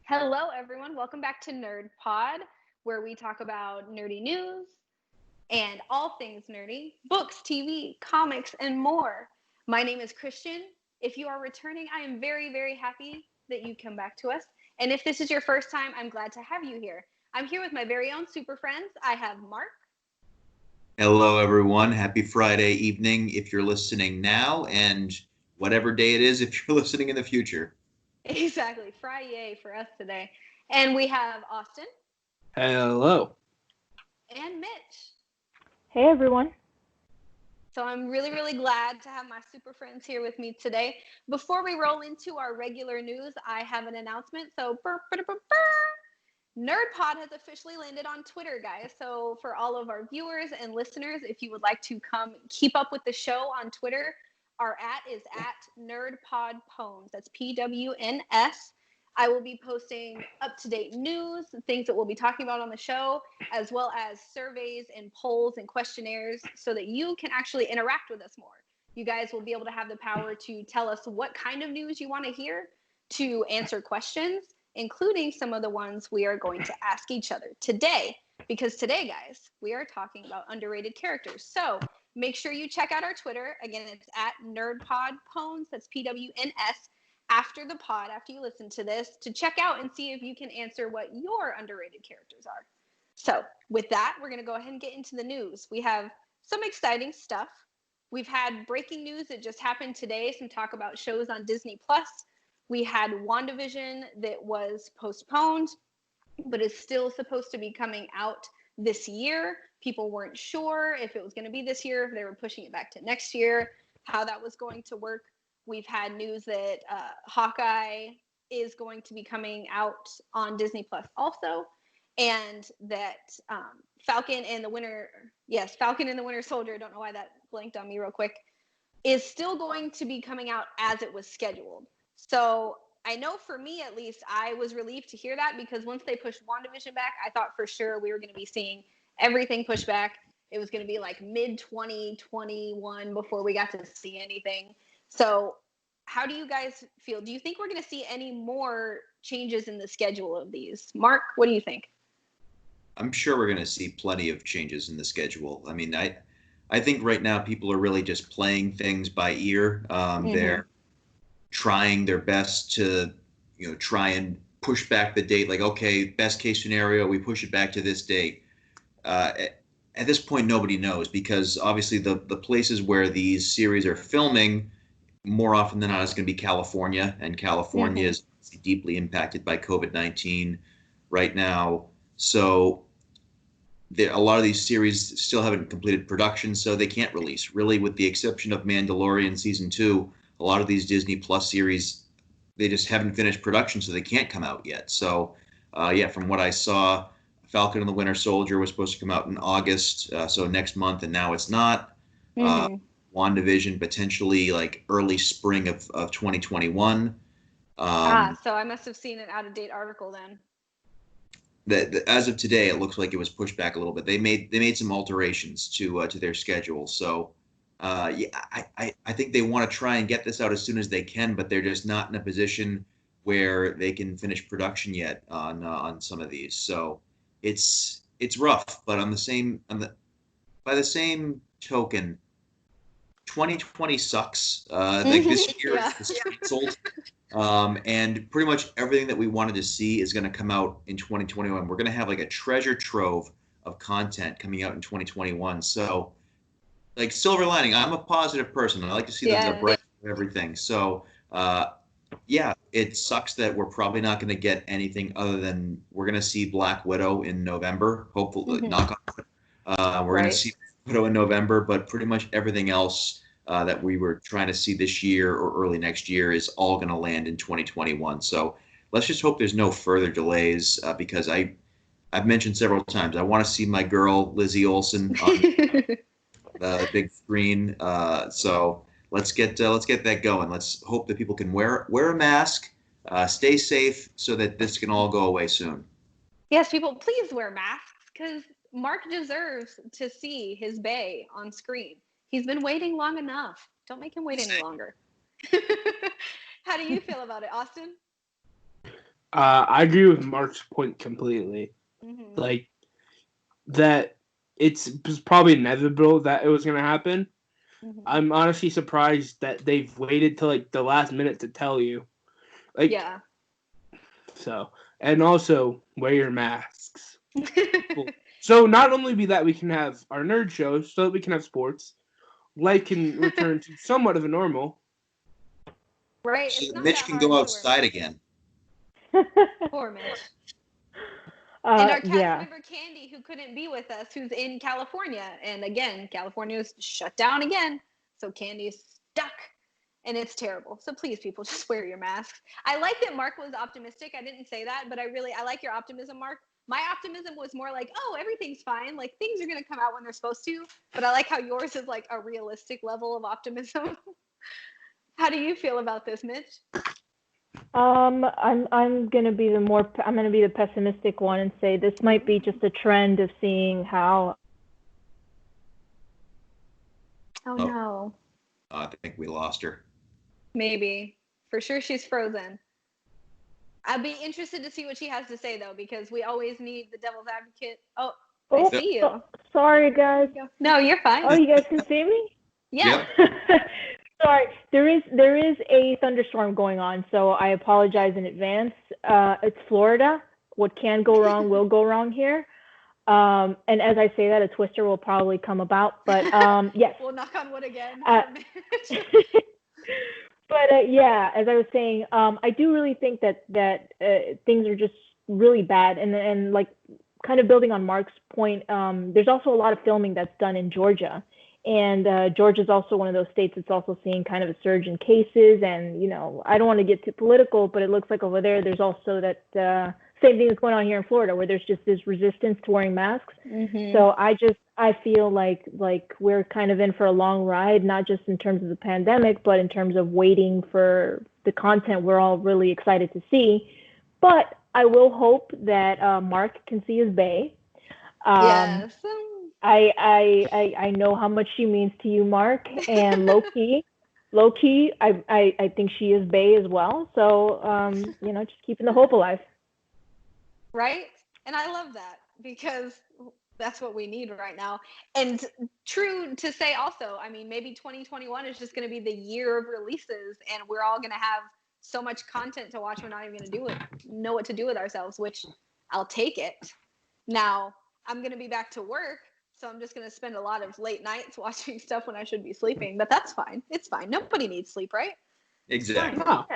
Hello, everyone. Welcome back to Nerd Pod, where we talk about nerdy news and all things nerdy books, TV, comics, and more. My name is Christian. If you are returning, I am very, very happy that you come back to us. And if this is your first time, I'm glad to have you here. I'm here with my very own super friends. I have Mark. Hello, everyone. Happy Friday evening if you're listening now, and whatever day it is if you're listening in the future. Exactly. Friday for us today. And we have Austin. Hello. And Mitch. Hey everyone. So I'm really, really glad to have my super friends here with me today. Before we roll into our regular news, I have an announcement. So NerdPod has officially landed on Twitter, guys. So for all of our viewers and listeners, if you would like to come keep up with the show on Twitter, our @ is @NerdPodPones. That's PWNS. I will be posting up-to-date news, things that we'll be talking about on the show, as well as surveys and polls and questionnaires so that you can actually interact with us more. You guys will be able to have the power to tell us what kind of news you want to hear, to answer questions, including some of the ones we are going to ask each other today. Because today, guys, we are talking about underrated characters. So make sure you check out our Twitter. Again, it's @NerdPodPones. That's PWNS. After the pod, after you listen to this, to check out and see if you can answer what your underrated characters are. So with that, we're going to go ahead and get into the news. We have some exciting stuff. We've had breaking news that just happened today, some talk about shows on Disney Plus. We had WandaVision that was postponed, but is still supposed to be coming out this year. People weren't sure if it was going to be this year, if they were pushing it back to next year, how that was going to work. We've had news that Hawkeye is going to be coming out on Disney Plus also, and that Falcon and the Winter Soldier, don't know why that blanked on me real quick, is still going to be coming out as it was scheduled. So I know for me, at least, I was relieved to hear that, because once they pushed WandaVision back, I thought for sure we were going to be seeing everything pushed back. It was going to be like mid-2021 before we got to see anything. So how do you guys feel? Do you think we're going to see any more changes in the schedule of these? Mark, what do you think? I'm sure we're going to see plenty of changes in the schedule. I mean, I think right now people are really just playing things by ear. They're trying their best to, try and push back the date. Like, okay, best case scenario, we push it back to this date. At this point, nobody knows, because obviously the places where these series are filming, more often than not, is going to be California, and California is deeply impacted by COVID-19 right now. So a lot of these series still haven't completed production, so they can't release. Really, with the exception of Mandalorian Season 2, a lot of these Disney Plus series, they just haven't finished production, so they can't come out yet. So, from what I saw, Falcon and the Winter Soldier was supposed to come out in August, so next month, and now it's not. WandaVision potentially like early spring of 2021. So I must have seen an out-of-date article then. As of today, it looks like it was pushed back a little bit. They made some alterations to their schedule. So, I think they want to try and get this out as soon as they can, but they're just not in a position where they can finish production yet on some of these. So it's rough. But by the same token, 2020 sucks. Like this year is canceled. And pretty much everything that we wanted to see is going to come out in 2021. We're going to have like a treasure trove of content coming out in 2021. So, like, silver lining, I'm a positive person. I like to see the bright of everything. So, it sucks that we're probably not going to get anything other than we're going to see Black Widow in November. Hopefully, knock on wood. We're going to see Black Widow in November, but pretty much everything else that we were trying to see this year or early next year is all going to land in 2021. So let's just hope there's no further delays, because I've mentioned several times I want to see my girl Lizzie Olsen on the big screen. So let's get that going. Let's hope that people can wear a mask, stay safe, so that this can all go away soon. Yes, people, please wear masks, because Mark deserves to see his bae on screen. He's been waiting long enough. Don't make him wait any longer. How do you feel about it, Austin? I agree with Mark's point completely. Mhm. Like that, it's probably inevitable that it was going to happen. Mhm. I'm honestly surprised that they've waited till like the last minute to tell you. Like, Yeah. so, and also wear your masks. So not only be that we can have our nerd shows, so that we can have sports, life can return to somewhat of a normal. Right. So It's not Mitch that can hard go to wear outside masks. again. Poor Mitch. And our cast Yeah. member Candy, who couldn't be with us, who's in California. And again, California is shut down again. So Candy is stuck. And it's terrible. So please, people, just wear your masks. I like that Mark was optimistic. I didn't say that, but I like your optimism, Mark. My optimism was more like, oh, everything's fine. Like things are going to come out when they're supposed to. But I like how yours is like a realistic level of optimism. How do you feel about this, Mitch? I'm gonna be the pessimistic one and say this might be just a trend of seeing how. Oh, Oh. no. I think we lost her. Maybe. For sure she's frozen. I'd be interested to see what she has to say, though, because we always need the devil's advocate. Oh, I Oh, see you. sorry, guys. No, you're fine. Oh, you guys can see me? Yeah. Sorry, there is a thunderstorm going on, so I apologize in advance. It's Florida. What can go wrong will go wrong here. And as I say that, a twister will probably come about. But yes. We'll knock on wood again. But yeah, as I was saying, I do really think that things are just really bad, and like kind of building on Mark's point, there's also a lot of filming that's done in Georgia. And Georgia is also one of those states that's also seeing kind of a surge in cases. And, you know, I don't want to get too political, but it looks like over there's also that same thing that's going on here in Florida, where there's just this resistance to wearing masks. Mm-hmm. So I feel like we're kind of in for a long ride, not just in terms of the pandemic, but in terms of waiting for the content we're all really excited to see. But I will hope that Mark can see his bae. Yes. I know how much she means to you, Mark, and low key, I think she is bae as well. So you know, just keeping the hope alive. Right? And I love that because that's what we need right now. And true to say also, I mean, maybe 2021 is just going to be the year of releases, and we're all going to have so much content to watch, we're not even going to know what to do with ourselves, which I'll take it. Now, I'm going to be back to work, so I'm just going to spend a lot of late nights watching stuff when I should be sleeping, but that's fine. It's fine. Nobody needs sleep, right? Exactly. No.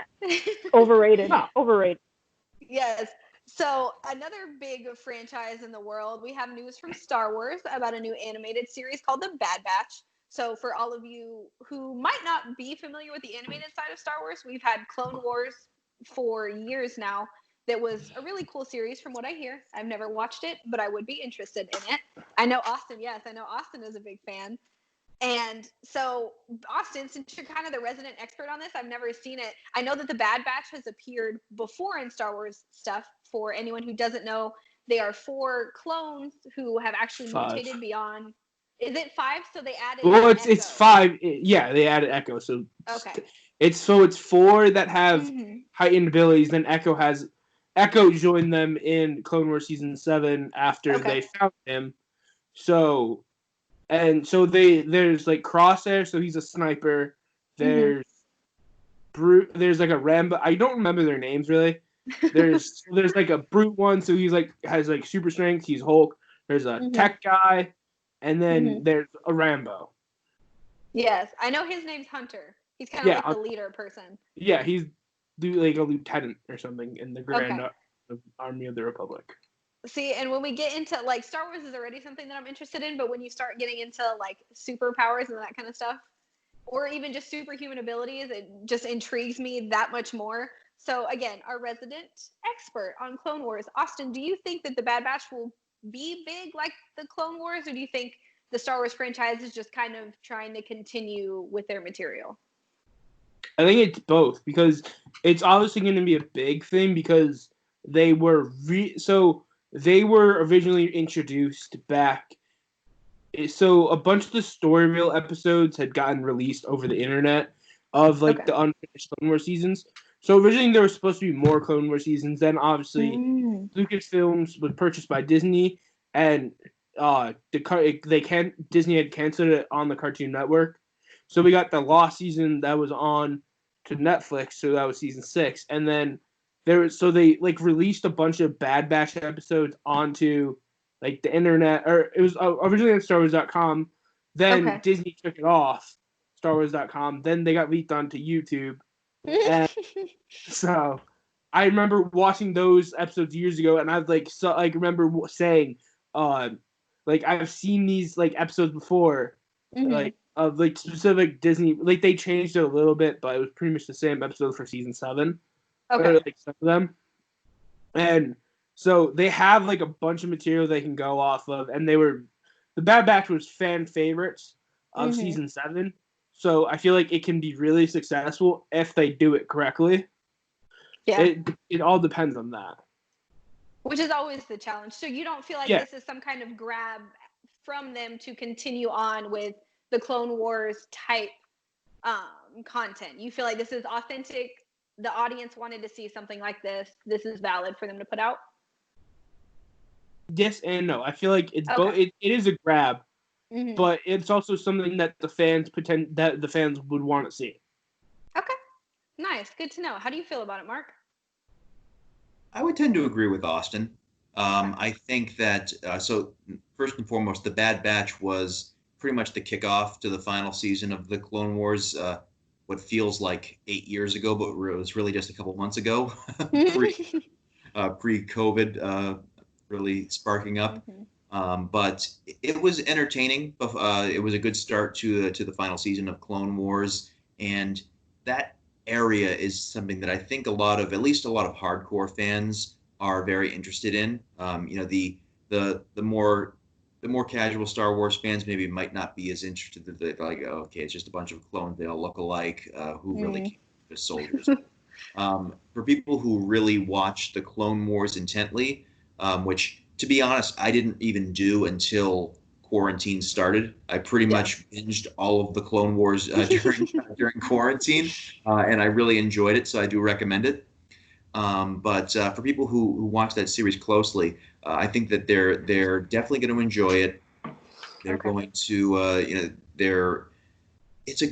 Overrated. No. Overrated. Yes. So another big franchise in the world, we have news from Star Wars about a new animated series called The Bad Batch. So for all of you who might not be familiar with the animated side of Star Wars, we've had Clone Wars for years now. That was a really cool series from what I hear. I've never watched it, but I would be interested in it. I know Austin, yes, I know Austin is a big fan. And so, Austin, since you're kind of the resident expert on this, I've never seen it. I know that the Bad Batch has appeared before in Star Wars stuff. For anyone who doesn't know, they are 4 clones who have actually 5. mutated beyond. Is it 5? So they added. Well, it's Echo. 5. Yeah, they added Echo. So Okay. It's 4 that have heightened abilities. Then Echo joined them in Clone Wars season 7 after they found him. So there's like Crosshair, so he's a sniper. There's there's like a Rambo. I don't remember their names really. There's like a Brute one, so he's like has like super strength. He's Hulk. There's a tech guy, and then there's a Rambo. Yes, I know his name's Hunter. He's kind of like the leader person. Yeah, he's like a lieutenant or something in the Grand Army of the Republic. See, and when we get into like Star Wars is already something that I'm interested in, but when you start getting into like superpowers and that kind of stuff, or even just superhuman abilities, it just intrigues me that much more. So again, our resident expert on Clone Wars, Austin, do you think that the Bad Batch will be big like the Clone Wars, or do you think the Star Wars franchise is just kind of trying to continue with their material? I think it's both, because it's obviously going to be a big thing because they were they were originally introduced back. So a bunch of the Storyville episodes had gotten released over the internet of like the unfinished Clone Wars seasons. So originally there was supposed to be more Clone Wars seasons. Then obviously Lucasfilms was purchased by Disney, and Disney had canceled it on the Cartoon Network. So we got the Lost season that was on to Netflix. So that was season 6, and then they like released a bunch of Bad Batch episodes onto like the internet, or it was originally on StarWars.com. Then Disney took it off StarWars.com. Then they got leaked onto YouTube. And so I remember watching those episodes years ago, and I remember saying, like I've seen these like episodes before, like of like specific Disney, like they changed it a little bit, but it was pretty much the same episode for season 7. Okay. Like some of them, and so they have like a bunch of material they can go off of, and the Bad Batch was fan favorites of season 7. So I feel like it can be really successful if they do it correctly. Yeah. It all depends on that. Which is always the challenge. So you don't feel like this is some kind of grab from them to continue on with the Clone Wars type content. You feel like this is authentic. The audience wanted to see something like this. This is valid for them to put out? Yes and no. I feel like it's both. It is a grab, but it's also something that the fans would want to see. Okay, nice, good to know. How do you feel about it, Mark? I would tend to agree with Austin. I think that so first and foremost, the Bad Batch was pretty much the kickoff to the final season of the Clone Wars. What feels like 8 years ago, but it was really just a couple months ago, pre-COVID, really sparking up. But it was entertaining. It was a good start to the final season of Clone Wars, and that area is something that I think at least a lot of hardcore fans are very interested in. The more casual Star Wars fans maybe might not be as interested. They're like, oh, okay, it's just a bunch of clones. They all look alike. Who really cares? Just soldiers. For people who really watch the Clone Wars intently, which, to be honest, I didn't even do until quarantine started. I pretty much binged all of the Clone Wars during quarantine, and I really enjoyed it, so I do recommend it. But for people who watch that series closely, I think that they're definitely going to enjoy it. They're going to, it's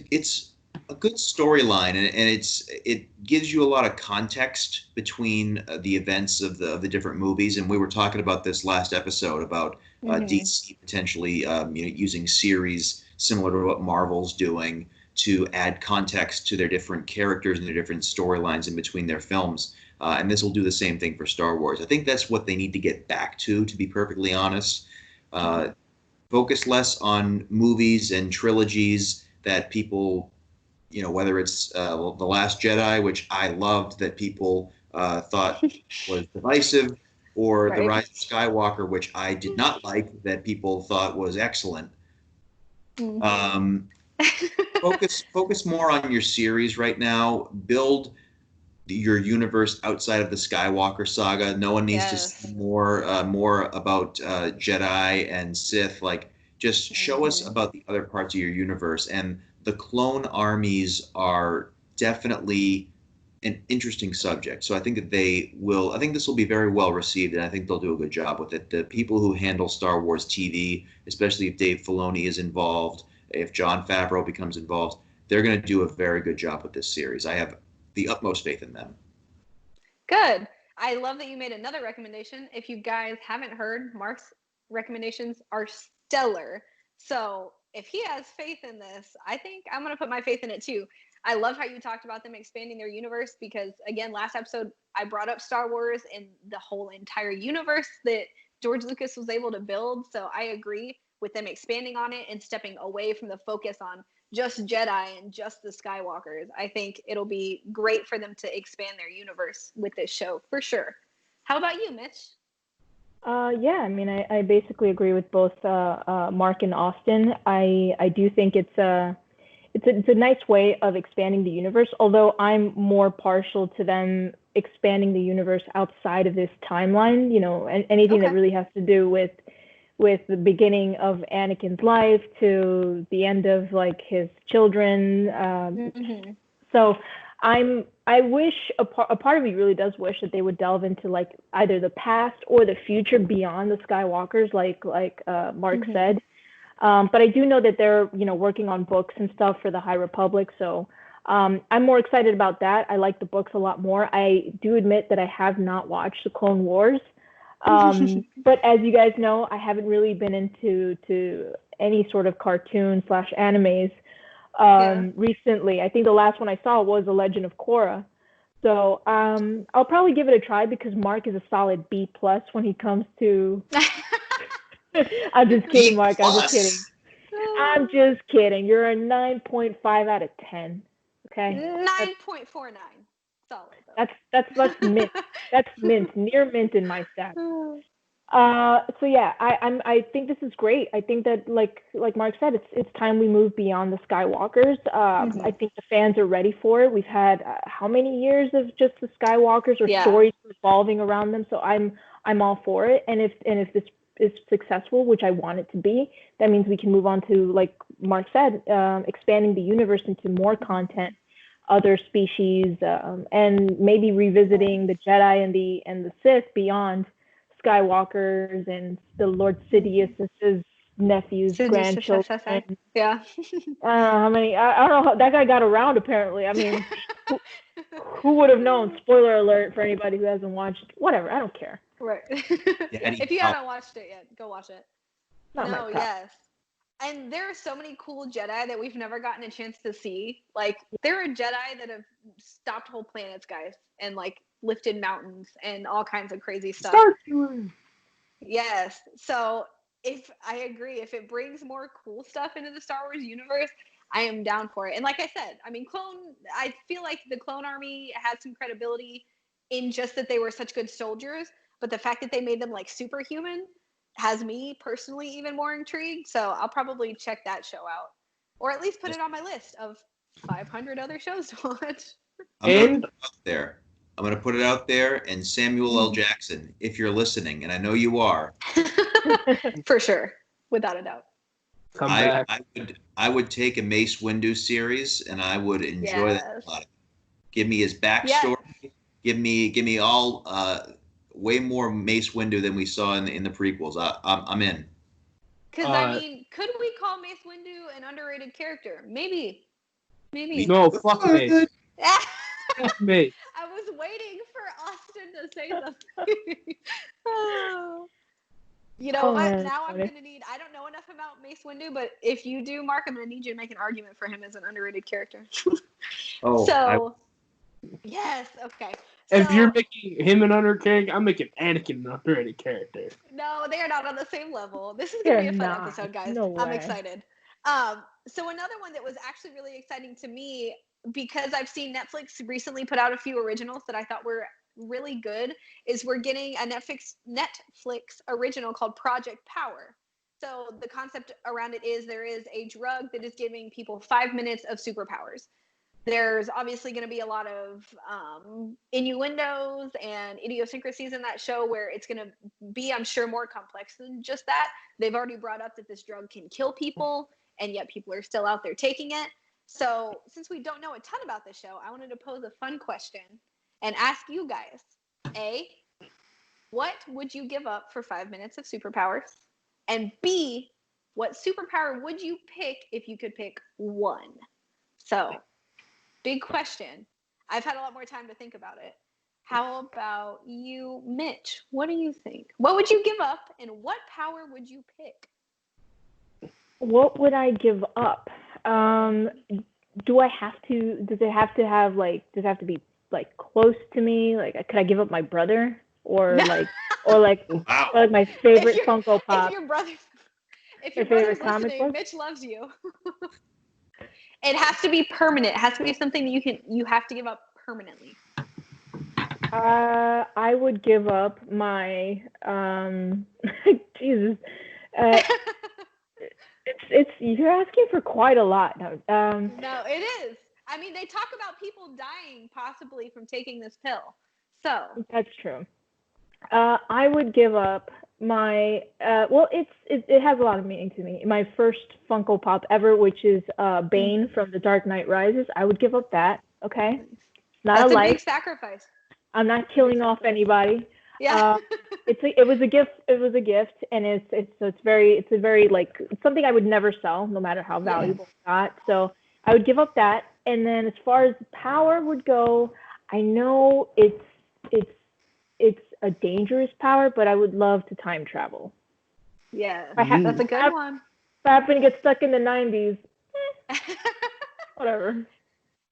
a good storyline, and it gives you a lot of context between the events of the different movies. And we were talking about this last episode about DC potentially using series similar to what Marvel's doing to add context to their different characters and their different storylines in between their films. And this will do the same thing for Star Wars. I think that's what they need to get back to be perfectly honest. Focus less on movies and trilogies that people, whether it's The Last Jedi, which I loved, that people thought was divisive, or The Rise of Skywalker, which I did not like, that people thought was excellent. Focus more on your series right now. Build your universe outside of the Skywalker saga. No one needs to see more about Jedi and Sith. Like, just show us about the other parts of your universe. And the clone armies are definitely an interesting subject. So I think that I think this will be very well received, and I think they'll do a good job with it. The people who handle Star Wars TV, especially if Dave Filoni is involved, if Jon Favreau becomes involved, they're going to do a very good job with this series. I have the utmost faith in them. Good. I love that you made another recommendation. If you guys haven't heard, Mark's recommendations are stellar. So if he has faith in this, I think I'm going to put my faith in it too. I love how you talked about them expanding their universe because, again, last episode, I brought up Star Wars and the whole entire universe that George Lucas was able to build. So I agree with them expanding on it and stepping away from the focus on just Jedi and just the Skywalkers. I think it'll be great for them to expand their universe with this show, for sure. How about you, Mitch? Yeah, I mean, I basically agree with both Mark and Austin. I do think it's a nice way of expanding the universe, although I'm more partial to them expanding the universe outside of this timeline, and anything that really has to do with the beginning of Anakin's life to the end of like his children. So I wish a part of me really does wish that they would delve into like either the past or the future beyond the Skywalkers, like Mark said. But I do know that they're working on books and stuff for the High Republic, so I'm more excited about that. I like the books a lot more. I do admit that I have not watched the Clone Wars, but as you guys know, I haven't really been into any sort of cartoon / animes recently. I think the last one I saw was The Legend of Korra. So I'll probably give it a try because Mark is a solid B+ when he comes to. I'm just kidding, Mark. I'm just kidding. I'm just kidding. You're a 9.5 out of 10. Okay. 9.49. Solid. Though. That's mint. That's mint. Near mint in my stats. So yeah, I think this is great. I think that like Mark said, it's time we move beyond the Skywalkers. I think the fans are ready for it. We've had how many years of just the Skywalkers or stories revolving around them. So I'm all for it. And if this is successful, which I want it to be, that means we can move on to, like Mark said, expanding the universe into more content, other species, and maybe revisiting the Jedi and the Sith beyond Skywalkers and the Lord Sidious's nephews, grandchildren. Yeah. How many? I don't know. That guy got around apparently. I mean, who would have known? Spoiler alert for anybody who hasn't watched. Whatever. I don't care. Right. If you haven't watched it yet, go watch it. No, yes. And there are so many cool Jedi that we've never gotten a chance to see. Like, there are Jedi that have stopped whole planets, guys, and like lifted mountains and all kinds of crazy stuff. Yes. So if I agree, if it brings more cool stuff into the Star Wars universe, I am down for it. And like I said, I mean, I feel like the Clone Army had some credibility in just that they were such good soldiers. But the fact that they made them like superhuman has me personally even more intrigued. So I'll probably check that show out, or at least put it on my list of 500 other shows to watch. I'm going to put it out there. And Samuel L. Jackson, if you're listening, and I know you are, for sure, without a doubt. Come back. I would take a Mace Windu series, and I would enjoy that a lot. Give me his backstory. Yes. Give me all. Way more Mace Windu than we saw in the prequels. I'm in. Because I mean, could we call Mace Windu an underrated character? Maybe. No, fuck Mace. Fuck Mace. I was waiting for Austin to say something. You know what? Now I'm gonna need. I don't know enough about Mace Windu, but if you do, Mark, I'm gonna need you to make an argument for him as an underrated character. Yes. Okay. If you're making him an underrated character, I'm making Anakin an underrated character. No, they are not on the same level. This is going to be a fun episode, guys. No way. I'm excited. So another one that was actually really exciting to me, because I've seen Netflix recently put out a few originals that I thought were really good, is we're getting a Netflix original called Project Power. So the concept around it is there is a drug that is giving people 5 minutes of superpowers. There's obviously going to be a lot of innuendos and idiosyncrasies in that show where it's going to be, I'm sure, more complex than just that. They've already brought up that this drug can kill people, and yet people are still out there taking it. So since we don't know a ton about this show, I wanted to pose a fun question and ask you guys, A, what would you give up for 5 minutes of superpowers? And B, what superpower would you pick if you could pick one? So... big question. I've had a lot more time to think about it. How about you, Mitch? What do you think? What would you give up, and what power would you pick? What would I give up? Do I have to? Does it have to have like? Does it have to be like close to me? Like, could I give up my brother, or like my favorite Funko Pop? If your brother's listening, Mitch loves you. It has to be permanent. It has to be something that you have to give up permanently. I would give up my Jesus. It's you're asking for quite a lot. No, it is. I mean, they talk about people dying possibly from taking this pill. So that's true. I would give up my it has a lot of meaning to me. My first Funko Pop ever, which is Bane from The Dark Knight Rises. I would give up that. Okay. not That's a a life. big sacrifice. I'm not killing off anybody. Yeah. It was a gift. It was a gift, and it's very like it's something I would never sell, no matter how valuable it's not. So I would give up that. And then as far as power would go, I know it's a dangerous power, but I would love to time travel. Yeah, that's a good one. If I happen to get stuck in the 90s, whatever.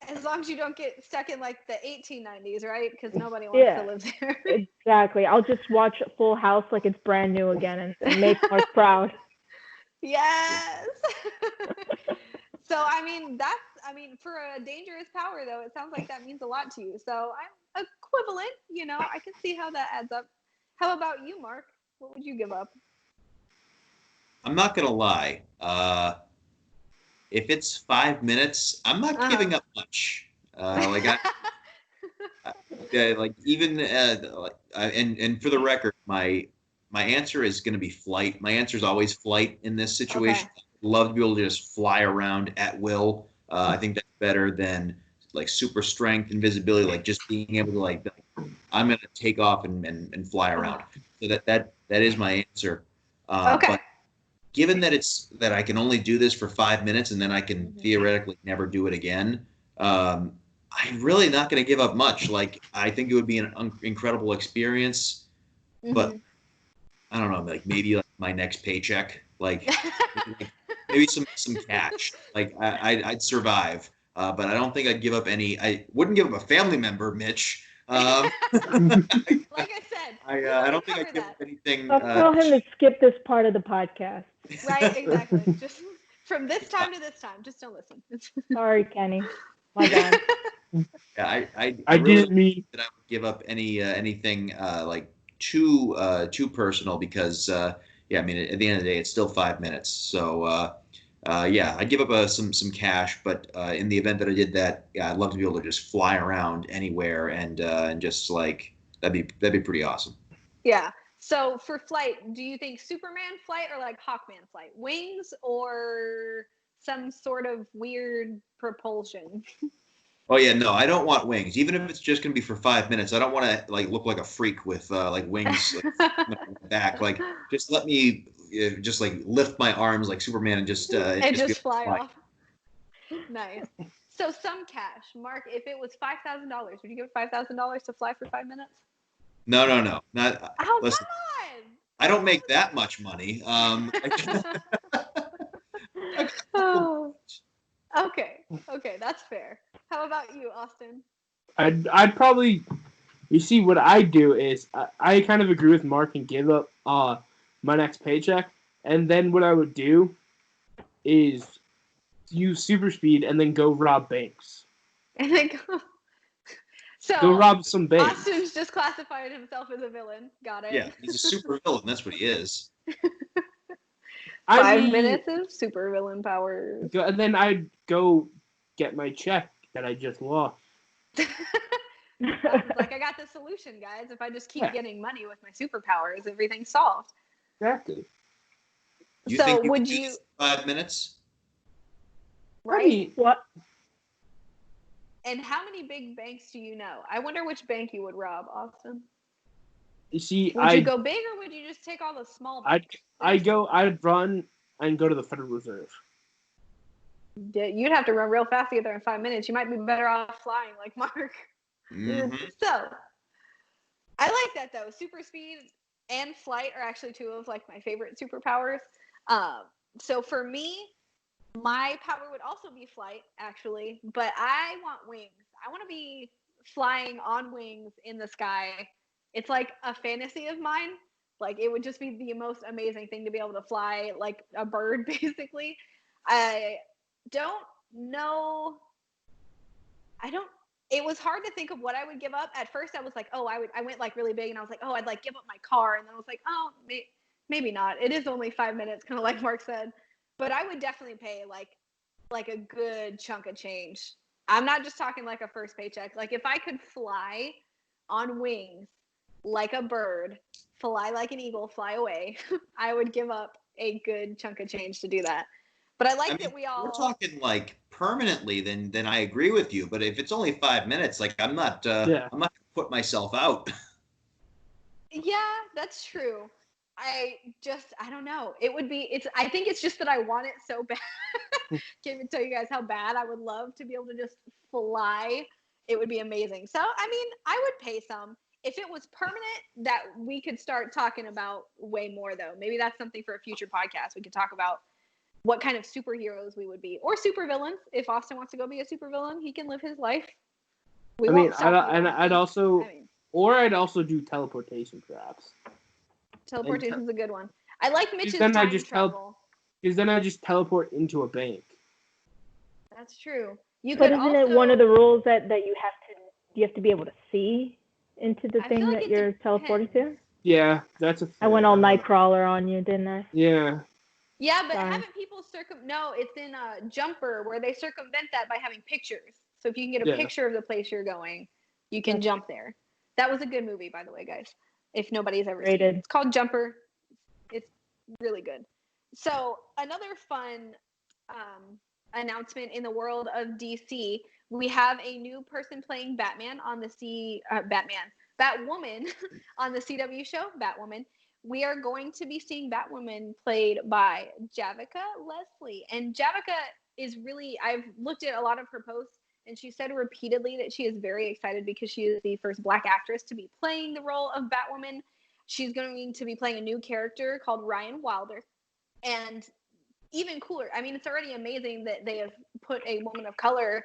As long as you don't get stuck in like the 1890s, right? Because nobody wants to live there. Exactly. I'll just watch Full House like it's brand new again and make Mark proud. Yes. So for a dangerous power though, it sounds like that means a lot to you. So I'm equivalent, I can see how that adds up. How about you, Mark? What would you give up? I'm not gonna lie. If it's 5 minutes, I'm not giving up much. Like even and for the record, my answer is going to be flight. My answer is always flight in this situation. Okay. I'd love to be able to just fly around at will. I think that's better than like super strength, invisibility, like just being able to I'm going to take off and fly around. So that is my answer. Okay. But given that I can only do this for 5 minutes and then I can theoretically never do it again, I'm really not going to give up much. Like, I think it would be an incredible experience, but I don't know, like maybe like my next paycheck, like maybe some cash. Like I'd survive, but I don't think I'd give up any. I wouldn't give up a family member, Mitch. Like I said, I don't think I'd give up anything. I'll tell him to skip this part of the podcast. Right, exactly. Just from this time to this time, just don't listen. Sorry, Kenny. My bad. Yeah, I really didn't mean that I would give up anything like too personal because I mean at the end of the day it's still 5 minutes. So I'd give up some cash, but in the event that I did that, I'd love to be able to just fly around anywhere and just like that'd be pretty awesome. Yeah. So for flight, do you think Superman flight or like Hawkman flight? Wings or some sort of weird propulsion? Oh yeah, no, I don't want wings. Even if it's just gonna be for 5 minutes, I don't want to like look like a freak with like wings back. Like, just let me just like lift my arms like Superman and just fly off. Nice. So some cash, Mark. If it was $5,000, would you give $5,000 to fly for 5 minutes? No, not. Oh, listen, come on! I don't make that much money. Oh. Okay, that's fair. How about you, Austin? I'd probably, you see, what I do is I kind of agree with Mark and give up my next paycheck, and then what I would do is use super speed and then go rob banks. And then go rob some banks. Austin's just classified himself as a villain. Got it. Yeah, he's a super villain. That's what he is. 5 minutes of super villain powers. And then I'd go get my check that I just lost. Like, I got the solution, guys. If I just keep getting money with my superpowers, everything's solved. Exactly. You so think would you 5 minutes? Right. What? And how many big banks do you know? I wonder which bank you would rob, Austin. You see, would you go big or would you just take all the small banks? I'd run and go to the Federal Reserve. You'd have to run real fast to get there in 5 minutes. You might be better off flying like Mark. Mm-hmm. So, I like that though. Super speed and flight are actually two of like my favorite superpowers. So for me, my power would also be flight, actually, but I want wings. I want to be flying on wings in the sky. It's like a fantasy of mine. Like, it would just be the most amazing thing to be able to fly like a bird, basically. I don't know. It was hard to think of what I would give up. At first, I was like, I went like really big, and I was like, I'd like give up my car. And then I was like, maybe not. It is only 5 minutes, kind of like Mark said. But I would definitely pay like a good chunk of change. I'm not just talking like a first paycheck. Like, if I could fly on wings like a bird, fly like an eagle, fly away, I would give up a good chunk of change to do that. But I mean, we're talking like permanently, then I agree with you. But if it's only 5 minutes, like I'm not gonna put myself out. Yeah, that's true. I don't know. I think it's just that I want it so bad. Can't even tell you guys how bad I would love to be able to just fly. It would be amazing. So, I mean, I would pay some. If it was permanent, that we could start talking about way more, though. Maybe that's something for a future podcast. We could talk about what kind of superheroes we would be, or supervillains. If Austin wants to go be a supervillain, he can live his life. I'd also do teleportation, perhaps. Teleportation is a good one. I like Mitch's time travel. Because then I just teleport into a bank. That's true. But isn't it one of the rules that you have to be able to see into the thing that you're teleporting to? Yeah, that's a. I went all Nightcrawler on you, didn't I? Yeah. Yeah, but haven't people No, it's in Jumper where they circumvent that by having pictures. So if you can get a picture of the place you're going, you can jump there. That was a good movie, by the way, guys. If nobody's ever seen it. It's called Jumper. It's really good. So another fun announcement in the world of DC, we have a new person playing Batwoman on the CW show, Batwoman. We are going to be seeing Batwoman played by Javicia Leslie. And Javicia is really, I've looked at a lot of her posts, and she said repeatedly that she is very excited because she is the first Black actress to be playing the role of Batwoman. She's going to be playing a new character called Ryan Wilder. And even cooler, I mean, it's already amazing that they have put a woman of color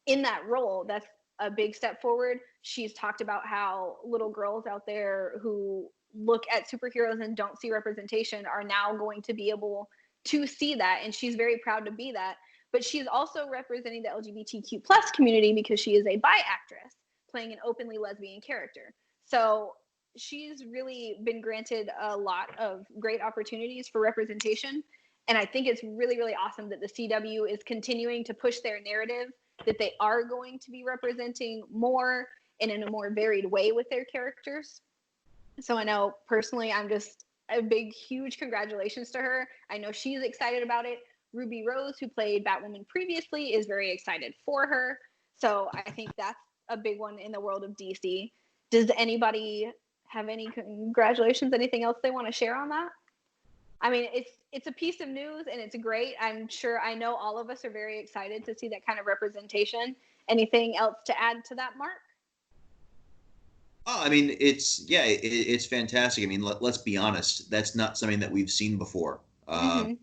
in that role. That's a big step forward. She's talked about how little girls out there who look at superheroes and don't see representation are now going to be able to see that. And she's very proud to be that. But she's also representing the LGBTQ plus community because she is a bi actress playing an openly lesbian character. So she's really been granted a lot of great opportunities for representation. And I think it's really, really awesome that the CW is continuing to push their narrative that they are going to be representing more and in a more varied way with their characters. So I know personally, I'm just a big, huge congratulations to her. I know she's excited about it. Ruby Rose, who played Batwoman previously, is very excited for her. So I think that's a big one in the world of DC. Does anybody have any congratulations, anything else they want to share on that? I mean, it's a piece of news and it's great. I know all of us are very excited to see that kind of representation. Anything else to add to that, Mark? Oh, I mean, it's fantastic. I mean, let's be honest. That's not something that we've seen before. Having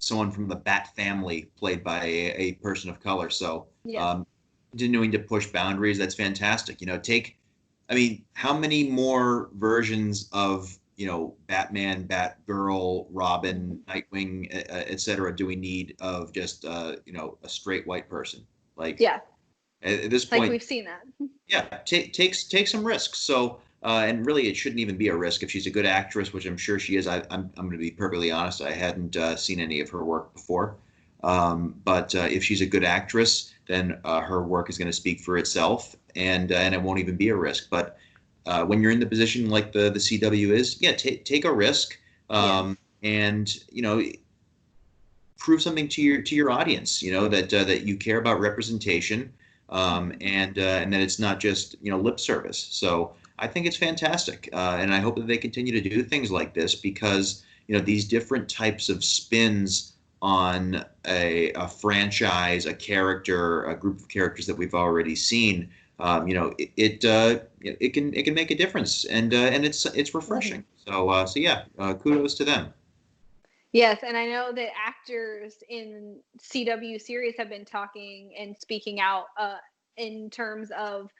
someone from the Bat family played by a person of color. So, continuing to push boundaries, that's fantastic. How many more versions of, Batman, Batgirl, Robin, Nightwing, et cetera, do we need of just, a straight white person? At this point, we've seen that. Yeah, take some risks. So, and really, it shouldn't even be a risk if she's a good actress, which I'm sure she is. I'm going to be perfectly honest. I hadn't seen any of her work before, but if she's a good actress, then her work is going to speak for itself, and it won't even be a risk. But when you're in the position like the CW is, take a risk, and prove something to your audience. That you care about representation. And that it's not just lip service. So I think it's fantastic, and I hope that they continue to do things like this because these different types of spins on a franchise, a character, a group of characters that we've already seen. It can make a difference, and it's refreshing. So kudos to them. Yes, and I know that actors in CW series have been talking and speaking out in terms of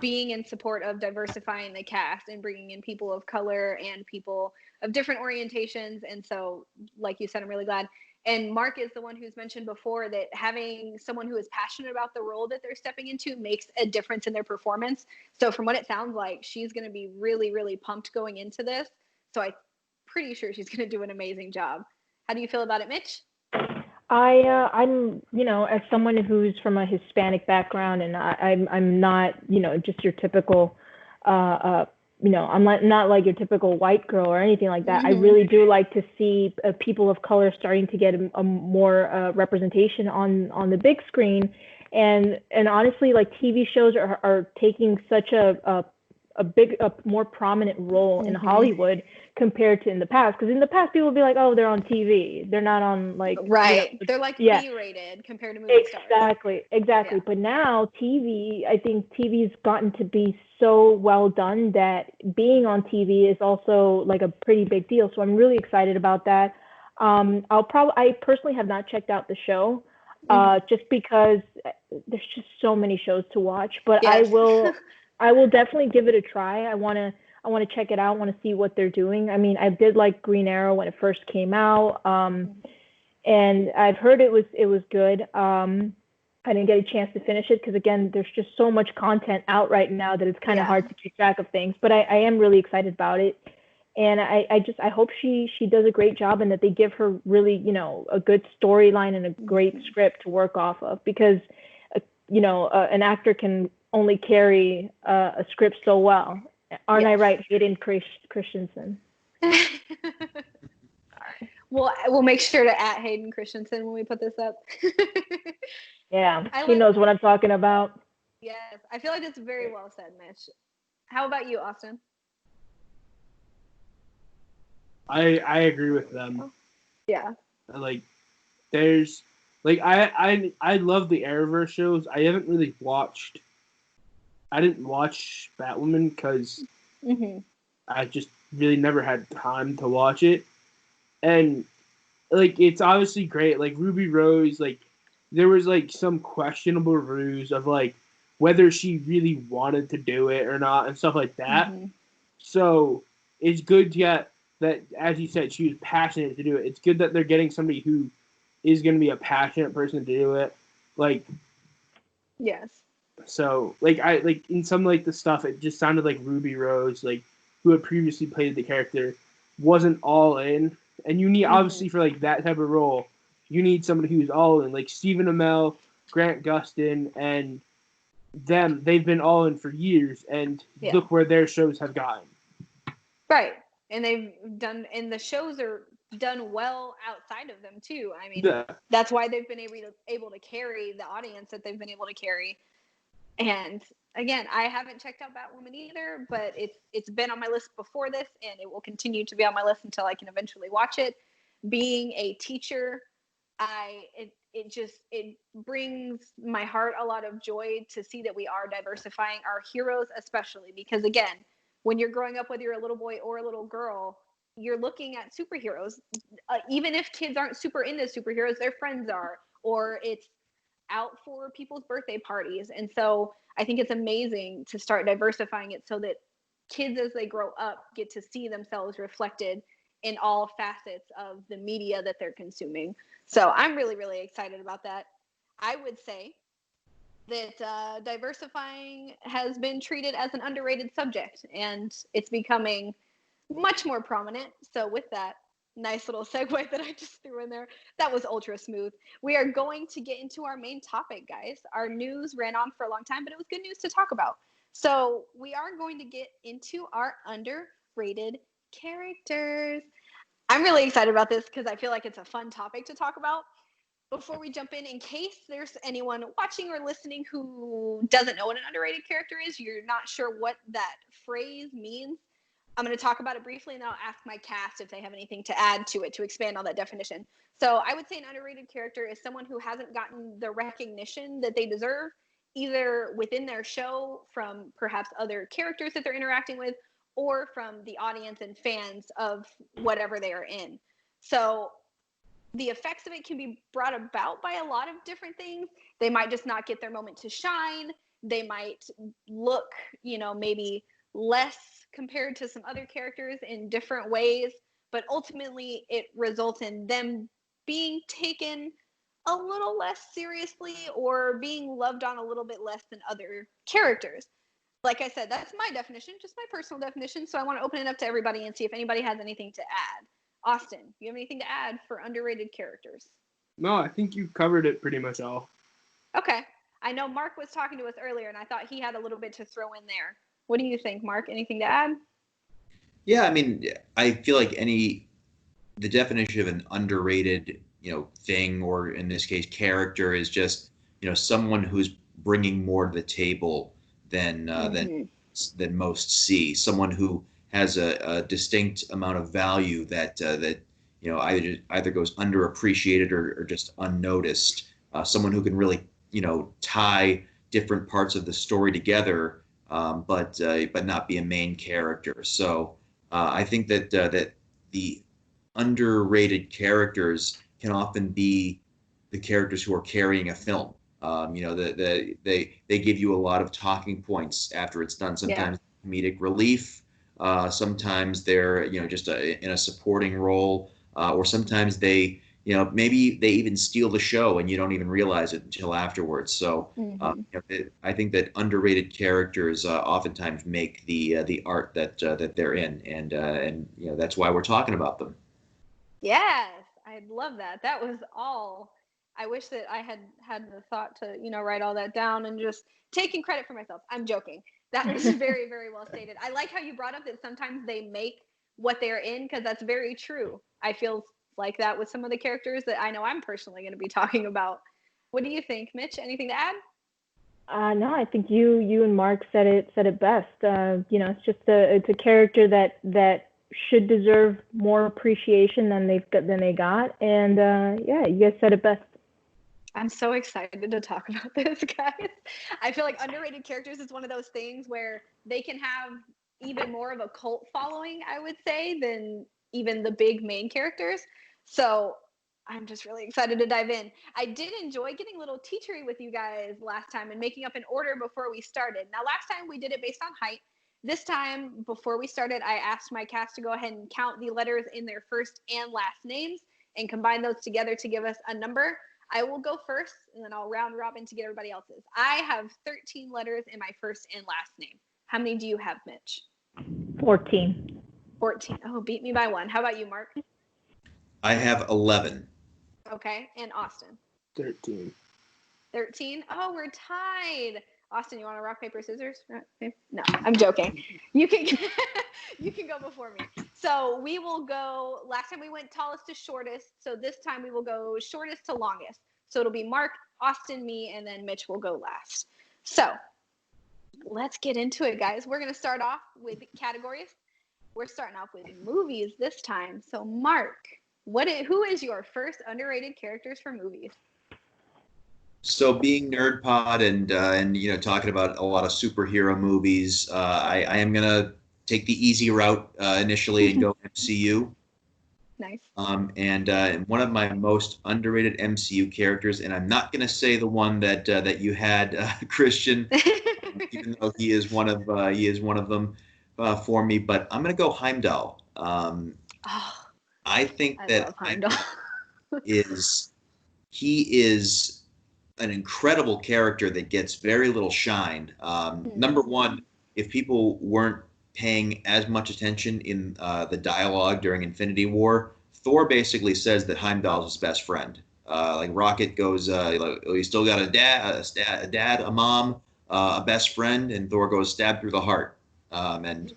being in support of diversifying the cast and bringing in people of color and people of different orientations. And so, like you said, I'm really glad. And Mark is the one who's mentioned before that having someone who is passionate about the role that they're stepping into makes a difference in their performance. So from what it sounds like, she's going to be really, really pumped going into this. So I'm pretty sure she's going to do an amazing job. How do you feel about it, Mitch? I'm, as someone who's from a Hispanic background, and I'm not, just your typical I'm not like your typical white girl or anything like that. I really do like to see people of color starting to get a more representation on the big screen, and honestly, like TV shows are taking such a more prominent role in Hollywood compared to in the past. Because in the past, people would be like, oh, they're on TV. They're not on like right. They're like B-rated compared to movie stars. Exactly. Yeah. But now I think TV's gotten to be so well done that being on TV is also like a pretty big deal. So I'm really excited about that. I personally have not checked out the show, just because there's just so many shows to watch. But yes. I will definitely give it a try. I want to check it out. I want to see what they're doing. I mean, I did like Green Arrow when it first came out, and I've heard it was good. I didn't get a chance to finish it because, again, there's just so much content out right now that it's kind of hard to keep track of things. But I am really excited about it, and I hope she does a great job and that they give her really a good storyline and a great script to work off of, because an actor can only carry a script so well. Aren't I right, Hayden Christensen? We'll make sure to @ Hayden Christensen when we put this up. Yeah, he knows what I'm talking about. Yes, I feel like that's very well said, Mitch. How about you, Austin? I agree with them. Yeah. Like, there's like I love the Arrowverse shows. I didn't watch Batwoman because I just really never had time to watch it. And like, it's obviously great. Like Ruby Rose, like there was like some questionable reviews of like whether she really wanted to do it or not and stuff like that. So it's good to get that, as you said, she was passionate to do it. It's good that they're getting somebody who is going to be a passionate person to do it. Like, yes. So like in some like the stuff, it just sounded like Ruby Rose, like who had previously played the character, wasn't all in. And you need obviously for like that type of role, you need somebody who's all in. Like Stephen Amell, Grant Gustin, and them, they've been all in for years, and look where their shows have gotten. Right, and the shows are done well outside of them too. I mean, that's why they've been able to carry the audience that they've been able to carry. And again, I haven't checked out Batwoman either, but it's been on my list before this, and it will continue to be on my list until I can eventually watch it. Being a teacher, it brings my heart a lot of joy to see that we are diversifying our heroes, especially because, again, when you're growing up, whether you're a little boy or a little girl, you're looking at superheroes. Even if kids aren't super into superheroes, their friends are, or it's out for people's birthday parties. And so I think it's amazing to start diversifying it so that kids, as they grow up, get to see themselves reflected in all facets of the media that they're consuming. So I'm really, really excited about that. I would say that diversifying has been treated as an underrated subject, and it's becoming much more prominent. So with that, nice little segue that I just threw in there, that was ultra smooth. We are going to get into our main topic, guys. Our news ran on for a long time, but it was good news to talk about. So we are going to get into our underrated characters. I'm really excited about this because I feel like it's a fun topic to talk about. Before we jump in case there's anyone watching or listening who doesn't know what an underrated character is, you're not sure what that phrase means, I'm going to talk about it briefly, and then I'll ask my cast if they have anything to add to it to expand on that definition. So I would say an underrated character is someone who hasn't gotten the recognition that they deserve, either within their show from perhaps other characters that they're interacting with, or from the audience and fans of whatever they are in. So the effects of it can be brought about by a lot of different things. They might just not get their moment to shine. They might look, maybe less compared to some other characters in different ways, but ultimately it results in them being taken a little less seriously or being loved on a little bit less than other characters. Like I said, that's my definition, just my personal definition. So I want to open it up to everybody and see if anybody has anything to add. Austin, you have anything to add for underrated characters? No, I think you covered it pretty much all. Okay. I know Mark was talking to us earlier, and I thought he had a little bit to throw in there. What do you think, Mark? Anything to add? Yeah, I mean, I feel like the definition of an underrated, thing, or in this case, character, is just, someone who's bringing more to the table than most see. Someone who has a distinct amount of value that either goes underappreciated or just unnoticed. Someone who can really tie different parts of the story together, but not be a main character. So I think that the underrated characters can often be the characters who are carrying a film. They give you a lot of talking points after it's done. Sometimes comedic relief, sometimes they're just in a supporting role, or sometimes they maybe they even steal the show and you don't even realize it until afterwards. So I think that underrated characters oftentimes make the art that they're in, and that's why we're talking about them. Yes, I love that. That was all. I wish that I had the thought to write all that down and just taking credit for myself. I'm joking. That was very, very well stated. I like how you brought up that sometimes they make what they're in, because that's very true. I feel like that with some of the characters that I know I'm personally going to be talking about. What do you think, Mitch? Anything to add? No, I think you and Mark said it best. It's just it's a character that should deserve more appreciation than they got, and you guys said it best. I'm so excited to talk about this, guys. I feel like underrated characters is one of those things where they can have even more of a cult following, I would say, than even the big main characters. So I'm just really excited to dive in. I did enjoy getting a little teachery with you guys last time and making up an order before we started. Now, last time we did it based on height. This time, before we started, I asked my cast to go ahead and count the letters in their first and last names and combine those together to give us a number. I will go first, and then I'll round robin to get everybody else's. I have 13 letters in my first and last name. How many do you have, Mitch? 14. 14. Oh, beat me by one. How about you, Mark? I have 11. Okay, and Austin? 13. 13? Oh, we're tied. Austin, you want to rock, paper, scissors? No, I'm joking. You can you can go before me. So we will go, last time we went tallest to shortest, so this time we will go shortest to longest. So it'll be Mark, Austin, me, and then Mitch will go last. So let's get into it, guys. We're going to start off with categories. We're starting off with movies this time. So Mark, who is your first underrated characters for movies? So being Nerd Pod and talking about a lot of superhero movies, I am gonna take the easy route initially and go MCU. Nice. And one of my most underrated MCU characters, and I'm not gonna say the one that you had, Christian, even though he is one of them for me, but I'm gonna go Heimdall. I think that Heimdall is an incredible character that gets very little shine. Number one, if people weren't paying as much attention in the dialogue during Infinity War, Thor basically says that Heimdall's his best friend. Like Rocket goes, you still got a dad, a mom, a best friend, and Thor goes stabbed through the heart. An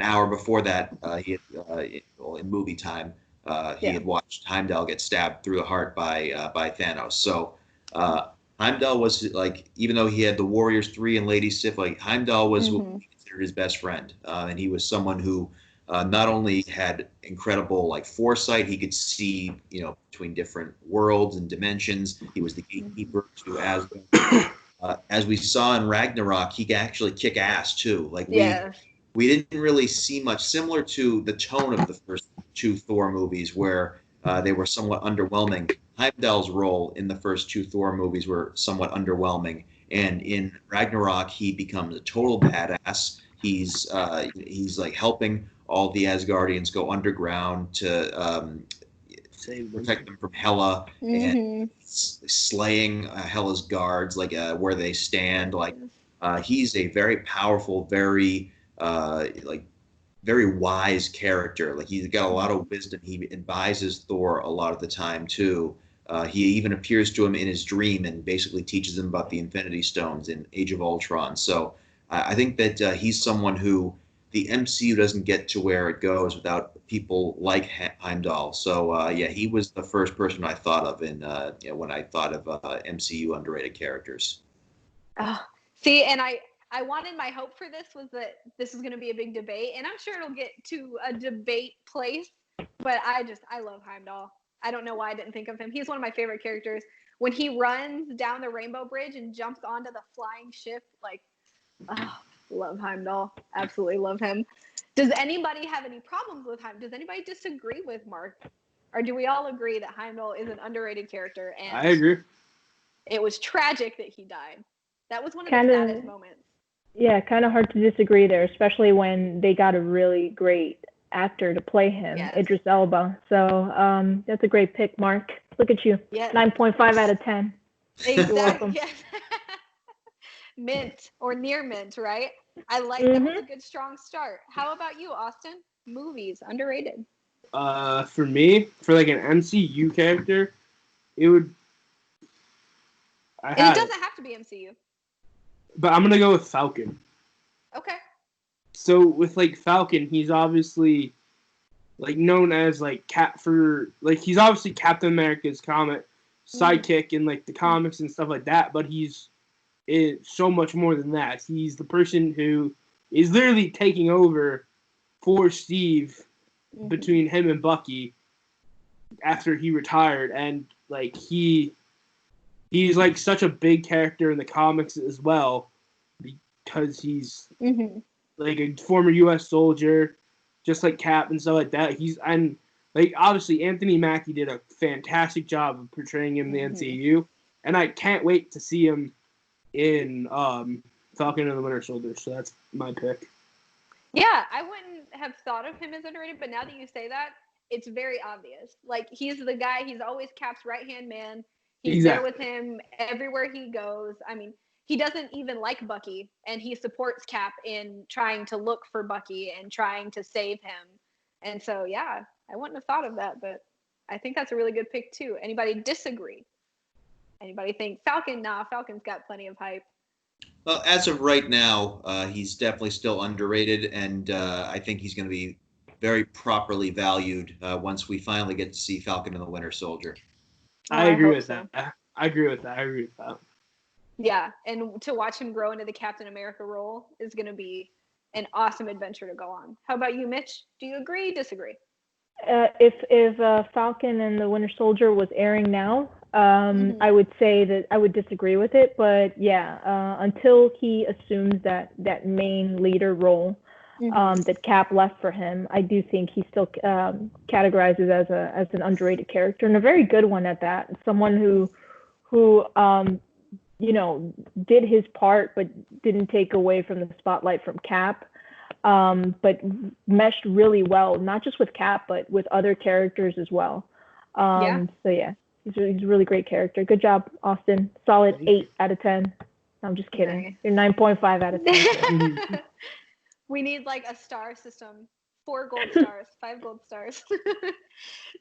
hour before that, in movie time, he had watched Heimdall get stabbed through the heart by Thanos. So Heimdall was even though he had the Warriors 3 and Lady Sif, Heimdall was what he considered his best friend, and he was someone who not only had incredible foresight, he could see between different worlds and dimensions. He was the gatekeeper to Asgard. As we saw in Ragnarok, he could actually kick ass too. We didn't really see much, similar to the tone of the first two Thor movies, where they were somewhat underwhelming. Heimdall's role in the first two Thor movies were somewhat underwhelming, and in Ragnarok, he becomes a total badass. He's helping all the Asgardians go underground to protect them from Hela, and slaying Hela's guards, where they stand. He's a very powerful, very very wise character. He's got a lot of wisdom. He advises Thor a lot of the time too. He even appears to him in his dream and basically teaches him about the Infinity Stones in Age of Ultron. So I think that he's someone who the MCU doesn't get to where it goes without people like Heimdall. So yeah, he was the first person I thought of when I thought of MCU underrated characters. Oh, see, and I wanted, my hope for this was that this is going to be a big debate, and I'm sure it'll get to a debate place. But I love Heimdall. I don't know why I didn't think of him. He's one of my favorite characters. When he runs down the Rainbow Bridge and jumps onto the flying ship, like, oh, love Heimdall. Absolutely love him. Does anybody have any problems with Heimdall? Does anybody disagree with Mark? Or do we all agree that Heimdall is an underrated character? And I agree. It was tragic that he died. That was one of the saddest moments. Yeah, kind of hard to disagree there, especially when they got a really great actor to play him, yes. Idris Elba. So that's a great pick, Mark. Look at you. Yes. 9.5 out of 10. Exactly. Yes. Mint or near mint, right? I like that was a good strong start. How about you, Austin? Movies, underrated. For me, for like an MCU character, it would. It doesn't have to be MCU. But I'm gonna go with Falcon. Okay. So with like Falcon, he's obviously like known as like he's obviously Captain America's sidekick in like the comics and stuff like that. But he's so much more than that. He's the person who is literally taking over for Steve between him and Bucky after he retired, and like he's like such a big character in the comics as well because he's like a former U.S. soldier, just like Cap and stuff like that. And like obviously Anthony Mackie did a fantastic job of portraying him in the MCU, and I can't wait to see him in Falcon and the Winter Soldier. So that's my pick. Yeah, I wouldn't have thought of him as underrated, but now that you say that, it's very obvious. Like, he's the guy, he's always Cap's right-hand man. He's there with him everywhere he goes. I mean, he doesn't even like Bucky, and he supports Cap in trying to look for Bucky and trying to save him. And so, yeah, I wouldn't have thought of that, but I think that's a really good pick, too. Anybody disagree? Anybody think Falcon? Nah, Falcon's got plenty of hype. Well, as of right now, he's definitely still underrated, and I think he's going to be very properly valued once we finally get to see Falcon and the Winter Soldier. I agree with that. I agree with that. Yeah, and to watch him grow into the Captain America role is going to be an awesome adventure to go on. How about you, Mitch? Do you agree, disagree? If Falcon and the Winter Soldier was airing now, I would say that I would disagree with it. But yeah, until he assumes that main leader role that Cap left for him, I do think he still categorizes as an underrated character, and a very good one at that. Someone who did his part but didn't take away from the spotlight from Cap. But meshed really well, not just with Cap, but with other characters as well. So yeah, he's a really great character. Good job, Austin. Solid 8 out of 10. No, I'm just kidding. You're 9.5 out of 10. We need like a star system. 4 gold stars, 5 gold stars.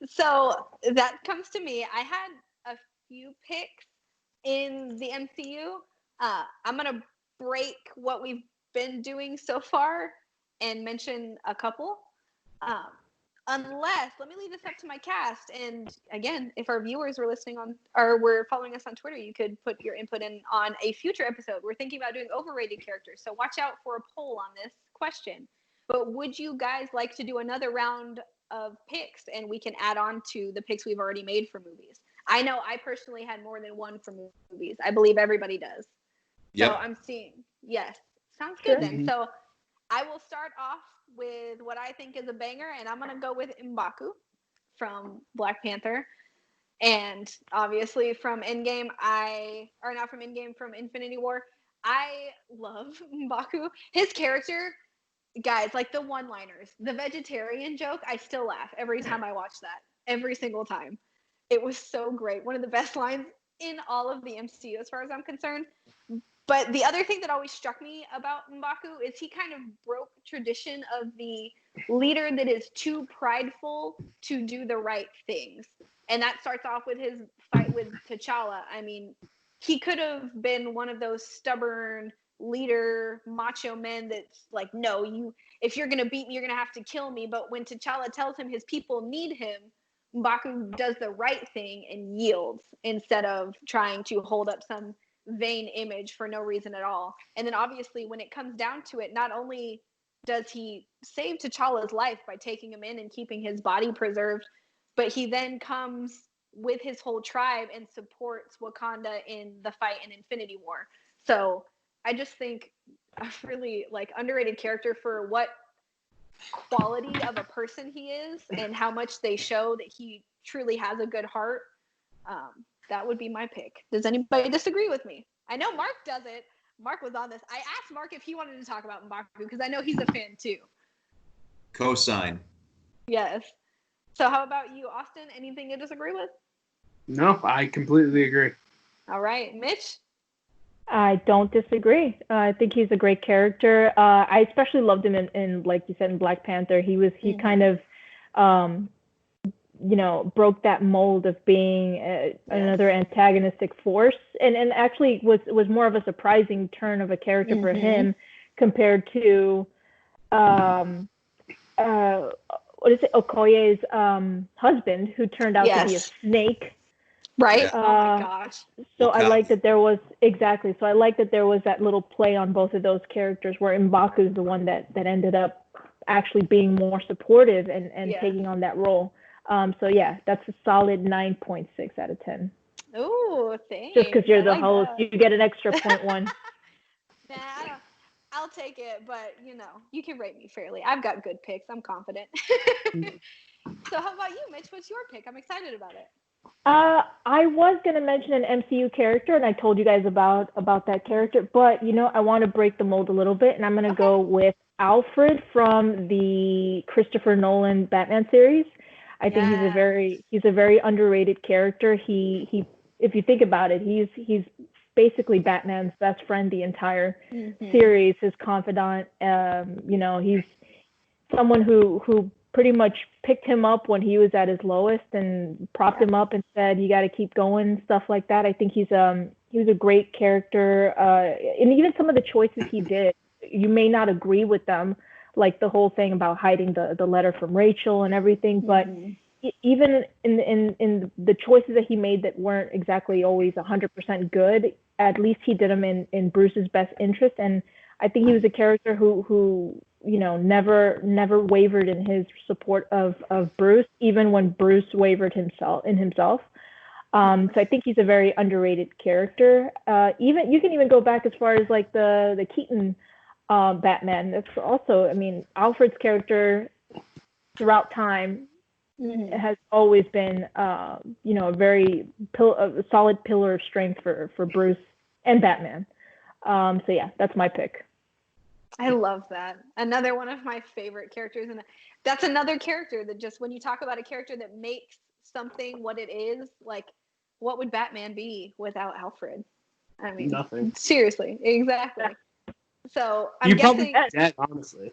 So that comes to me. I had a few picks in the MCU. I'm going to break what we've been doing so far and mention a couple. Unless, let me leave this up to my cast. And again, if our viewers were listening on, or were following us on Twitter, you could put your input in on a future episode. We're thinking about doing overrated characters. So watch out for a poll on this question. But would you guys like to do another round of picks, and we can add on to the picks we've already made for movies? I know I personally had more than one for movies. I believe everybody does. Yep. So I'm seeing, yes. Sounds good then. So I will start off with what I think is a banger, and I'm going to go with M'Baku from Black Panther. And obviously from Endgame, from Infinity War, I love M'Baku. His character, guys, like the one-liners, the vegetarian joke, I still laugh every time I watch that. Every single time. It was so great. One of the best lines in all of the MCU as far as I'm concerned. But the other thing that always struck me about M'Baku is he kind of broke tradition of the leader that is too prideful to do the right things. And that starts off with his fight with T'Challa. I mean, he could have been one of those stubborn leader macho man that's like, no, if you're gonna beat me, you're gonna have to kill me. But when T'Challa tells him his people need him, M'Baku does the right thing and yields instead of trying to hold up some vain image for no reason at all. And then obviously when it comes down to it, not only does he save T'Challa's life by taking him in and keeping his body preserved, but he then comes with his whole tribe and supports Wakanda in the fight in Infinity War. So I just think a really like underrated character for what quality of a person he is and how much they show that he truly has a good heart. That would be my pick. Does anybody disagree with me? I know Mark doesn't. Mark was on this. I asked Mark if he wanted to talk about M'Baku because I know he's a fan too. Cosign. Yes. So how about you, Austin? Anything you disagree with? No, I completely agree. All right. Mitch? I don't disagree. I think he's a great character. I especially loved him in like you said, in Black Panther. He kind of, broke that mold of being another antagonistic force, and actually was more of a surprising turn of a character for him compared to, Okoye's husband, who turned out to be a snake. Right. Yeah. Oh my gosh. So I like that there was So I like that there was that little play on both of those characters, where M'Baku is the one that ended up actually being more supportive and taking on that role. So yeah, that's a solid 9.6 out of 10. Ooh, thanks. Just because you're the host, you get an extra 0.1. Nah, I'll take it, but you can rate me fairly. I've got good picks. I'm confident. So how about you, Mitch? What's your pick? I'm excited about it. I was going to mention an MCU character, and I told you guys about that character, but I want to break the mold a little bit, and I'm going to go with Alfred from the Christopher Nolan Batman series. I think he's a very underrated character. He if you think about it, he's basically Batman's best friend the entire series, his confidant. He's someone who pretty much picked him up when he was at his lowest and propped him up and said, "You got to keep going," stuff like that. I think he was a great character, and even some of the choices he did, you may not agree with them, like the whole thing about hiding the letter from Rachel and everything, but even in the choices that he made that weren't exactly always 100% good, at least he did them in Bruce's best interest. And I think he was a character who never wavered in his support of Bruce, even when Bruce wavered himself. So I think he's a very underrated character. Even you can even go back as far as like the Keaton Batman. That's also, Alfred's character throughout time has always been, a very a solid pillar of strength for Bruce and Batman. So yeah, that's my pick. I love that. Another one of my favorite characters, and that's another character that just, when you talk about a character that makes something what it is, like, what would Batman be without Alfred? Nothing. Seriously, exactly. So I'm You're guessing probably dead, honestly.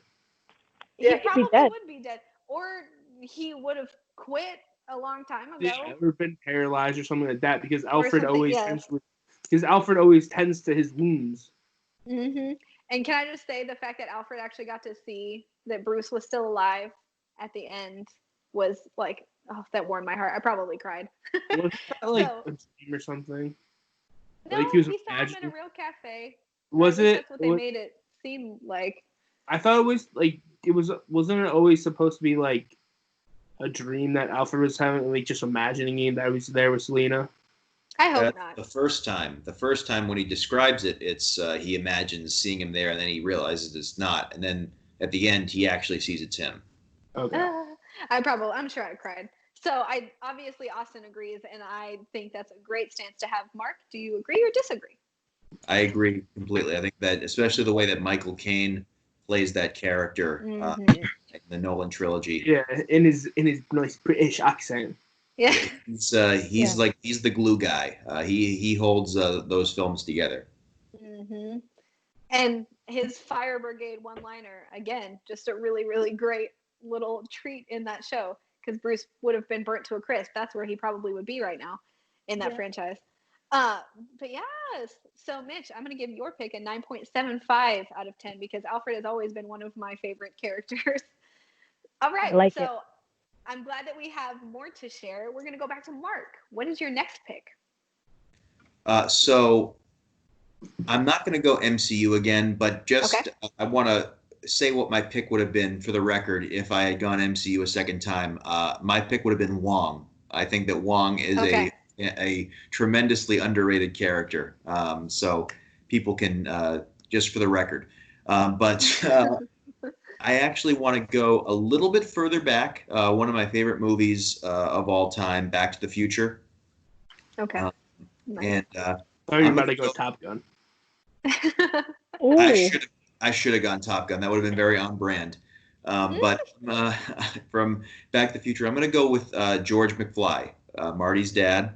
He probably would be dead, or he would have quit a long time ago. Yeah, or been paralyzed or something like that, because Alfred always tends to his wounds. And can I just say, the fact that Alfred actually got to see that Bruce was still alive at the end was like, oh, that warmed my heart. I probably cried. Was that like a dream or something? No, like he saw him in a real cafe. Was it? That's what they made it seem like. I thought it was like wasn't it always supposed to be like a dream that Alfred was having, like just imagining that he was there with Selena? I hope not. The first time when he describes it, it's he imagines seeing him there, and then he realizes it's not, and then at the end he actually sees it's him. Okay. I'm sure I cried. So obviously Austin agrees, and I think that's a great stance to have. Mark, do you agree or disagree? I agree completely. I think that, especially the way that Michael Caine plays that character in the Nolan trilogy. Yeah, in his nice British accent. Yeah, he's the glue guy. He holds those films together. And his Fire Brigade one-liner, again, just a really, really great little treat in that show, because Bruce would have been burnt to a crisp. That's where he probably would be right now in that franchise. But yes. So Mitch, I'm gonna give your pick a 9.75 out of 10 because Alfred has always been one of my favorite characters. All right. I like so it. I'm glad that we have more to share. We're gonna go back to Mark. What is your next pick? So I'm not going to go MCU again, but just I want to say what my pick would have been for the record if I had gone MCU a second time. My pick would have been Wong. I think that Wong is a tremendously underrated character. So people can, just for the record. But I actually want to go a little bit further back. One of my favorite movies of all time, Back to the Future. Okay. And are you about to go Top Gun? I should have gone Top Gun. That would have been very on brand. But from Back to the Future, I'm going to go with George McFly, Marty's dad.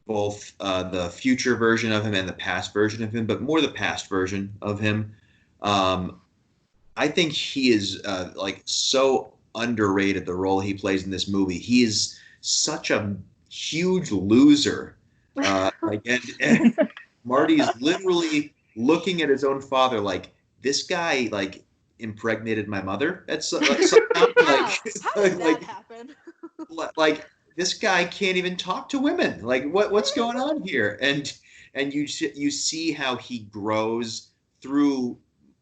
Both the future version of him and the past version of him, but more the past version of him. I think he is like so underrated, the role he plays in this movie. He is such a huge loser. And Marty is literally looking at his own father like, this guy like impregnated my mother at some time. How did that happen? Like this guy can't even talk to women. Like what's going on here? And you see how he grows through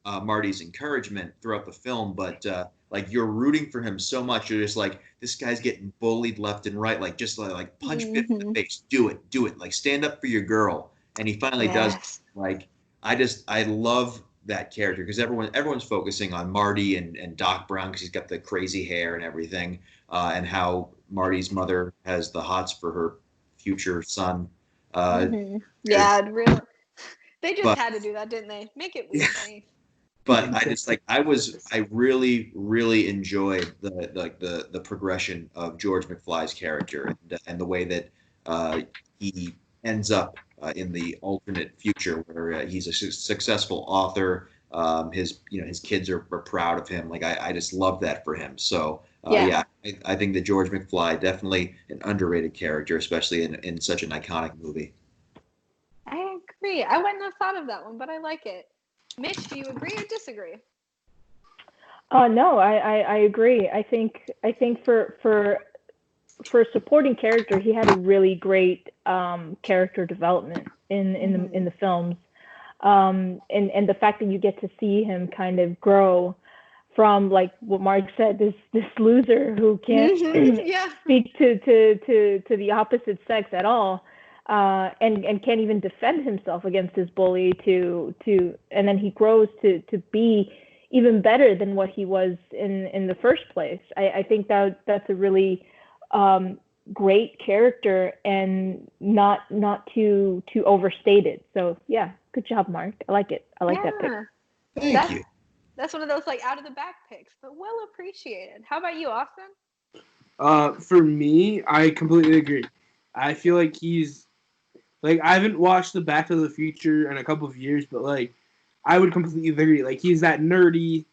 Marty's encouragement throughout the film, but like you're rooting for him so much. You're just like, this guy's getting bullied left and right. Like just like punch him in the face. Do it. Like stand up for your girl. And he finally does. Like I love that character because everyone's focusing on Marty and Doc Brown because he's got the crazy hair and everything, and how Marty's mother has the hots for her future son. Yeah, really. They just had to do that, didn't they? Make it weird. Yeah. But I really, really enjoyed the progression of George McFly's character and the way that he ends up in the alternate future where he's a successful author. His kids are proud of him. Like I just love that for him. So I think that George McFly definitely an underrated character, especially in such an iconic movie. I agree. I wouldn't have thought of that one, but I like it. Mitch, do you agree or disagree? No, I agree. I think for a supporting character, he had a really great character development in the films, and the fact that you get to see him kind of grow from, like what Mark said, this loser who can't speak to the opposite sex at all. And can't even defend himself against his bully and then he grows to be even better than what he was in the first place. I think that's a really great character and not too overstated. So yeah, good job, Mark. I like it. I like that pick. Thank you. That's one of those like out of the back picks, but well appreciated. How about you, Austin? For me, I completely agree. I feel like he's like, I haven't watched the Back to the Future in a couple of years, but like I would completely agree. Like he's that nerdy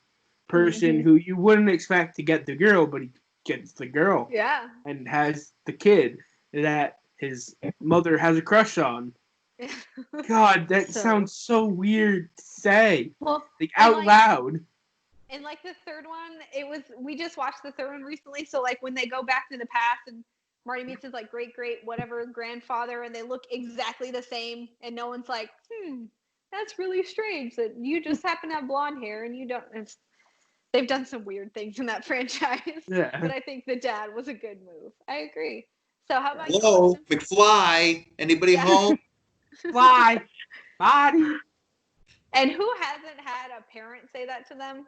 person who you wouldn't expect to get the girl, but he gets the girl. Yeah. And has the kid that his mother has a crush on. God, that sounds so weird to say. Well, like out loud. And like the third one, we just watched the third one recently, so like when they go back to the past and Marty meets his like great whatever grandfather and they look exactly the same and no one's like, that's really strange that you just happen to have blonde hair and you don't. They've done some weird things in that franchise. Yeah. But I think the dad was a good move. I agree. So how about you, McFly? Anybody home? Fly. Body. And who hasn't had a parent say that to them?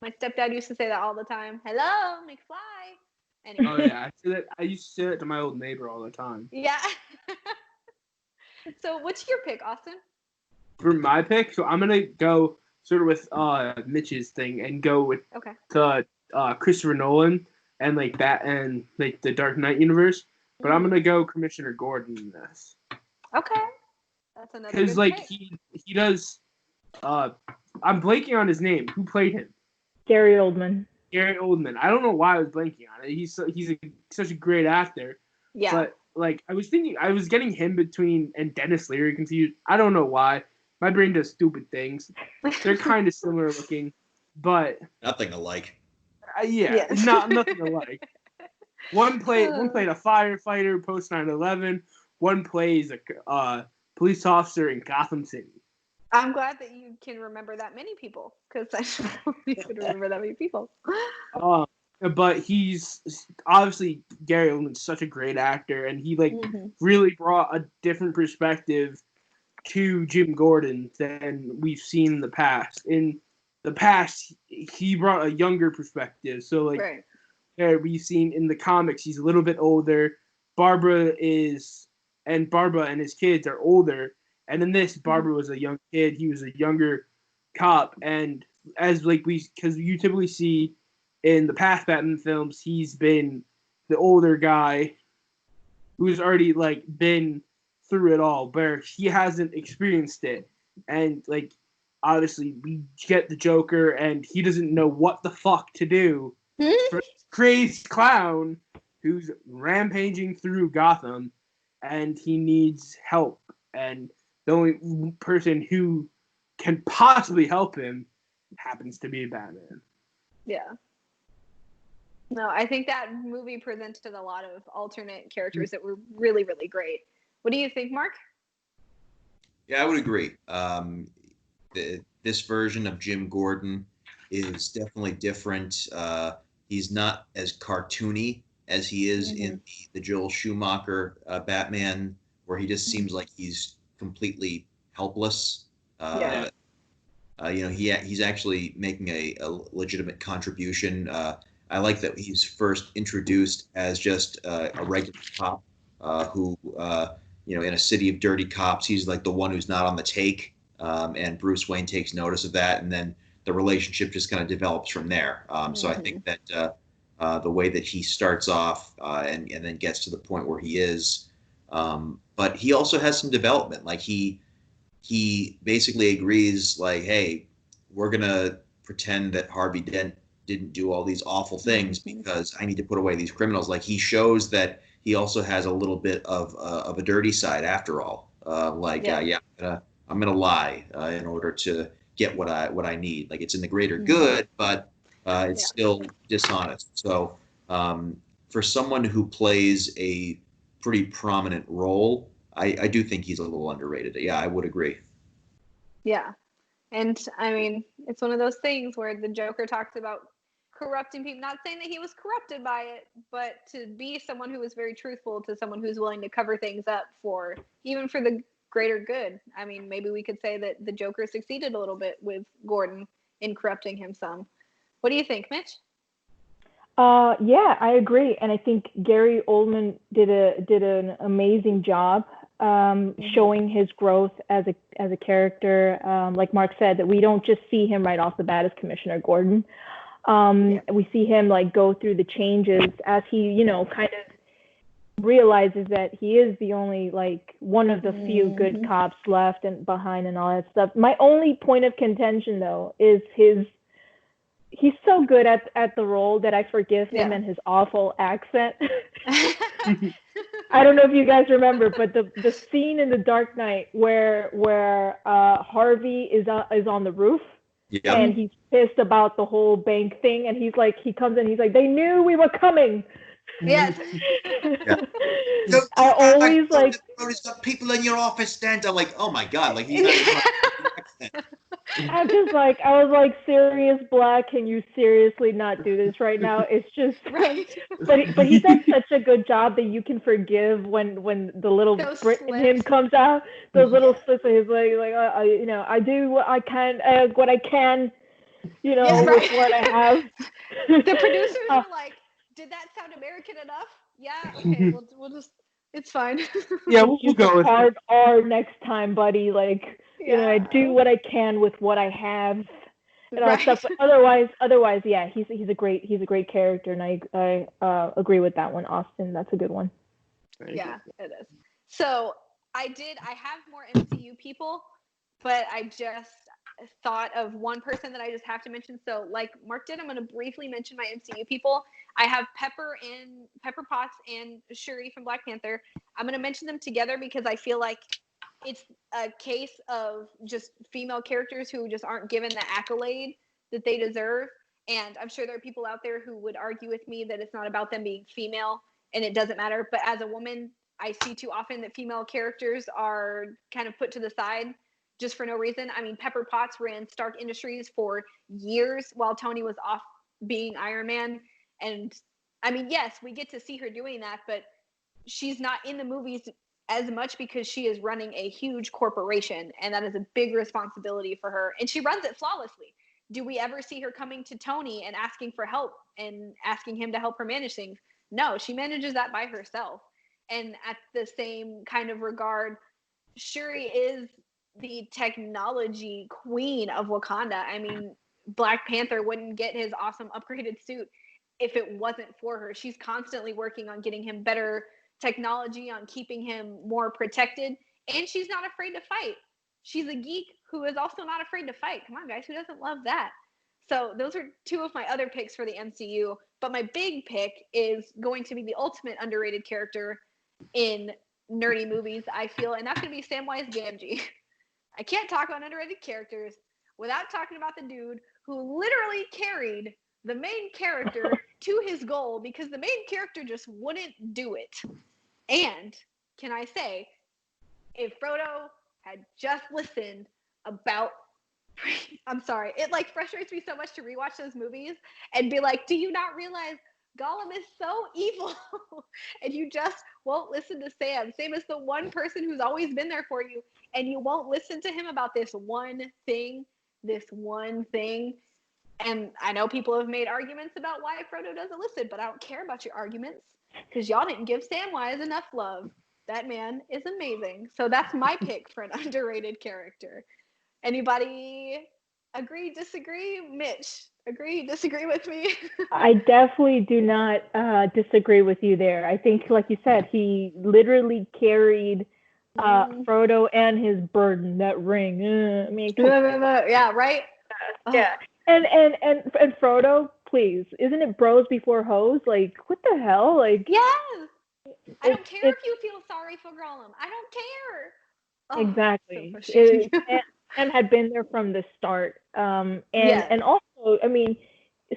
My stepdad used to say that all the time. Hello, McFly. Anyway. Oh yeah, I used to say that to my old neighbor all the time. Yeah. So what's your pick, Austin? For my pick, so I'm gonna go sort of with Mitch's thing and go with the Christopher Nolan and like that and like the Dark Knight universe. But I'm gonna go Commissioner Gordon in this. Okay. That's another. Because like he does. I'm blanking on his name. Who played him? Gary Oldman. I don't know why I was blanking on it. He's such a great actor. Yeah. But like I was getting him and Dennis Leary confused. I don't know why. My brain does stupid things. They're kind of similar looking, but nothing alike. Yeah, Yes. nothing alike. One played a firefighter post 9/11. One plays a police officer in Gotham City. I'm glad that you can remember that many people, because I don't know if you could remember that many people. But he's obviously Gary Oldman's such a great actor, and he really brought a different perspective to Jim Gordon than we've seen in the past. In the past, he brought a younger perspective. So right. We've seen in the comics, he's a little bit older. Barbara and his kids are older. And in this, Barbara was a young kid. He was a younger cop. And because you typically see in the past Batman films, he's been the older guy who's already been through it all, where he hasn't experienced it. And obviously we get the Joker, and he doesn't know what the fuck to do for this crazed clown who's rampaging through Gotham, and he needs help. And the only person who can possibly help him happens to be Batman. Yeah. No, I think that movie presented a lot of alternate characters that were really, really great. What do you think, Mark? Yeah, I would agree. This version of Jim Gordon is definitely different. He's not as cartoony as he is in the Joel Schumacher Batman, where he just seems like he's completely helpless. He's actually making a legitimate contribution. I like that he's first introduced as just a regular cop who, in a city of dirty cops, he's like the one who's not on the take, and Bruce Wayne takes notice of that, and then the relationship just kind of develops from there. So I think that the way that he starts off and then gets to the point where he is, but he also has some development. Like he basically agrees, like, hey, we're gonna pretend that Harvey Dent didn't do all these awful things because I need to put away these criminals. Like, he shows that he also has a little bit of a dirty side after all. I'm gonna lie in order to get what I need. Like, it's in the greater good, but it's still dishonest. So for someone who plays a pretty prominent role, I do think he's a little underrated. Yeah, I would agree. Yeah. And I mean, it's one of those things where the Joker talks about corrupting people, not saying that he was corrupted by it, but to be someone who was very truthful, to someone who's willing to cover things up even for the greater good. I mean, maybe we could say that the Joker succeeded a little bit with Gordon in corrupting him some. What do you think, Mitch? Yeah, I agree, and I think Gary Oldman did an amazing job showing his growth as a character. Like Mark said, that we don't just see him right off the bat as Commissioner Gordon. We see him go through the changes as he, kind of realizes that he is the only one of the few good cops left and behind and all that stuff. My only point of contention though is he's so good at the role that I forgive him and his awful accent. I don't know if you guys remember, but the scene in The Dark Knight where Harvey is on the roof. Yep. And he's pissed about the whole bank thing, and he comes in, he's like, they knew we were coming. Yes. I always people in your office stand. I'm like, oh my god, he's not I was like, serious Black, can you seriously not do this right now? It's just right. But he does such a good job that you can forgive when the little Brit in him comes out. Those little slips, and he's I do what I can, with what I have. The producers were like, did that sound American enough? Yeah. Okay. We'll just. It's fine. Yeah, we'll go with hard R next time, buddy. I do what I can with what I have, and all that stuff. But otherwise, yeah, he's a great character, and I agree with that one, Austin. That's a good one. Yeah, it is. So I have more MCU people, but thought of one person that I just have to mention. So like Mark did, I'm going to briefly mention my MCU people. I have Pepper Potts and Shuri from Black Panther. I'm going to mention them together because I feel like it's a case of just female characters who just aren't given the accolade that they deserve. And I'm sure there are people out there who would argue with me that it's not about them being female and it doesn't matter. But as a woman, I see too often that female characters are kind of put to the side just for no reason. I mean, Pepper Potts ran Stark Industries for years while Tony was off being Iron Man. And I mean, yes, we get to see her doing that, but she's not in the movies as much because she is running a huge corporation, and that is a big responsibility for her. And she runs it flawlessly. Do we ever see her coming to Tony and asking for help and asking him to help her manage things? No, she manages that by herself. And at the same kind of regard, Shuri is the technology queen of Wakanda. I mean, Black Panther wouldn't get his awesome upgraded suit if it wasn't for her. She's constantly working on getting him better technology, on keeping him more protected, and she's not afraid to fight. She's a geek who is also not afraid to fight. Come on, guys, who doesn't love that? So those are two of my other picks for the MCU, but my big pick is going to be the ultimate underrated character in nerdy movies, I feel, and that's going to be Samwise Gamgee. I can't talk about underrated characters without talking about the dude who literally carried the main character to his goal because the main character just wouldn't do it. And can I say, if Frodo had just listened about, I'm sorry, it like frustrates me so much to rewatch those movies and be like, do you not realize Gollum is so evil? And you just won't listen to Sam. Sam is the one person who's always been there for you, and you won't listen to him about this one thing. And I know people have made arguments about why Frodo doesn't listen, but I don't care about your arguments because y'all didn't give Samwise enough love. That man is amazing. So that's my pick for an underrated character. Anybody agree, disagree? Mitch, agree, disagree with me? I definitely do not disagree with you there. I think, like you said, he literally carried Frodo and his burden, that ring. I mean, yeah, right? Yeah. And Frodo, please, isn't it bros before hoes? Like, what the hell? Like, yes. I don't care if you feel sorry for Gollum. I don't care. Oh, exactly. So Sam had been there from the start. And also, I mean,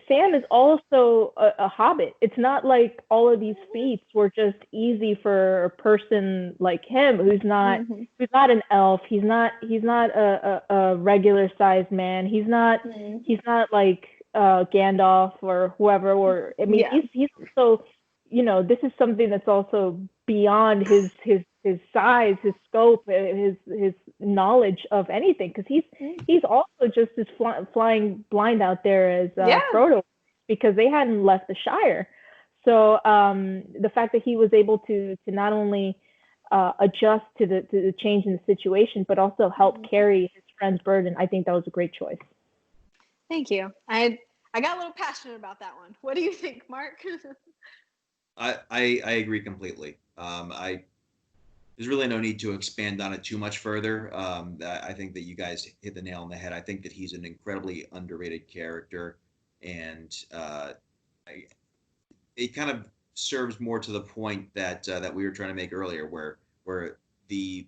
Sam is also a hobbit. It's not like all of these feats were just easy for a person like him who's not an elf. He's not a regular sized man. He's not like Gandalf or whoever. Or I mean, he's also, you know, this is something that's also beyond his size, his scope, his knowledge of anything, because he's also just as flying blind out there as Frodo, because they hadn't left the Shire. So the fact that he was able to not only adjust to the change in the situation, but also help carry his friend's burden, I think that was a great choice. Thank you. I got a little passionate about that one. What do you think, Mark? I agree completely. There's really no need to expand on it too much further. I think that you guys hit the nail on the head. I think that he's an incredibly underrated character, and it kind of serves more to the point that we were trying to make earlier, where the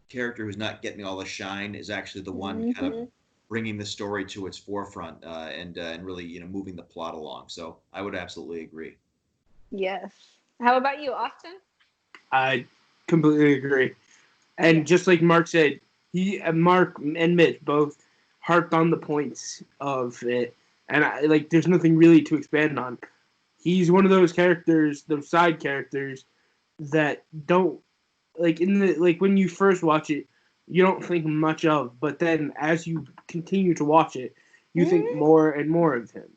character who's not getting all the shine is actually the one kind of bringing the story to its forefront and really, you know, moving the plot along. So I would absolutely agree. Yes. How about you, Austin? I completely agree. And just like Mark said, Mark and Mitch both harped on the points of it, and there's nothing really to expand on. He's one of those characters, those side characters that don't when you first watch it, you don't think much of, but then as you continue to watch it, you think more and more of him.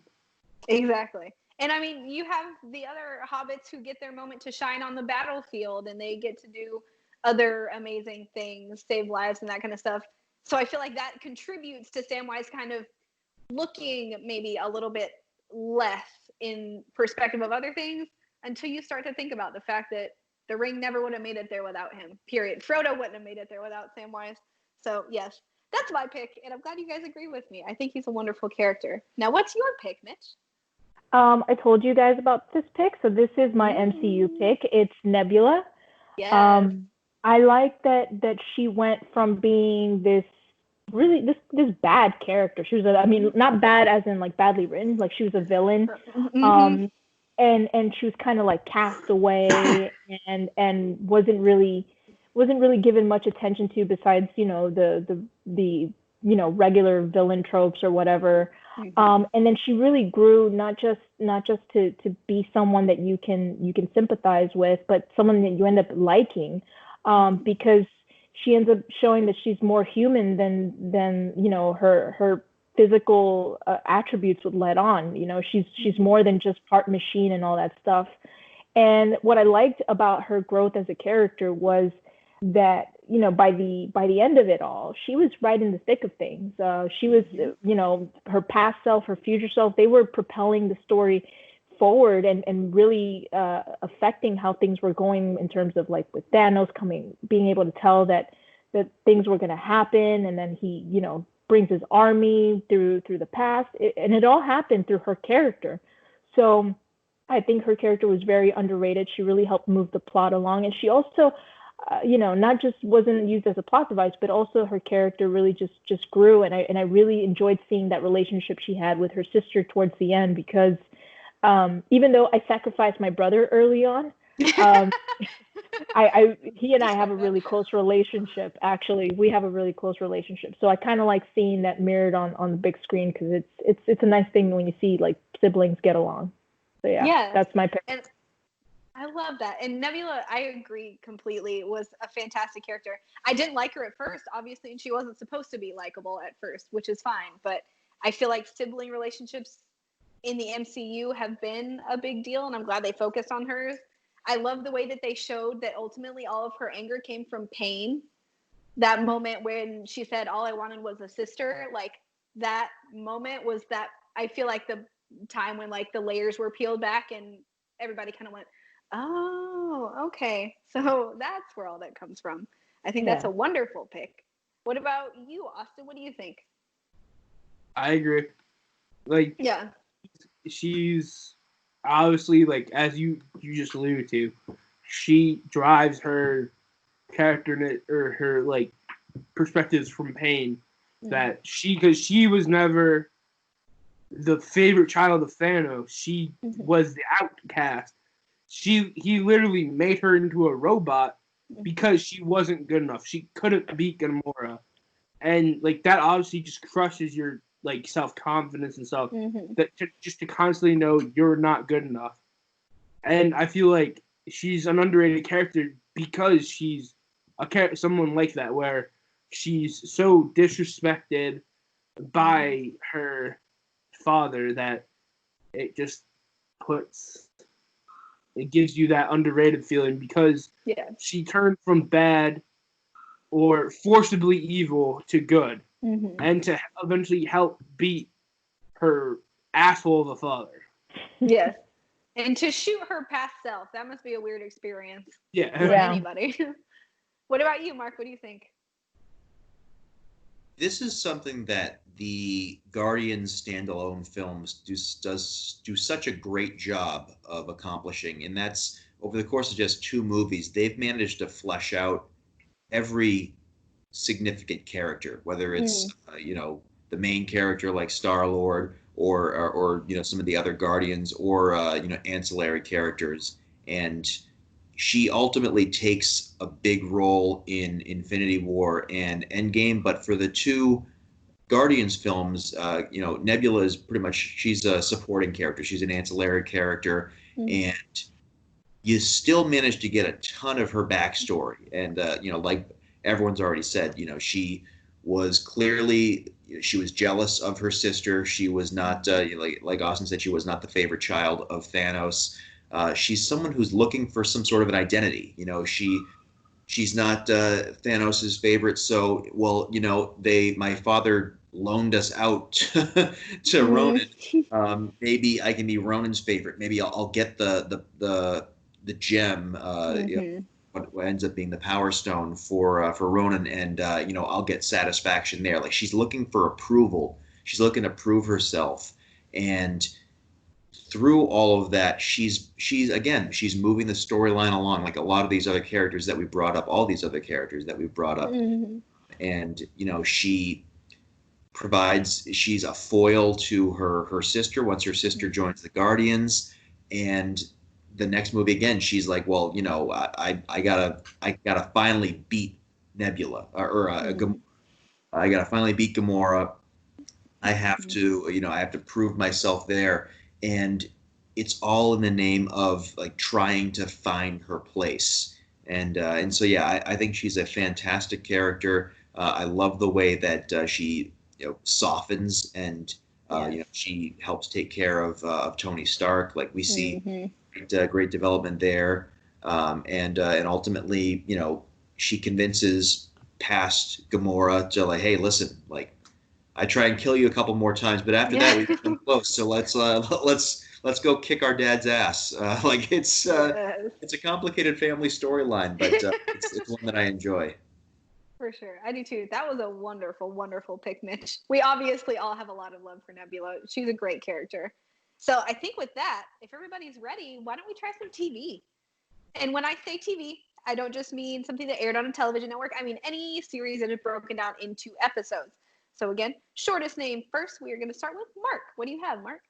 Exactly. And I mean, you have the other hobbits who get their moment to shine on the battlefield, and they get to do other amazing things, save lives and that kind of stuff. So I feel like that contributes to Samwise kind of looking maybe a little bit less in perspective of other things until you start to think about the fact that the ring never would have made it there without him, period. Frodo wouldn't have made it there without Samwise. So yes, that's my pick, and I'm glad you guys agree with me. I think he's a wonderful character. Now, what's your pick, Mitch? I told you guys about this pick, so this is my MCU pick. It's Nebula. Yes. I like that she went from being this really this bad character. She was not bad as in like badly written, like she was a villain. Mm-hmm. And she was kind of like cast away and wasn't really given much attention to besides, the regular villain tropes or whatever. Mm-hmm. And then she really grew not just to be someone that you can sympathize with, but someone that you end up liking, because she ends up showing that she's more human than her physical attributes would let on. She's more than just part machine and all that stuff. And what I liked about her growth as a character was that by the end of it all, she was right in the thick of things. She was, her past self, her future self, they were propelling the story forward and really affecting how things were going in terms of like with Thanos being able to tell that things were going to happen, and then he brings his army through the past, and it all happened through her character. So I think her character was very underrated. She really helped move the plot along, and she also not just wasn't used as a plot device, but also her character really just grew, and I really enjoyed seeing that relationship she had with her sister towards the end, because even though I sacrificed my brother early on, he and I have a really close relationship. Actually, we have a really close relationship. So I kind of like seeing that mirrored on the big screen, because it's a nice thing when you see like siblings get along. So yeah, that's my pick. And I love that. And Nebula, I agree completely, was a fantastic character. I didn't like her at first, obviously, and she wasn't supposed to be likable at first, which is fine. But I feel like sibling relationships in the MCU have been a big deal, and I'm glad they focused on hers. I love the way that they showed that ultimately all of her anger came from pain. That moment when she said, all I wanted was a sister, like that moment was that, I feel like the time when like the layers were peeled back and everybody kind of went, oh, okay. So that's where all that comes from. I think that's a wonderful pick. What about you, Austin? What do you think? I agree. Like, yeah, she's obviously, like, as you just alluded to, she drives her character or her like perspectives from pain. Mm-hmm. That because she was never the favorite child of Thanos. She was the outcast. He literally made her into a robot because she wasn't good enough. She couldn't beat Gamora, and like that obviously just crushes your like self-confidence and stuff. That just to constantly know you're not good enough. And I feel like she's an underrated character because she's someone like that, where she's so disrespected by her father that it just it gives you that underrated feeling, because she turned from bad or forcibly evil to good, and to eventually help beat her asshole of a father. Yes. And to shoot her past self, that must be a weird experience for anybody. What about you, Mark? What do you think? This is something that the Guardians standalone films do such a great job of accomplishing, and that's over the course of just 2 movies, they've managed to flesh out every significant character, whether it's the main character like Star-Lord or some of the other Guardians, or ancillary characters, and she ultimately takes a big role in Infinity War and Endgame. But for the 2 Guardians films, Nebula is pretty much, she's a supporting character. She's an ancillary character, and you still manage to get a ton of her backstory. And like everyone's already said, she was jealous of her sister. She was not like Austin said, she was not the favorite child of Thanos. She's someone who's looking for some sort of an identity. She's not Thanos's favorite. So, my father loaned us out to Ronan. Maybe I can be Ronan's favorite. Maybe I'll get the gem, what ends up being the Power Stone for Ronan, and I'll get satisfaction there. Like, she's looking for approval. She's looking to prove herself, and through all of that, she's moving the storyline along, like a lot of these other characters that we brought up, all these other characters that we brought up, and she's a foil to her sister once her sister joins the Guardians, and the next movie again, she's like, well, I gotta finally beat Nebula, I gotta finally beat Gamora. I have to prove myself there, and it's all in the name of like trying to find her place. And so yeah, I think she's a fantastic character. I love the way that she softens, and she helps take care of Tony Stark. Like, we see great development there, and ultimately, she convinces past Gamora to, like, hey, listen, like, I try and kill you a couple more times, but after that we come close. So let's go kick our dad's ass. It's a complicated family storyline, but it's one that I enjoy. For sure. I do too. That was a wonderful, wonderful pick, Mitch. We obviously all have a lot of love for Nebula. She's a great character. So I think with that, if everybody's ready, why don't we try some TV? And when I say TV, I don't just mean something that aired on a television network. I mean any series that is broken down into episodes. So again, shortest name first. We are going to start with Mark. What do you have, Mark?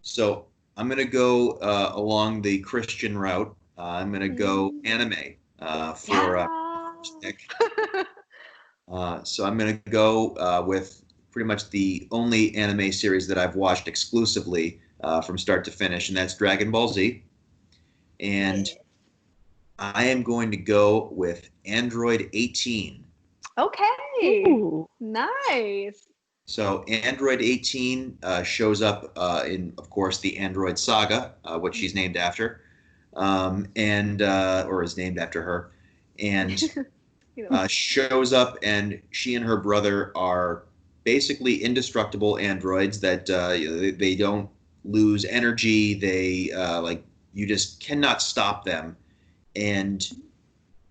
So I'm going to go along the Christian route. I'm going to go anime for Nick. So I'm going to go with pretty much the only anime series that I've watched exclusively from start to finish, and that's Dragon Ball Z. And I am going to go with Android 18. Okay. Ooh. Nice. So Android 18 shows up in, of course, the Android Saga, which she's named after, or is named after her, and shows up, and she and her brother are basically indestructible androids that they don't lose energy. They you just cannot stop them. And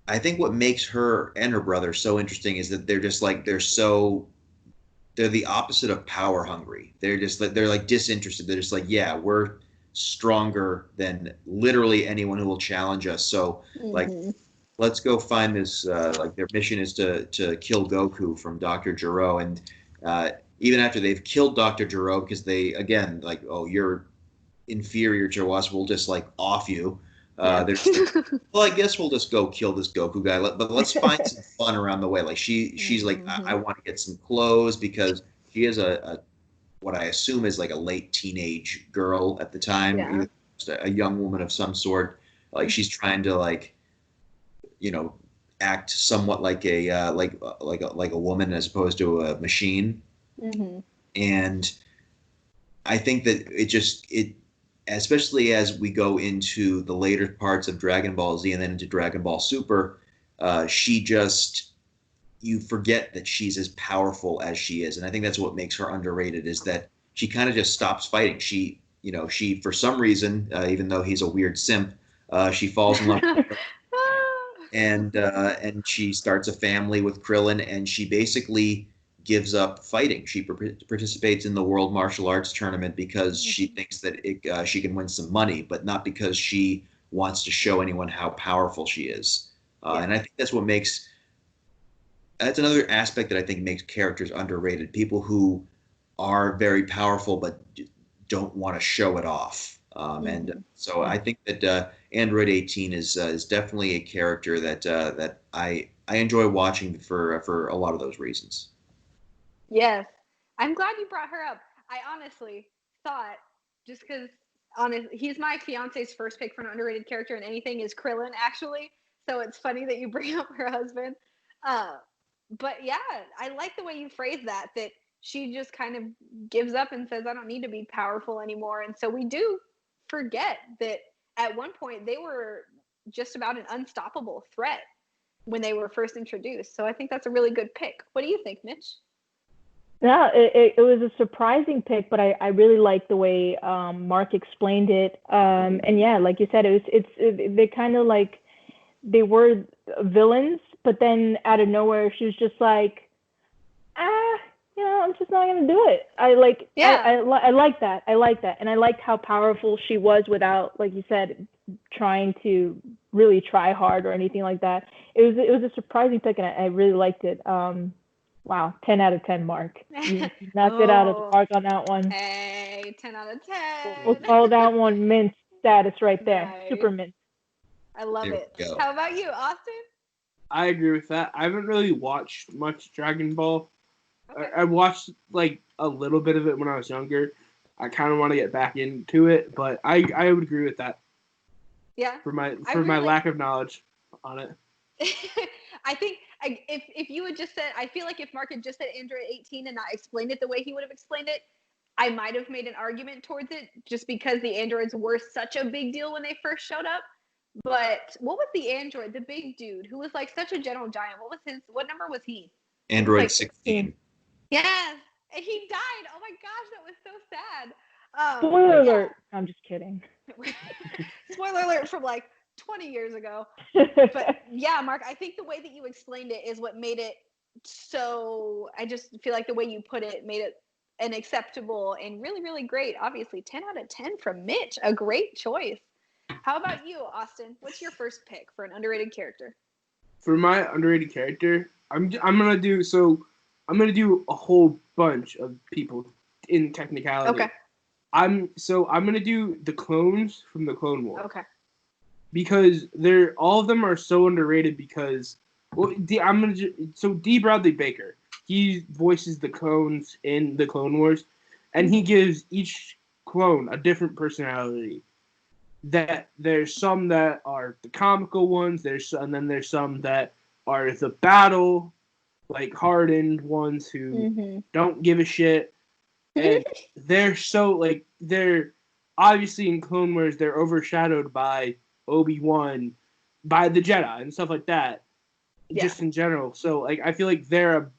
I think what makes her and her brother so interesting is that they're the opposite of power hungry. They're disinterested. They're just like, yeah, we're stronger than literally anyone who will challenge us. So let's go find this. Their mission is to kill Goku from Dr. Gero. And even after they've killed Dr. Gero, because they, again, like, oh, you're inferior to us, we'll just like off you. They're just like, well, I guess we'll just go kill this Goku guy, but let's find some fun around the way. Like she's like, I want to get some clothes, because she is a what I assume is like a late teenage girl at the time, a young woman of some sort. Like, she's trying to act somewhat like a woman as opposed to a machine. And I think that it especially as we go into the later parts of Dragon Ball Z and then into Dragon Ball Super, you forget that she's as powerful as she is. And I think that's what makes her underrated, is that she kind of just stops fighting. She for some reason, even though he's a weird simp, she falls in love with him. And she starts a family with Krillin, and she basically gives up fighting. She participates in the World Martial Arts Tournament because she thinks that she can win some money, but not because she wants to show anyone how powerful she is. And I think that's another aspect that I think makes characters underrated. People who are very powerful but don't want to show it off. And so I think that Android 18 is definitely a character that I enjoy watching for a lot of those reasons. Yes. I'm glad you brought her up. I honestly thought, just because he's my fiance's first pick for an underrated character in anything is Krillin, actually. So it's funny that you bring up her husband. But yeah, I like the way you phrase that she just kind of gives up and says, I don't need to be powerful anymore. And so we do forget that at one point they were just about an unstoppable threat when they were first introduced. So I think that's a really good pick. What do you think, Mitch? Yeah, it was a surprising pick, but I really like the way Mark explained it. And yeah, like you said, they kind of like, they were villains, but then out of nowhere she was just like, I'm just not gonna do it. I like that. I like that, and I liked how powerful she was without, like you said, trying to really try hard or anything like that. It was a surprising pick, and I really liked it. Wow, 10 out of 10, Mark. You knocked it out of the park on that one. Hey, 10 out of 10. We'll call that one mint status right there. Nice. Super mint. I love it. How about you, Austin? I agree with that. I haven't really watched much Dragon Ball. Okay. I watched like a little bit of it when I was younger. I kind of want to get back into it, but I would agree with that. Yeah. For my lack of knowledge on it. I think if you had just said, I feel like if Mark had just said Android 18 and not explained it the way he would have explained it, I might have made an argument towards it just because the androids were such a big deal when they first showed up. But what was the android, the big dude who was like such a gentle giant? What number was he? Android like 16. Yes, and he died. Oh my gosh, that was so sad. Spoiler alert. I'm just kidding. Spoiler alert from like 20 years ago. But yeah, Mark, I think the way that you explained it is what made it so, I just feel like the way you put it made it an acceptable and really, really great. Obviously, 10 out of 10 from Mitch. A great choice. How about you, Austin? What's your first pick for an underrated character? For my underrated character, I'm gonna do a whole bunch of people in technicality. Okay. I'm gonna do the clones from the Clone Wars. Okay. Because all of them are so underrated because D. Bradley Baker, he voices the clones in the Clone Wars, and he gives each clone a different personality. That there's some that are the comical ones, and then there's some that are the battle, like hardened ones who don't give a shit, and they're obviously in Clone Wars they're overshadowed by Obi-Wan, by the Jedi and stuff like that, just in general. So like I feel like they're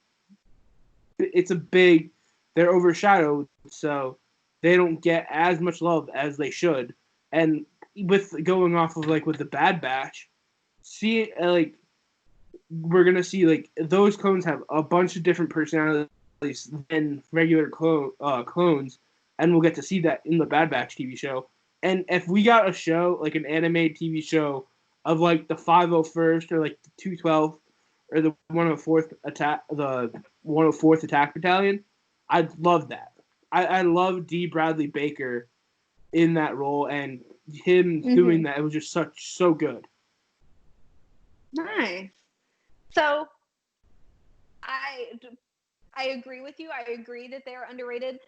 overshadowed, so they don't get as much love as they should. And with going off of like with the Bad Batch, we're gonna see like those clones have a bunch of different personalities than regular clones, and we'll get to see that in the Bad Batch TV show. And if we got a show like an animated TV show of like the 501st or like the 212th or the 104th Attack Battalion, I'd love that. I love D. Bradley Baker in that role, and him doing that, it was just so good. Nice. So I agree with you. I agree that they are underrated.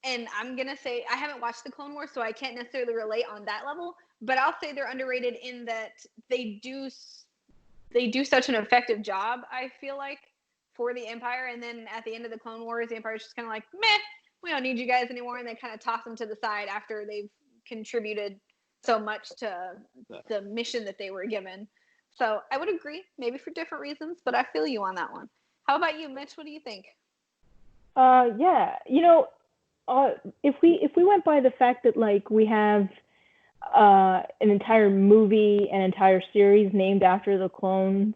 And I'm going to say, I haven't watched the Clone Wars, so I can't necessarily relate on that level, but I'll say they're underrated in that they do such an effective job, I feel like, for the Empire. And then at the end of the Clone Wars, the Empire's just kind of like, meh, we don't need you guys anymore. And they kind of toss them to the side after they've contributed so much to the mission that they were given. So I would agree, maybe for different reasons, but I feel you on that one. How about you, Mitch? What do you think? Yeah, if we went by the fact that like we have an entire movie, an entire series named after the clones,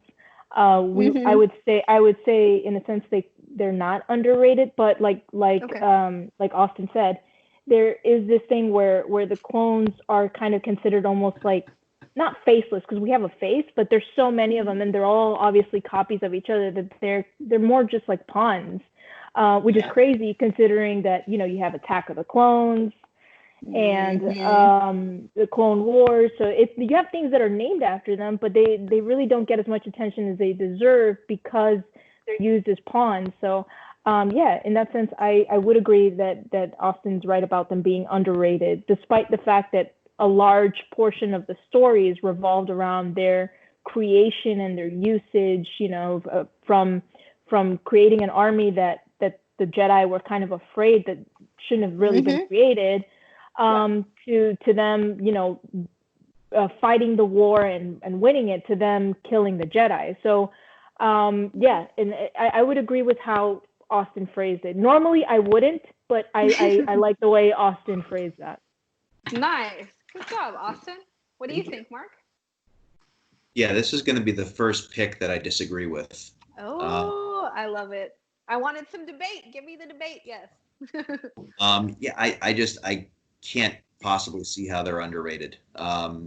I would say in a sense they're not underrated, but like Austin said, there is this thing where the clones are kind of considered almost like not faceless because we have a face, but there's so many of them and they're all obviously copies of each other that they're more just like pawns. Which is crazy considering that, you have Attack of the Clones and the Clone Wars. So you have things that are named after them, but they really don't get as much attention as they deserve because they're used as pawns. So, in that sense, I would agree that Austin's right about them being underrated, despite the fact that a large portion of the story is revolved around their creation and their usage, from creating an army that the Jedi were kind of afraid that shouldn't have really been created, to them, fighting the war and winning it, to them killing the Jedi. So, and I would agree with how Austin phrased it. Normally I wouldn't, but I like the way Austin phrased that. Nice. Good job, Austin. What do you think, Mark? Yeah, this is going to be the first pick that I disagree with. Oh, I love it. I wanted some debate. Give me the debate. Yes. Yeah, I can't possibly see how they're underrated. I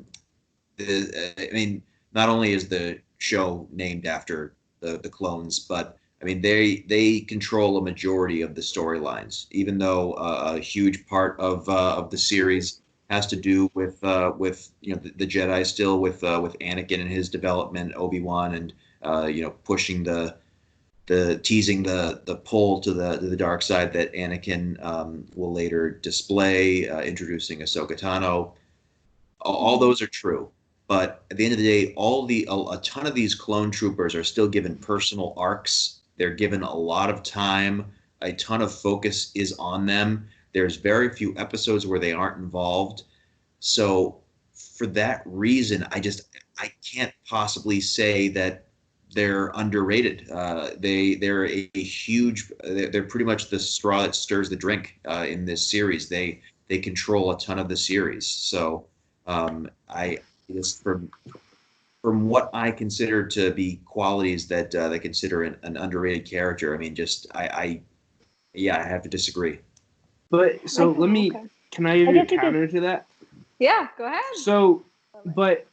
mean, not only is the show named after the clones, but I mean they control a majority of the storylines. Even though a huge part of the series has to do with the Jedi still with Anakin and his development, Obi-Wan, and pushing the teasing the pull to the dark side that Anakin will later display, introducing Ahsoka Tano. All those are true, but at the end of the day, a ton of these clone troopers are still given personal arcs. They're given a lot of time. A ton of focus is on them. There's very few episodes where they aren't involved. So for that reason, I can't possibly say that they're underrated. They're a huge. They're pretty much the straw that stirs the drink in this series. They control a ton of the series. So I just from what I consider to be qualities that they consider an underrated character. I mean, I have to disagree. But so let me. Okay. Can I give you a counter to that? Yeah, go ahead. So, but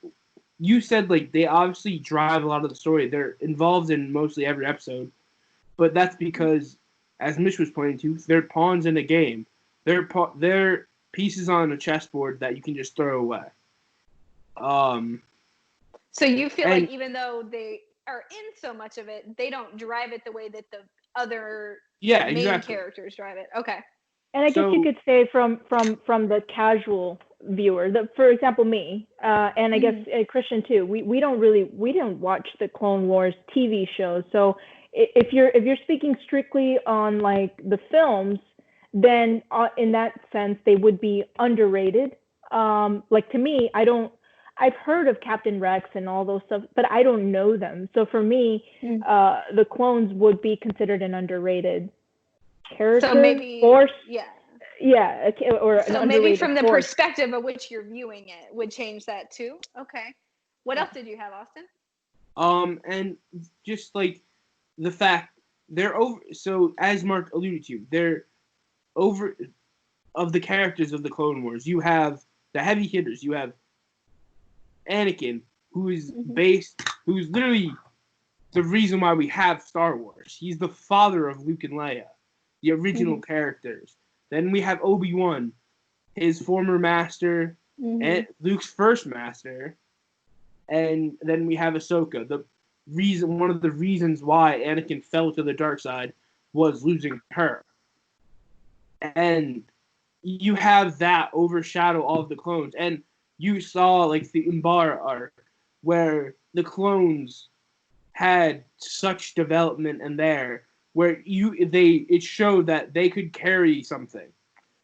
you said like they obviously drive a lot of the story. They're involved in mostly every episode, but that's because, as Mitch was pointing to, they're pawns in a game. They're pieces on a chessboard that you can just throw away. So you feel like even though they are in so much of it, they don't drive it the way that the other main characters drive it. Okay. And I guess you could say from the casual viewer, for example, me, and I guess Christian too. We don't watch the Clone Wars TV shows. So if you're speaking strictly on like the films, then in that sense they would be underrated. Like to me, I've heard of Captain Rex and all those stuff, but I don't know them. So for me, the clones would be considered an underrated character. So maybe or so maybe from the perspective of which you're viewing it would change that too. Okay. What else did you have, Austin? And just like the fact they're over. So as Mark alluded to, they're over of the characters of the Clone Wars. You have the heavy hitters. You have Anakin, who is who's literally the reason why we have Star Wars. He's the father of Luke and Leia, the original characters. Then we have Obi-Wan, his former master, and Luke's first master. And then we have Ahsoka. One of the reasons why Anakin fell to the dark side was losing her. And you have that overshadow all of the clones. And you saw like the Umbara arc where the clones had such development in there where it showed that they could carry something.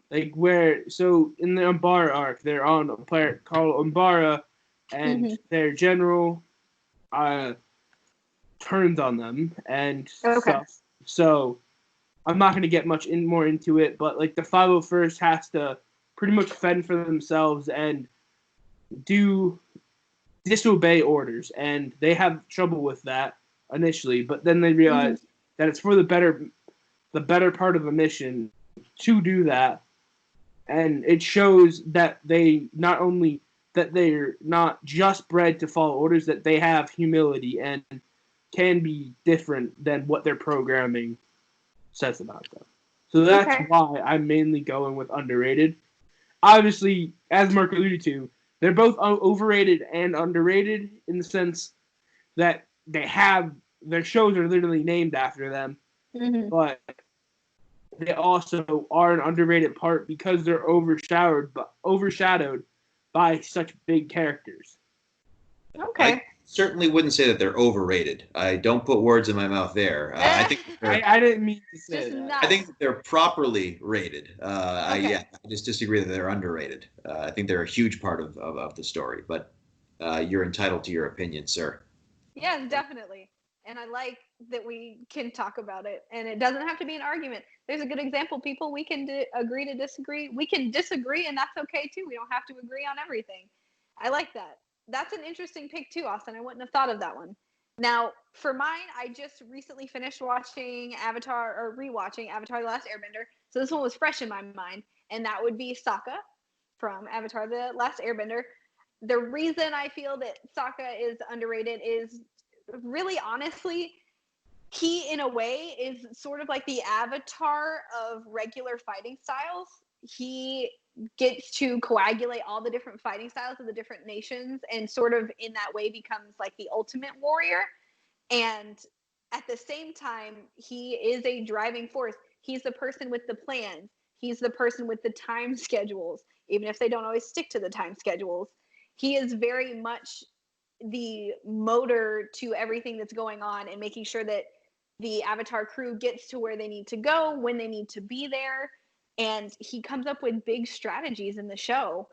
Like so in the Umbara arc, they're on a planet called Umbara, and their general turns on them and stuff. So I'm not going to get much more into it, but like the 501st has to pretty much fend for themselves and disobey orders, and they have trouble with that initially, but then they realize that it's for the better part of the mission to do that, and it shows that they're not just bred to follow orders, that they have humility and can be different than what their programming says about them. So that's why I'm mainly going with underrated. Obviously, as Mark alluded to, they're both overrated and underrated in the sense that their shows are literally named after them, but they also are an underrated part because they're overshadowed by such big characters. Okay. I certainly wouldn't say that they're overrated. I don't put words in my mouth there. I think I didn't mean to say that. I think that they're properly rated. I just disagree that they're underrated. I think they're a huge part of the story, but you're entitled to your opinion, sir. Yeah, definitely. And I like that we can talk about it, and it doesn't have to be an argument. There's a good example, people. We can agree to disagree. We can disagree, and that's okay too. We don't have to agree on everything. I like that. that's an interesting pick too, Austin. I wouldn't have thought of that one. Now, for mine, I just recently finished watching Avatar, or rewatching Avatar: The Last Airbender. So this one was fresh in my mind, and that would be Sokka from Avatar: The Last Airbender. The reason I feel that Sokka is underrated is really, honestly, he, in a way, is sort of like the Avatar of regular fighting styles. He gets to coagulate all the different fighting styles of the different nations, and sort of in that way becomes like the ultimate warrior. And at the same time, he is a driving force. He's the person with the plans. He's the person with the time schedules, even if they don't always stick to the time schedules. He is very much the motor to everything that's going on, and making sure that the Avatar crew gets to where they need to go when they need to be there. And he comes up with big strategies in the show.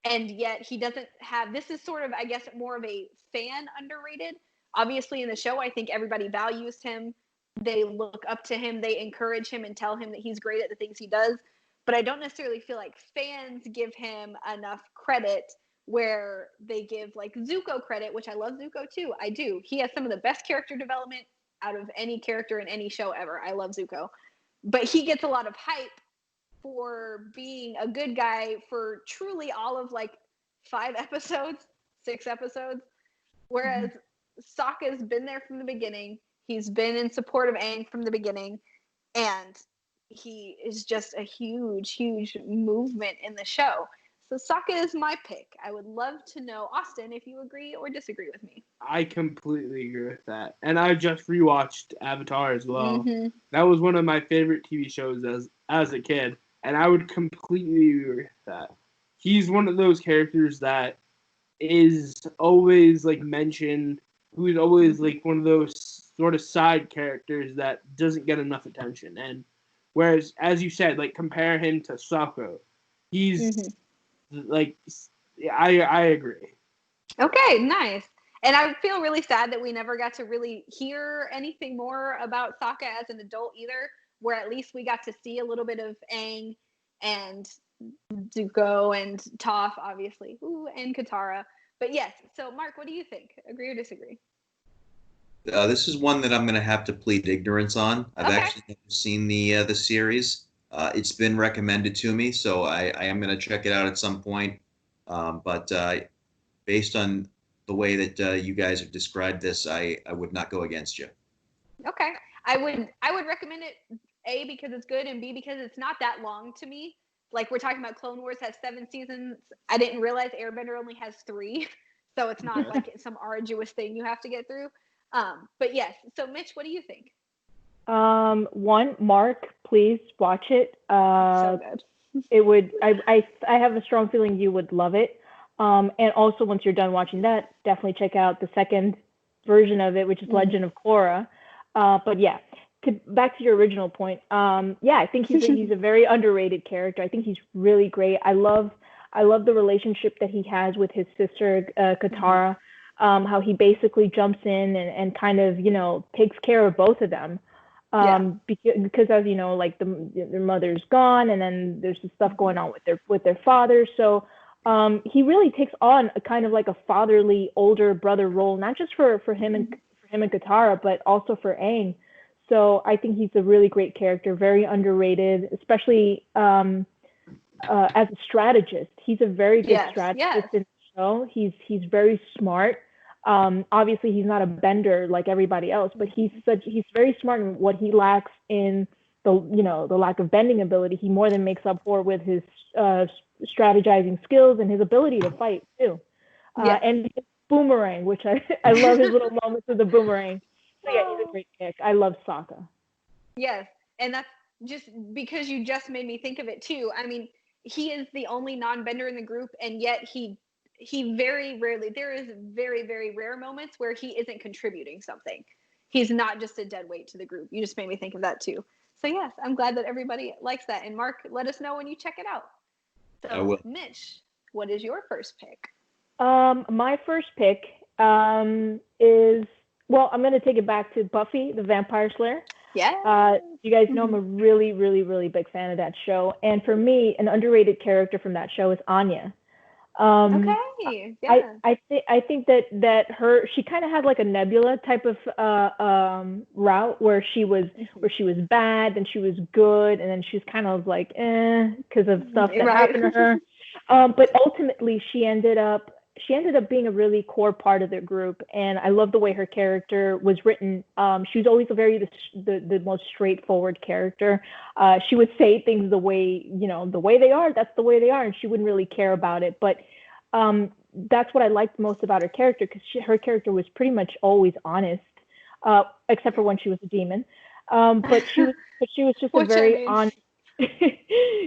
And yet he doesn't have, this is sort of, I guess, more of a fan underrated. Obviously in the show, I think everybody values him. They look up to him. They encourage him and tell him that he's great at the things he does. But I don't necessarily feel like fans give him enough credit, where they give like Zuko credit, which I love Zuko too. I do. He has some of the best character development out of any character in any show ever. I love Zuko. But he gets a lot of hype for being a good guy for truly all of like 5 episodes, 6 episodes. Whereas Sokka's been there from the beginning. He's been in support of Aang from the beginning. And he is just a huge, huge movement in the show. So Sokka is my pick. I would love to know, Austin, if you agree or disagree with me. I completely agree with that. And I just rewatched Avatar as well. That was one of my favorite TV shows as a kid. And I would completely agree with that. He's one of those characters that is always like mentioned, who's always like one of those sort of side characters that doesn't get enough attention. And whereas, as you said, like compare him to Sokka, he's like, I agree. Okay, nice. And I feel really sad that we never got to really hear anything more about Sokka as an adult either, where at least we got to see a little bit of Aang and Zuko and Toph, obviously, and Katara. But yes, so Mark, what do you think? Agree or disagree? This is one that I'm going to have to plead ignorance on. I've actually never seen the series. It's been recommended to me, so I am going to check it out at some point. But based on the way that you guys have described this, I would not go against you. Okay, I would recommend it, A, because it's good, and B, because it's not that long to me. Like, we're talking about Clone Wars has 7 seasons. I didn't realize Airbender only has 3, so it's not like some arduous thing you have to get through. But yes, so Mitch, what do you think? One, Mark, please watch it. So good. It would. I have a strong feeling you would love it. And also, once you're done watching that, definitely check out the second version of it, which is Legend of Korra. But yeah, back to your original point. Yeah, I think he's a very underrated character. I think he's really great. I love the relationship that he has with his sister Katara. How he basically jumps in and kind of, takes care of both of them. Because as you know, like their mother's gone, and then there's some stuff going on with their father. So he really takes on a kind of like a fatherly older brother role, not just for him and Katara, but also for Aang. So I think he's a really great character, very underrated, especially as a strategist. He's a very good strategist in the show. He's very smart. Obviously he's not a bender like everybody else, but he's very smart in what he lacks in the lack of bending ability. He more than makes up for with his strategizing skills and his ability to fight too. And his boomerang, which I love his little moments with the boomerang. So yeah, he's a great pick. I love Sokka. Yes, and that's just because you just made me think of it too. I mean, he is the only non-bender in the group, and yet he very rarely, there is very, very rare moments where he isn't contributing something. He's not just a dead weight to the group. You just made me think of that too. So yes, I'm glad that everybody likes that. And Mark, let us know when you check it out. So I will. Mitch, what is your first pick? My first pick is, well, I'm going to take it back to Buffy the Vampire Slayer. Yeah. You guys know I'm a really, really, really big fan of that show. And for me, an underrated character from that show is Anya. Okay. Yeah. I think that she kind of had like a Nebula type of route where she was bad, then she was good, and then she was kind of like because of stuff that happened to her. But ultimately, she ended up being a really core part of the group, and I love the way her character was written. She was always the most straightforward character. She would say things the way they are. That's the way they are, and she wouldn't really care about it. But that's what I liked most about her character, because her character was pretty much always honest, except for when she was a demon. But she was just a very honest.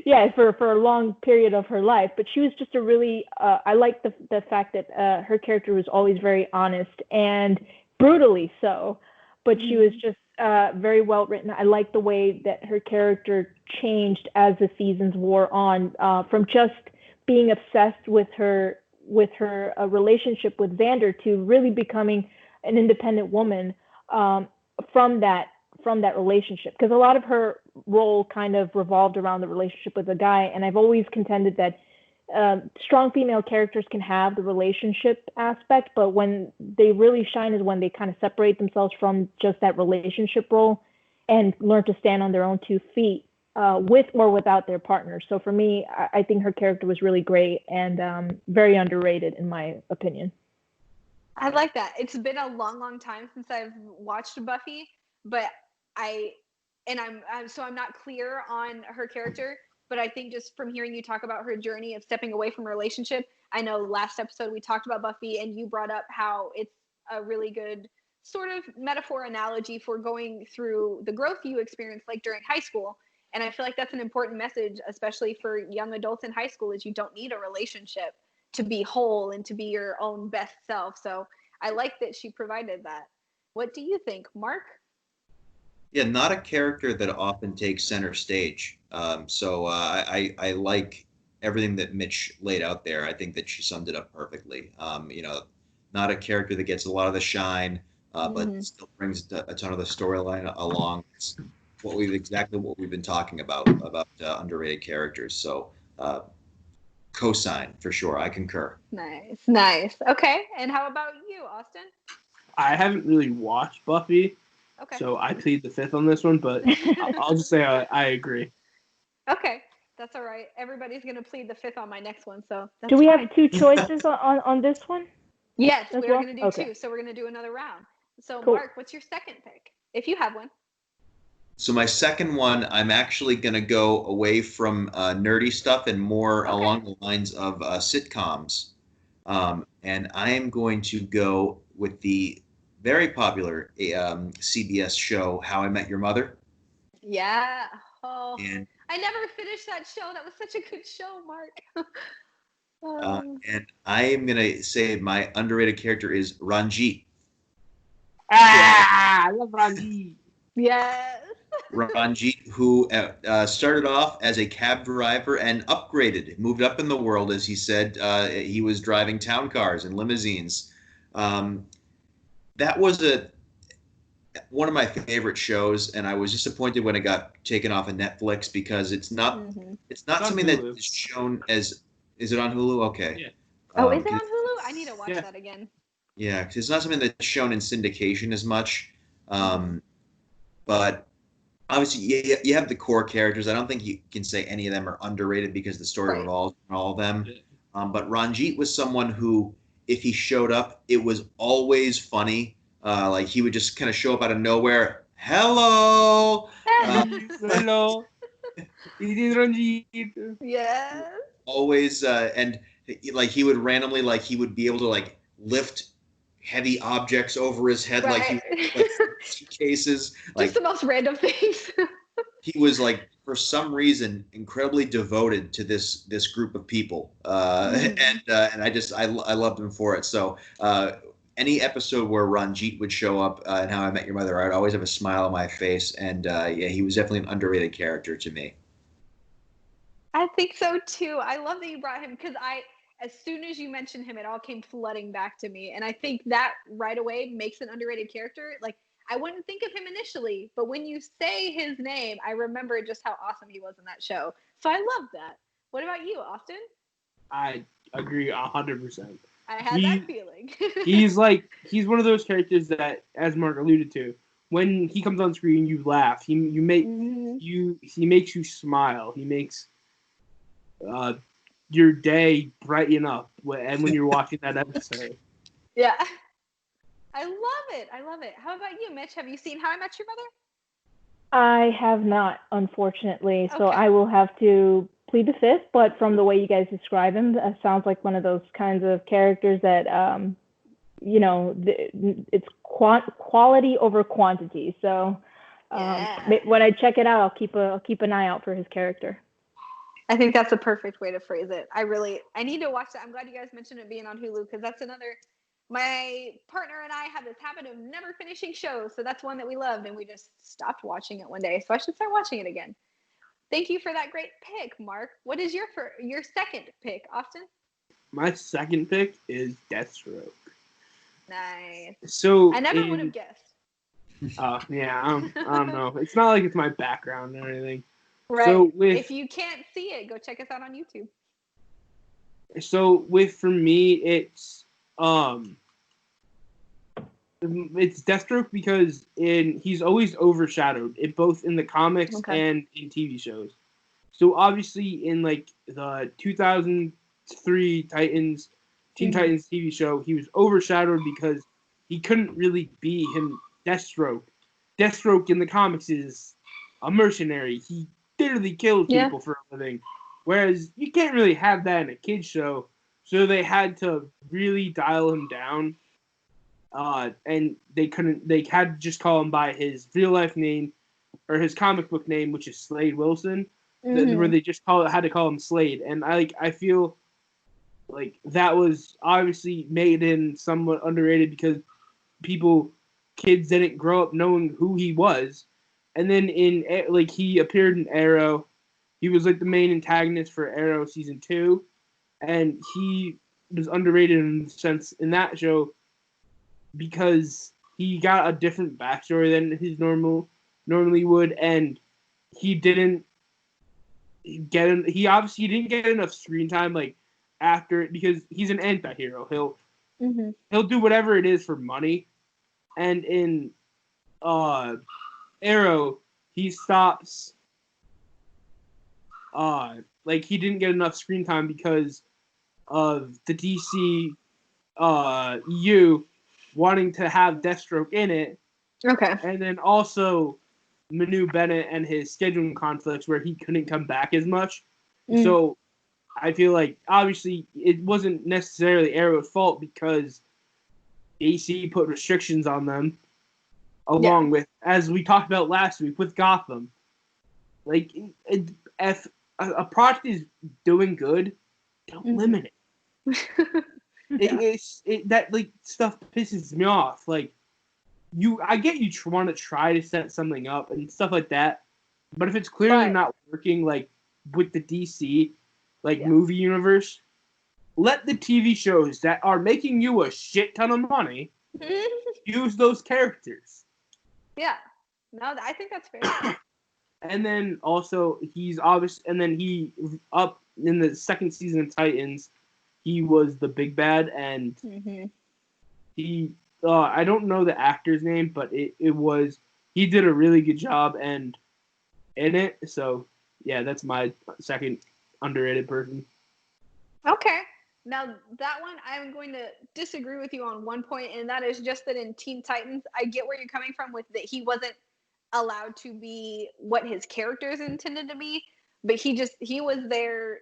Yeah, for a long period of her life, but she was just a really I like the fact that her character was always very honest and brutally so, but she was just very well written. I like the way that her character changed as the seasons wore on, from just being obsessed with her relationship with Xander to really becoming an independent woman from that relationship, because a lot of her role kind of revolved around the relationship with the guy, and I've always contended that strong female characters can have the relationship aspect, but when they really shine is when they kind of separate themselves from just that relationship role and learn to stand on their own 2 feet, with or without their partner. So for me, I think her character was really great and very underrated in my opinion. I like that. It's been a long time since I've watched Buffy, but I'm not clear on her character, but I think just from hearing you talk about her journey of stepping away from a relationship, I know last episode we talked about Buffy and you brought up how it's a really good sort of metaphor analogy for going through the growth you experienced like during high school. And I feel like that's an important message, especially for young adults in high school, is you don't need a relationship to be whole and to be your own best self. So I like that she provided that. What do you think, Mark? Yeah, not a character that often takes center stage. So I like everything that Mitch laid out there. I think that she summed it up perfectly. Not a character that gets a lot of the shine, but still brings a ton of the storyline along. It's what we've been talking about underrated characters. So cosign for sure. I concur. Nice. Okay, and how about you, Austin? I haven't really watched Buffy. Okay. So I plead the fifth on this one, but I'll just say I agree. Okay, that's all right. Everybody's gonna plead the fifth on my next one, so that's do we fine. have 2 choices on this one? Yes, we're gonna do 2. So we're gonna do another round. So cool. Mark, what's your second pick, if you have one? So my second one, I'm actually gonna go away from nerdy stuff and more along the lines of sitcoms, and I am going to go with the very popular CBS show, How I Met Your Mother. Yeah. Oh, and I never finished that show. That was such a good show, Mark. And I am going to say my underrated character is Ranjit. I love Ranjit. Yes. Ranjit, who started off as a cab driver and moved up in the world, as he said. He was driving town cars and limousines. That was one of my favorite shows, and I was disappointed when it got taken off of Netflix because it's not something that is shown as. Is it on Hulu? Okay. Yeah. Oh, is it on Hulu? I need to watch that again. Yeah, because it's not something that's shown in syndication as much. But obviously, you have the core characters. I don't think you can say any of them are underrated because the story revolves around all of them. But Ranjit was someone who, if he showed up, it was always funny. Like he would just kind of show up out of nowhere. Hello. Hello. It is Ranjit. Yes. Always, and like he would randomly, like he would be able to like lift heavy objects over his head, like suitcases, like just the most random things. He was like, for some reason, incredibly devoted to this group of people, and I loved him for it. So any episode where Ranjit would show up in How I Met Your Mother, I'd always have a smile on my face, and he was definitely an underrated character to me. I think so too. I love that you brought him because as soon as you mentioned him, it all came flooding back to me. And I think that right away makes an underrated character. Like, I wouldn't think of him initially, but when you say his name, I remember just how awesome he was in that show. So I love that. What about you, Austin? I agree 100%. I had that feeling. he's one of those characters that, as Mark alluded to, when he comes on screen, you laugh. He makes you smile. He makes your day brighten up and when you're watching that episode. Yeah. I love it. How about you, Mitch? Have you seen How I Met Your Mother? I have not, unfortunately. So I will have to plead the fifth. But from the way you guys describe him, it sounds like one of those kinds of characters that, it's quality over quantity. So when I check it out, I'll keep an eye out for his character. I think that's a perfect way to phrase it. I need to watch that. I'm glad you guys mentioned it being on Hulu, because that's another. My partner and I have this habit of never finishing shows, so that's one that we loved, and we just stopped watching it one day. So I should start watching it again. Thank you for that great pick, Mark. What is your second pick, Austin? My second pick is Deathstroke. Nice. So I never would have guessed. Yeah, I don't know. It's not like it's my background or anything. Right. So if you can't see it, go check us out on YouTube. So for me, it's Deathstroke because he's always overshadowed, both in the comics and in TV shows. So obviously in like the 2003 Titans, Teen Titans TV show, he was overshadowed because he couldn't really be him. Deathstroke in the comics is a mercenary. He literally kills people for a living, whereas you can't really have that in a kids show. So they had to really dial him down, and they had to just call him by his real life name or his comic book name, which is Slade Wilson, where they just had to call him Slade. And I feel like that was obviously made in somewhat underrated because kids didn't grow up knowing who he was. And then he appeared in Arrow. He was like the main antagonist for Arrow season 2. And he was underrated in the sense in that show because he got a different backstory than his normally would, and he didn't get enough screen time after it because he's an anti-hero. He'll do whatever it is for money. And in Arrow, he stops he didn't get enough screen time because of the DC EU wanting to have Deathstroke in it. Okay. And then also Manu Bennett and his scheduling conflicts where he couldn't come back as much. So I feel like obviously it wasn't necessarily Arrow's fault because DC put restrictions on them along with, as we talked about last week with Gotham. If a project is doing good, don't limit it. That stuff pisses me off. I get you want to try to set something up and stuff like that, but if it's clearly not working, with the DC movie universe, let the TV shows that are making you a shit ton of money use those characters. Yeah, no, I think that's fair. And then also he up in the second season of Titans, he was the big bad, and he I don't know the actor's name, but he did a really good job in it. So yeah, that's my second underrated person. Okay. Now that one, I'm going to disagree with you on one point, and that is just that in Teen Titans, I get where you're coming from with that he wasn't allowed to be what his characters intended to be, but he was their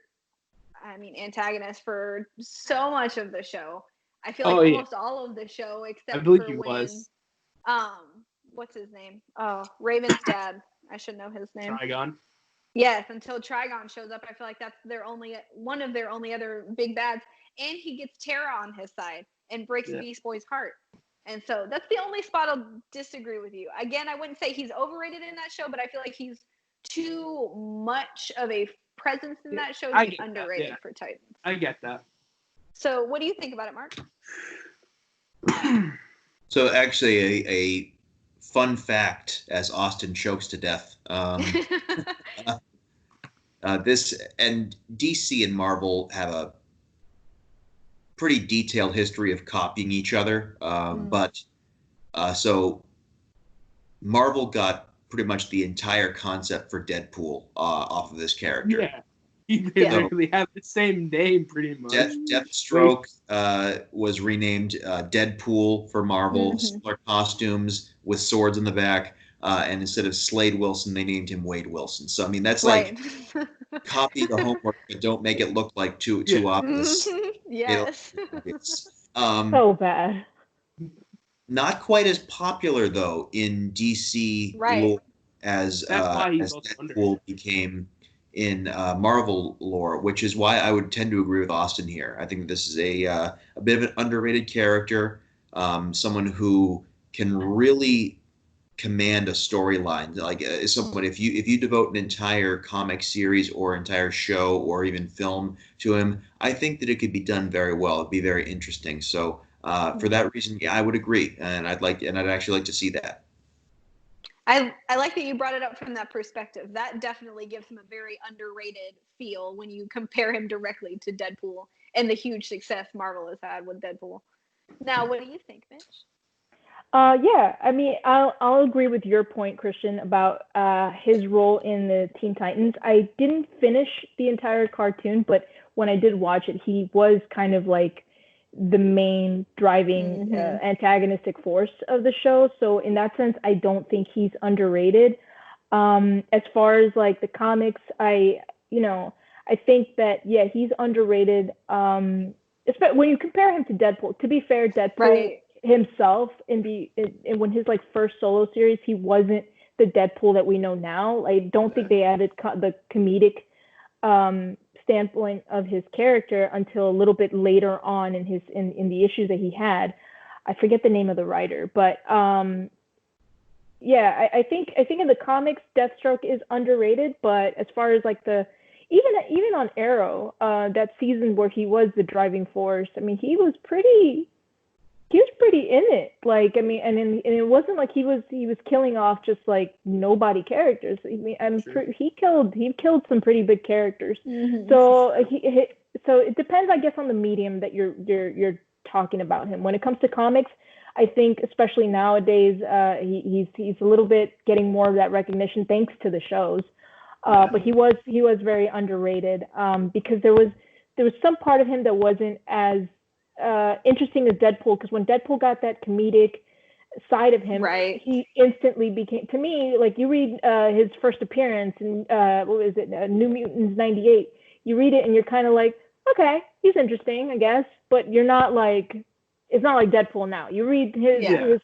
antagonist for so much of the show. I feel like almost all of the show except for when what's his name? Oh, Raven's dad. I should know his name. Trigon. Yes, until Trigon shows up, I feel like that's one of their only other big bads, and he gets Terra on his side and breaks Beast Boy's heart. And so that's the only spot I'll disagree with you. Again, I wouldn't say he's overrated in that show, but I feel like he's too much of a presence in that show to be underrated for Titans. I get that. So what do you think about it, Mark? So actually a fun fact as Austin chokes to death. This and DC and Marvel have pretty detailed history of copying each other. So Marvel got pretty much the entire concept for Deadpool off of this character. Yeah. They literally have the same name, pretty much. Deathstroke was renamed Deadpool for Marvel. Similar costumes with swords in the back. And instead of Slade Wilson, they named him Wade Wilson. So, I mean, that's like copy the homework, but don't make it look like too obvious. Yes. So bad. Not quite as popular, though, in DC lore as Deadpool became in Marvel lore, which is why I would tend to agree with Austin here. I think this is a bit of an underrated character, someone who can really command a storyline. Like someone, if you devote an entire comic series or entire show or even film to him, I think that it could be done very well. It'd be very interesting. So for that reason, yeah, I would agree, and I'd actually like to see that. I like that you brought it up from that perspective. That definitely gives him a very underrated feel when you compare him directly to Deadpool and the huge success Marvel has had with Deadpool. Now, what do you think, Mitch? Yeah, I mean, I'll agree with your point, Christian, about his role in the Teen Titans. I didn't finish the entire cartoon, but when I did watch it, he was kind of like the main driving antagonistic force of the show. So in that sense, I don't think he's underrated. As far as like the comics, I think that, yeah, he's underrated. Especially when you compare him to Deadpool. To be fair, Deadpool himself when his like first solo series, he wasn't the Deadpool that we know now. I don't think they added the comedic standpoint of his character until a little bit later on in the issues that he had. I forget the name of the writer, but I think in the comics, Deathstroke is underrated. But as far as like even on Arrow, that season where he was the driving force, I mean, he was pretty in it. Like, I mean, and it wasn't like he was killing off just like nobody characters. I mean, he killed some pretty big characters. So so it depends, I guess, on the medium that you're talking about him. When it comes to comics, I think especially nowadays, he's a little bit getting more of that recognition thanks to the shows. But he was very underrated because there was some part of him that wasn't as interesting as Deadpool, because when Deadpool got that comedic side of him, he instantly became, to me, like you read his first appearance in what was it, New Mutants 98, you read it and you're kind of like, okay, he's interesting, I guess, but you're not like, it's not like Deadpool now. You read his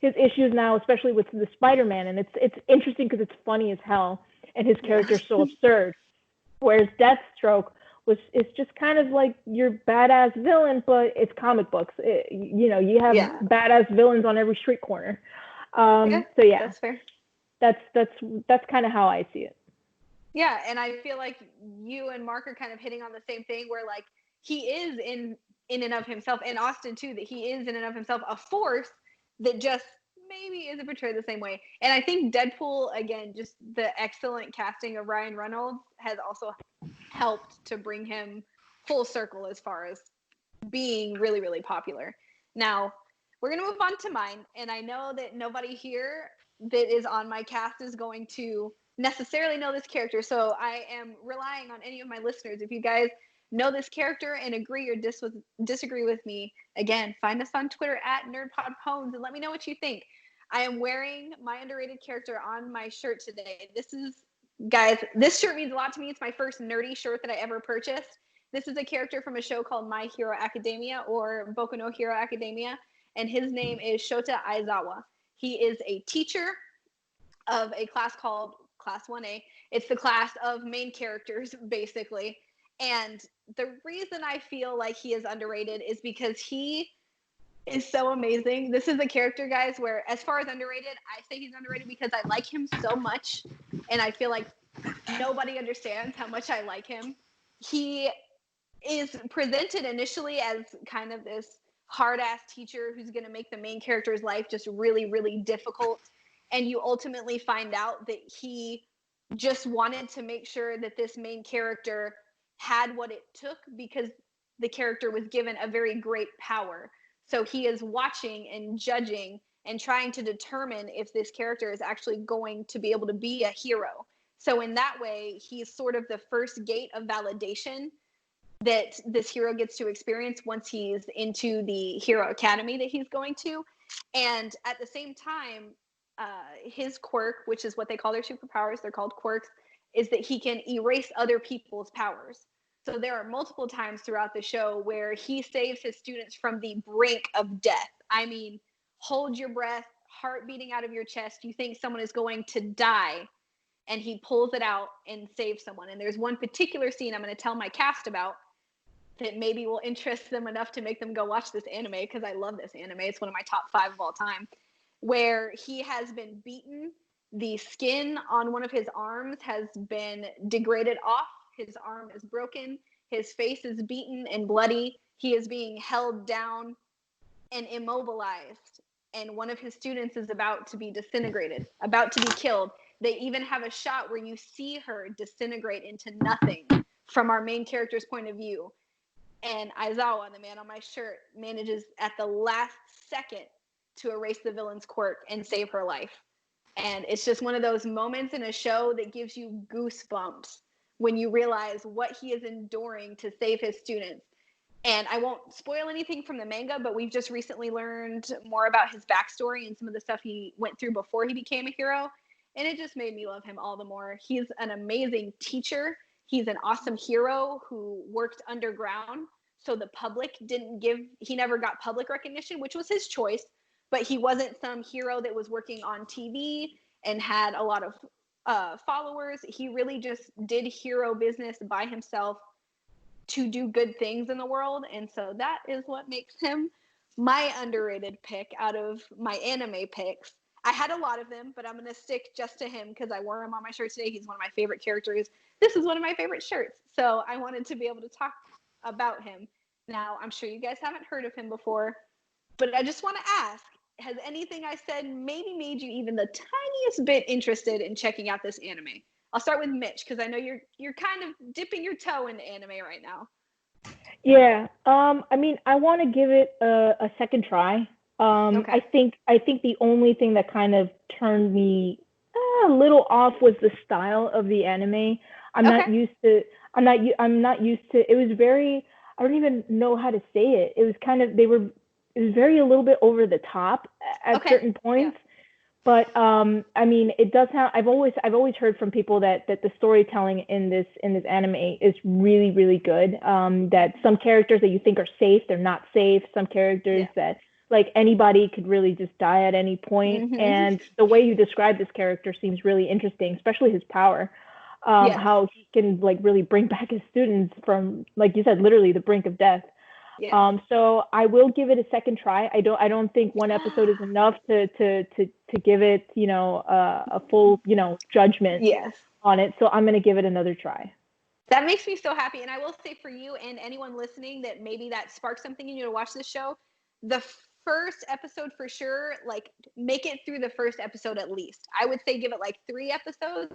issues now, especially with the Spider-Man, and it's interesting because it's funny as hell and his character's so absurd, whereas Deathstroke it's just kind of like your badass villain, but it's comic books. You have badass villains on every street corner. So yeah, that's fair. That's kind of how I see it. Yeah, and I feel like you and Mark are kind of hitting on the same thing, where like he is in and of himself, and Austin too, that he is in and of himself a force that just maybe isn't portrayed the same way. And I think Deadpool, again, just the excellent casting of Ryan Reynolds has also helped to bring him full circle as far as being really, really popular. Now, we're going to move on to mine, and I know that nobody here that is on my cast is going to necessarily know this character, so I am relying on any of my listeners. If you guys know this character and agree or disagree with me, again, find us on Twitter at NerdPodPones and let me know what you think. I am wearing my underrated character on my shirt today. Guys, this shirt means a lot to me. It's my first nerdy shirt that I ever purchased. This is a character from a show called My Hero Academia, or Boku no Hero Academia, and his name is Shota Aizawa. He is a teacher of a class called Class 1A. It's the class of main characters, basically. And the reason I feel like he is underrated is because he is so amazing. This is a character, guys, where as far as underrated, I say he's underrated because I like him so much, and I feel like nobody understands how much I like him. He is presented initially as kind of this hard-ass teacher who's going to make the main character's life just really, really difficult, and you ultimately find out that he just wanted to make sure that this main character had what it took, because the character was given a very great power. So he is watching and judging and trying to determine if this character is actually going to be able to be a hero. So in that way, he's sort of the first gate of validation that this hero gets to experience once he's into the Hero Academy that he's going to. And at the same time, his quirk, which is what they call their superpowers, they're called quirks, is that he can erase other people's powers. So there are multiple times throughout the show where he saves his students from the brink of death. I mean, hold your breath, heart beating out of your chest. You think someone is going to die, and he pulls it out and saves someone. And there's one particular scene I'm going to tell my cast about that maybe will interest them enough to make them go watch this anime, because I love this anime. It's one of my top 5 of all time, where he has been beaten. The skin on one of his arms has been degraded off. His arm is broken. His face is beaten and bloody. He is being held down and immobilized. And one of his students is about to be disintegrated, about to be killed. They even have a shot where you see her disintegrate into nothing from our main character's point of view. And Aizawa, the man on my shirt, manages at the last second to erase the villain's quirk and save her life. And it's just one of those moments in a show that gives you goosebumps when you realize what he is enduring to save his students. And I won't spoil anything from the manga, but we've just recently learned more about his backstory and some of the stuff he went through before he became a hero. And it just made me love him all the more. He's an amazing teacher. He's an awesome hero who worked underground. So the public he never got public recognition, which was his choice. But he wasn't some hero that was working on TV and had a lot of followers. He really just did hero business by himself to do good things in the world. And so that is what makes him my underrated pick out of my anime picks. I had a lot of them, but I'm going to stick just to him because I wore him on my shirt today. He's one of my favorite characters. This is one of my favorite shirts. So I wanted to be able to talk about him. Now, I'm sure you guys haven't heard of him before, but I just want to ask, has anything I said maybe made you even the tiniest bit interested in checking out this anime? I'll start with Mitch, because I know you're kind of dipping your toe into anime right now. Yeah. I mean, I want to give it a second try. Okay. I think the only thing that kind of turned me a little off was the style of the anime. I'm not used to. It was very. I don't even know how to say it. It was kind of. It was very a little bit over the top at certain points. Yeah. But I mean, it does have. I've always heard from people that the storytelling in this anime is really, really good. That some characters that you think are safe, they're not safe. Some characters that like anybody could really just die at any point. Mm-hmm. And the way you describe this character seems really interesting, especially his power. How he can like really bring back his students from, like you said, literally the brink of death. Yeah. So I will give it a second try. I don't think one episode is enough to give it, a full, judgment on it. So I'm going to give it another try. That makes me so happy. And I will say for you and anyone listening that maybe that sparks something in you to watch this show, the first episode for sure, like make it through the first episode at least. I would say give it like 3 episodes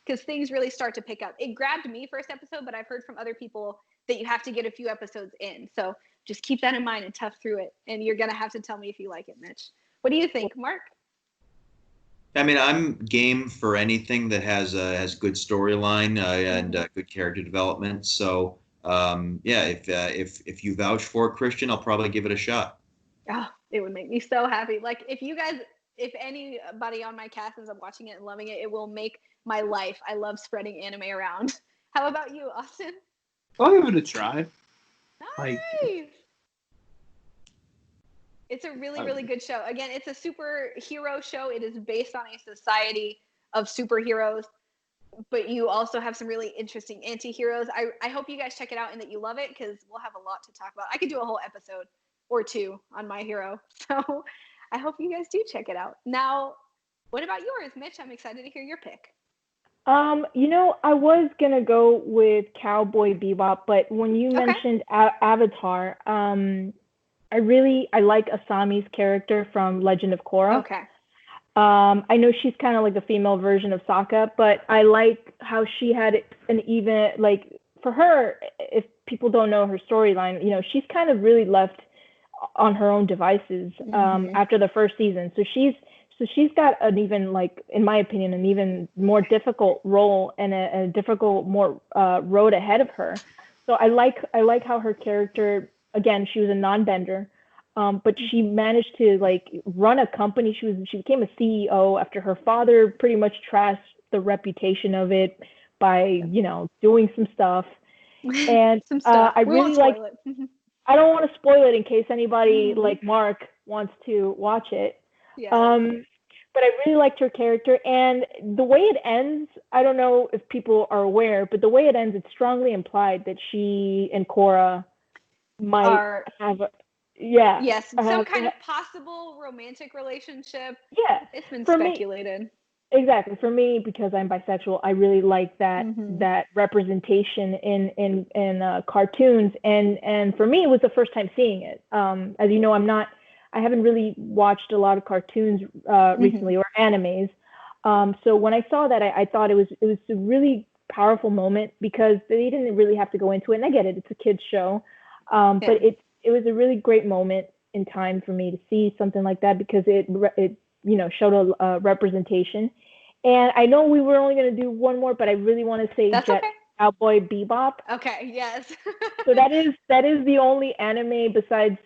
because things really start to pick up. It grabbed me first episode, but I've heard from other people that you have to get a few episodes in. So just keep that in mind and tough through it. And you're going to have to tell me if you like it, Mitch. What do you think, Mark? I mean, I'm game for anything that has good storyline and good character development. So, if you vouch for it, Christian, I'll probably give it a shot. Oh, it would make me so happy. Like if anybody on my cast ends up watching it and loving it, it will make my life. I love spreading anime around. How about you, Austin? I'll give it a try. Nice. It's a really, really good show. Again, it's a superhero show. It is based on a society of superheroes, but you also have some really interesting anti-heroes. I hope you guys check it out and that you love it because we'll have a lot to talk about. I could do a whole episode or 2 on My Hero. So I hope you guys do check it out. Now, what about yours, Mitch? I'm excited to hear your pick. I was going to go with Cowboy Bebop, but when you mentioned Avatar, I like Asami's character from Legend of Korra. Okay. I know she's kind of like the female version of Sokka, but I like how she had an even, like, for her, if people don't know her storyline, you know, she's kind of really left on her own devices after the first season. So she's got an even, like, in my opinion, an even more difficult role and a difficult more road ahead of her. So I like how her character, again, she was a non-bender, but she managed to like run a company. She became a CEO after her father pretty much trashed the reputation of it by, you know, doing some stuff. And I really like. I don't want to spoil it in case anybody like Mark wants to watch it. Yeah. But I really liked her character, and the way it ends, I don't know if people are aware, but the way it ends, it's strongly implied that she and Korra might have some kind of possible romantic relationship. Yeah. It's been speculated. Exactly. For me, because I'm bisexual, I really like that that representation in cartoons, and for me, it was the first time seeing it. As you know, I haven't really watched a lot of cartoons recently or animes. So when I saw that, I thought it was a really powerful moment because they didn't really have to go into it. And I get it; it's a kids show, but it was a really great moment in time for me to see something like that because it you know, showed a representation. And I know we were only going to do one more, but I really want to say Cowboy Bebop. Okay, yes. So that is the only anime besides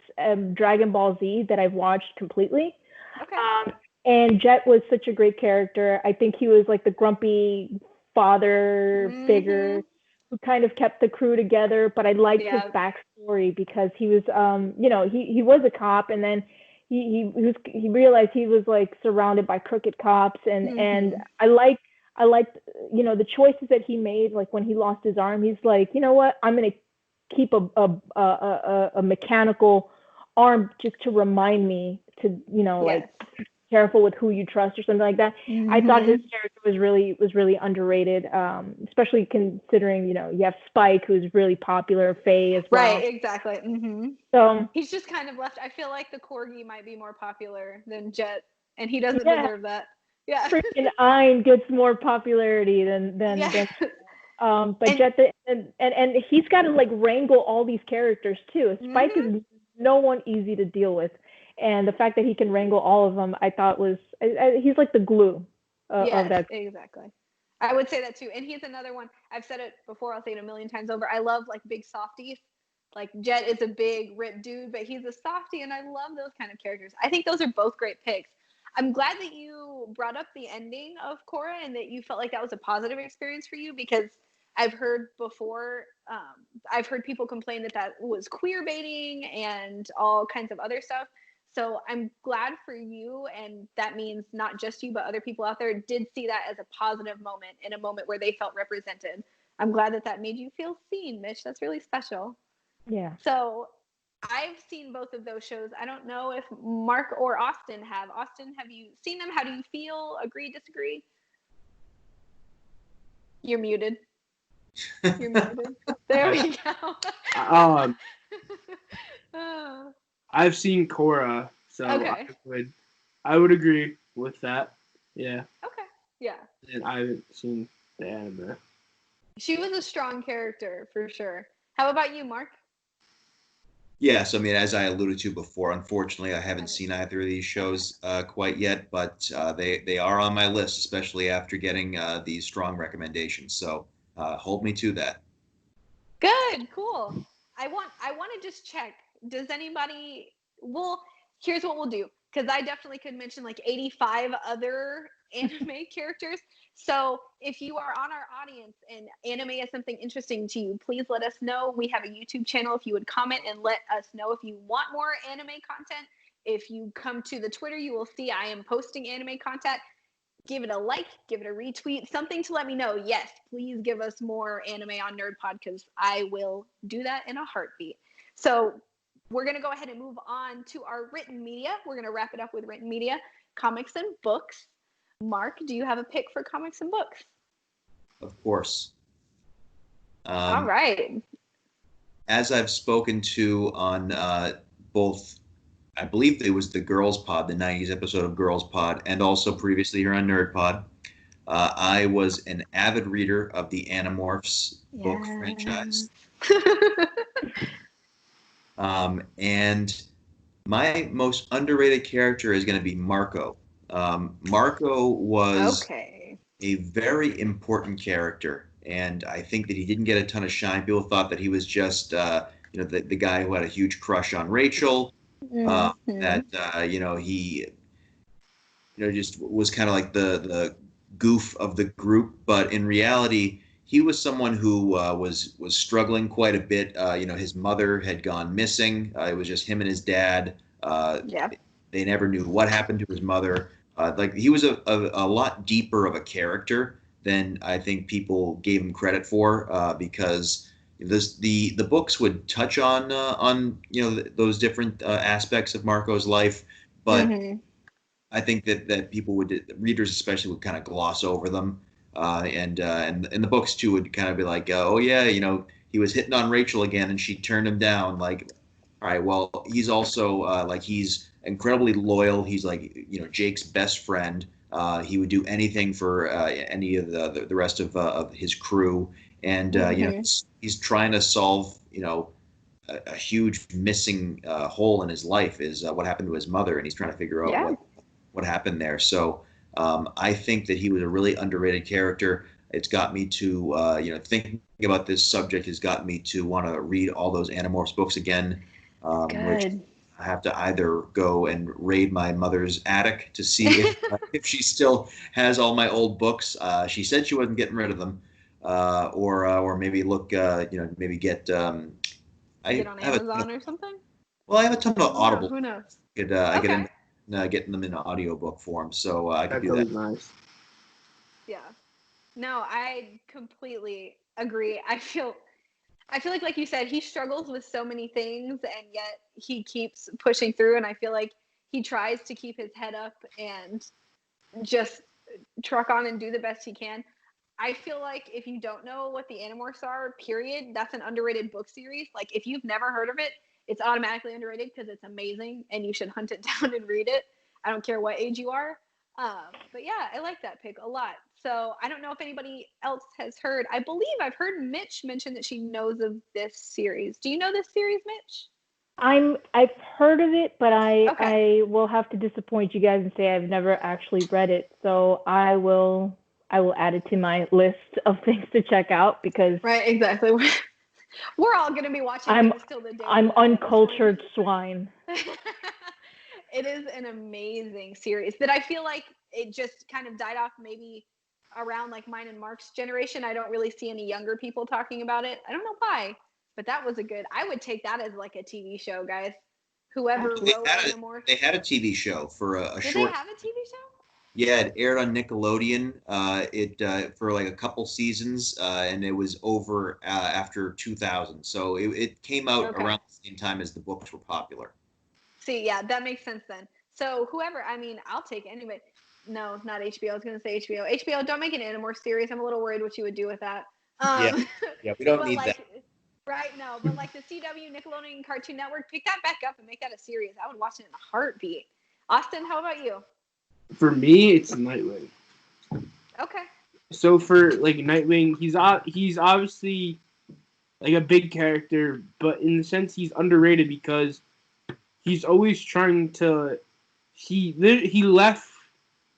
Dragon Ball Z that I've watched completely. Okay. And Jet was such a great character. I think he was like the grumpy father figure who kind of kept the crew together, but I liked his backstory because he was, you know, he was a cop, and then he realized he was like surrounded by crooked cops, and I liked, you know, the choices that he made. Like when he lost his arm, he's like, you know what, I'm gonna keep a mechanical arm just to remind me to, you know, like careful with who you trust or something like that. I thought his character was really underrated, especially considering, you know, you have Spike, who's really popular, Faye as well. Right, exactly. So he's just kind of left. I feel like the Corgi might be more popular than Jet, and he doesn't deserve that. Yeah. Freaking Ein gets more popularity than but Jet, and he's got to like wrangle all these characters too. Spike is no one easy to deal with. And the fact that he can wrangle all of them, I thought was, he's like the glue of that. Exactly. I would say that too. And he's another one. I've said it before. I'll say it a million times over. I love like big softies. Like Jet is a big ripped dude, but he's a softie, and I love those kind of characters. I think those are both great picks. I'm glad that you brought up the ending of Korra and that you felt like that was a positive experience for you, because I've heard before, I've heard people complain that was queer baiting and all kinds of other stuff. So I'm glad for you, and that means not just you, but other people out there did see that as a positive moment, in a moment where they felt represented. I'm glad that made you feel seen, Mitch. That's really special. Yeah. So I've seen both of those shows. I don't know if Mark or Austin have. Austin, have you seen them? How do you feel? Agree, disagree? You're muted. You're muted. There we go. I've seen Korra, so I would agree with that. Yeah. Okay. Yeah. And I haven't seen the anime. She was a strong character for sure. How about you, Mark? Yes, I mean, as I alluded to before, unfortunately, I haven't seen either of these shows quite yet, but they are on my list, especially after getting these strong recommendations. So hold me to that. Good, cool. I want to just check. Does anybody? Well, here's what we'll do, because I definitely could mention like 85 other anime characters. So if you are on our audience and anime is something interesting to you, please let us know. We have a YouTube channel. If you would comment and let us know if you want more anime content. If you come to the Twitter, you will see I am posting anime content. Give it a like, give it a retweet, something to let me know. Yes, please give us more anime on NerdPod, because I will do that in a heartbeat. So we're going to go ahead and move on to our written media. We're going to wrap it up with written media, comics and books. Mark, do you have a pick for comics and books? Of course. All right. As I've spoken to on both, I believe it was the Girls Pod, the 90s episode of Girls Pod, and also previously here on Nerd Pod, I was an avid reader of the Animorphs book franchise. And my most underrated character is going to be Marco. Marco was a very important character, and I think that he didn't get a ton of shine. People thought that he was just, the guy who had a huge crush on Rachel. That he, just was kind of like the goof of the group. But in reality, he was someone who was struggling quite a bit. His mother had gone missing. It was just him and his dad. They never knew what happened to his mother. He was a lot deeper of a character than I think people gave him credit for, because the books would touch on those different aspects of Marco's life, but I think that people readers especially would kind of gloss over them, and the books too would kind of be like, oh yeah, he was hitting on Rachel again and she turned him down. Like, all right, well, he's also he's incredibly loyal. He's Jake's best friend. He would do anything for any of the rest of his crew, and he's trying to solve a huge missing hole in his life is what happened to his mother, and he's trying to figure out what happened there. So I think that he was a really underrated character. It's got me to thinking about this subject has got me to want to read all those Animorphs books again. Which I have to either go and raid my mother's attic to see if she still has all my old books. She said she wasn't getting rid of them, or maybe look, maybe get. Get on Amazon or something. Well, I have a ton of Audible. Who knows? I could getting them in audiobook form, so I could do that. Nice. Yeah. No, I completely agree. I feel like you said, he struggles with so many things, and yet he keeps pushing through. And I feel like he tries to keep his head up and just truck on and do the best he can. I feel like if you don't know what the Animorphs are, period, that's an underrated book series. Like, if you've never heard of it, it's automatically underrated because it's amazing and you should hunt it down and read it. I don't care what age you are. But yeah, I like that pick a lot. So I don't know if anybody else has heard. I believe I've heard Mitch mention that she knows of this series. Do you know this series, Mitch? I've heard of it, but I will have to disappoint you guys and say I've never actually read it. So I will add it to my list of things to check out, because right, exactly. We're all going to be watching this till the day. I'm uncultured swine. It is an amazing series that I feel like it just kind of died off maybe around like mine and Mark's generation. I don't really see any younger people talking about it. I don't know why, but that was I would take that as like a TV show, guys. Whoever wrote Animorphs. They had a TV show for a short. Did they have a TV show? Yeah, it aired on Nickelodeon. For like a couple seasons, and it was over after 2000. So it came out around the same time as the books were popular. See, yeah, that makes sense then. So I'll take anybody. No, not HBO. I was going to say HBO. HBO, don't make an Animorphs series. I'm a little worried what you would do with that. Yeah, we don't need that. Right, no, but like the CW, Nickelodeon, Cartoon Network, pick that back up and make that a series. I would watch it in a heartbeat. Austin, how about you? For me, it's Nightwing. Okay. So for like Nightwing, he's obviously like a big character, but in the sense he's underrated because he's always trying to. He left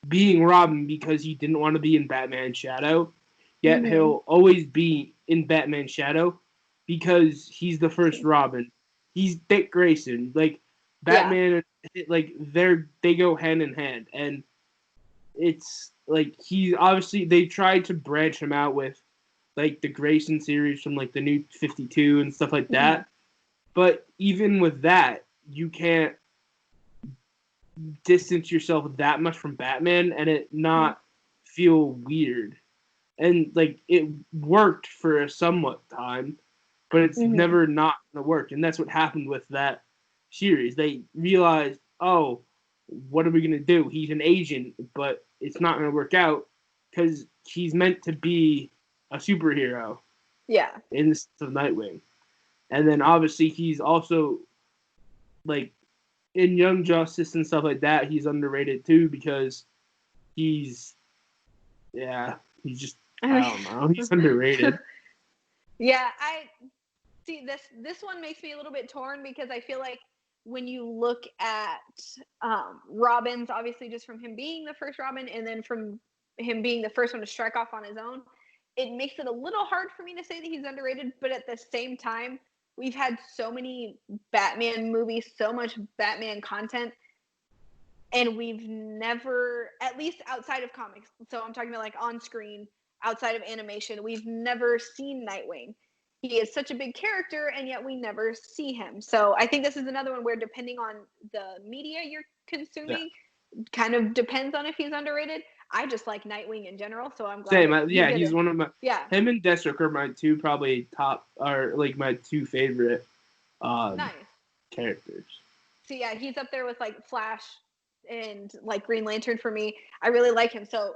being Robin because he didn't want to be in Batman's shadow. Yet he'll always be in Batman's shadow because he's the first Robin. He's Dick Grayson. Like Batman, they go hand in hand, and it's like they tried to branch him out with like the Grayson series from like the New 52 and stuff like that. But even with that, you can't distance yourself that much from Batman and it not feel weird. And like it worked for a somewhat time, but it's never not gonna work. And that's what happened with that series. They realized, oh, what are we gonna do? He's an agent, but it's not gonna work out because he's meant to be a superhero. Yeah. In the sense of Nightwing. And then obviously he's also like in Young Justice and stuff like that, he's underrated too because he's Yeah, I don't know. He's underrated. Yeah, I see this one makes me a little bit torn because I feel like when you look at Robin's, obviously just from him being the first Robin and then from him being the first one to strike off on his own, it makes it a little hard for me to say that he's underrated. But at the same time, we've had so many Batman movies, so much Batman content, and we've never, at least outside of comics, so I'm talking about like on screen, outside of animation, we've never seen Nightwing. He is such a big character, and yet we never see him. So I think this is another one where, depending on the media you're consuming, kind of depends on if he's underrated. I just like Nightwing in general, so I'm glad. Same, yeah, he's one of my. Yeah. Him and Deathstroke are my two probably top, or like my two favorite nice characters. So yeah, he's up there with like Flash and like Green Lantern for me. I really like him. So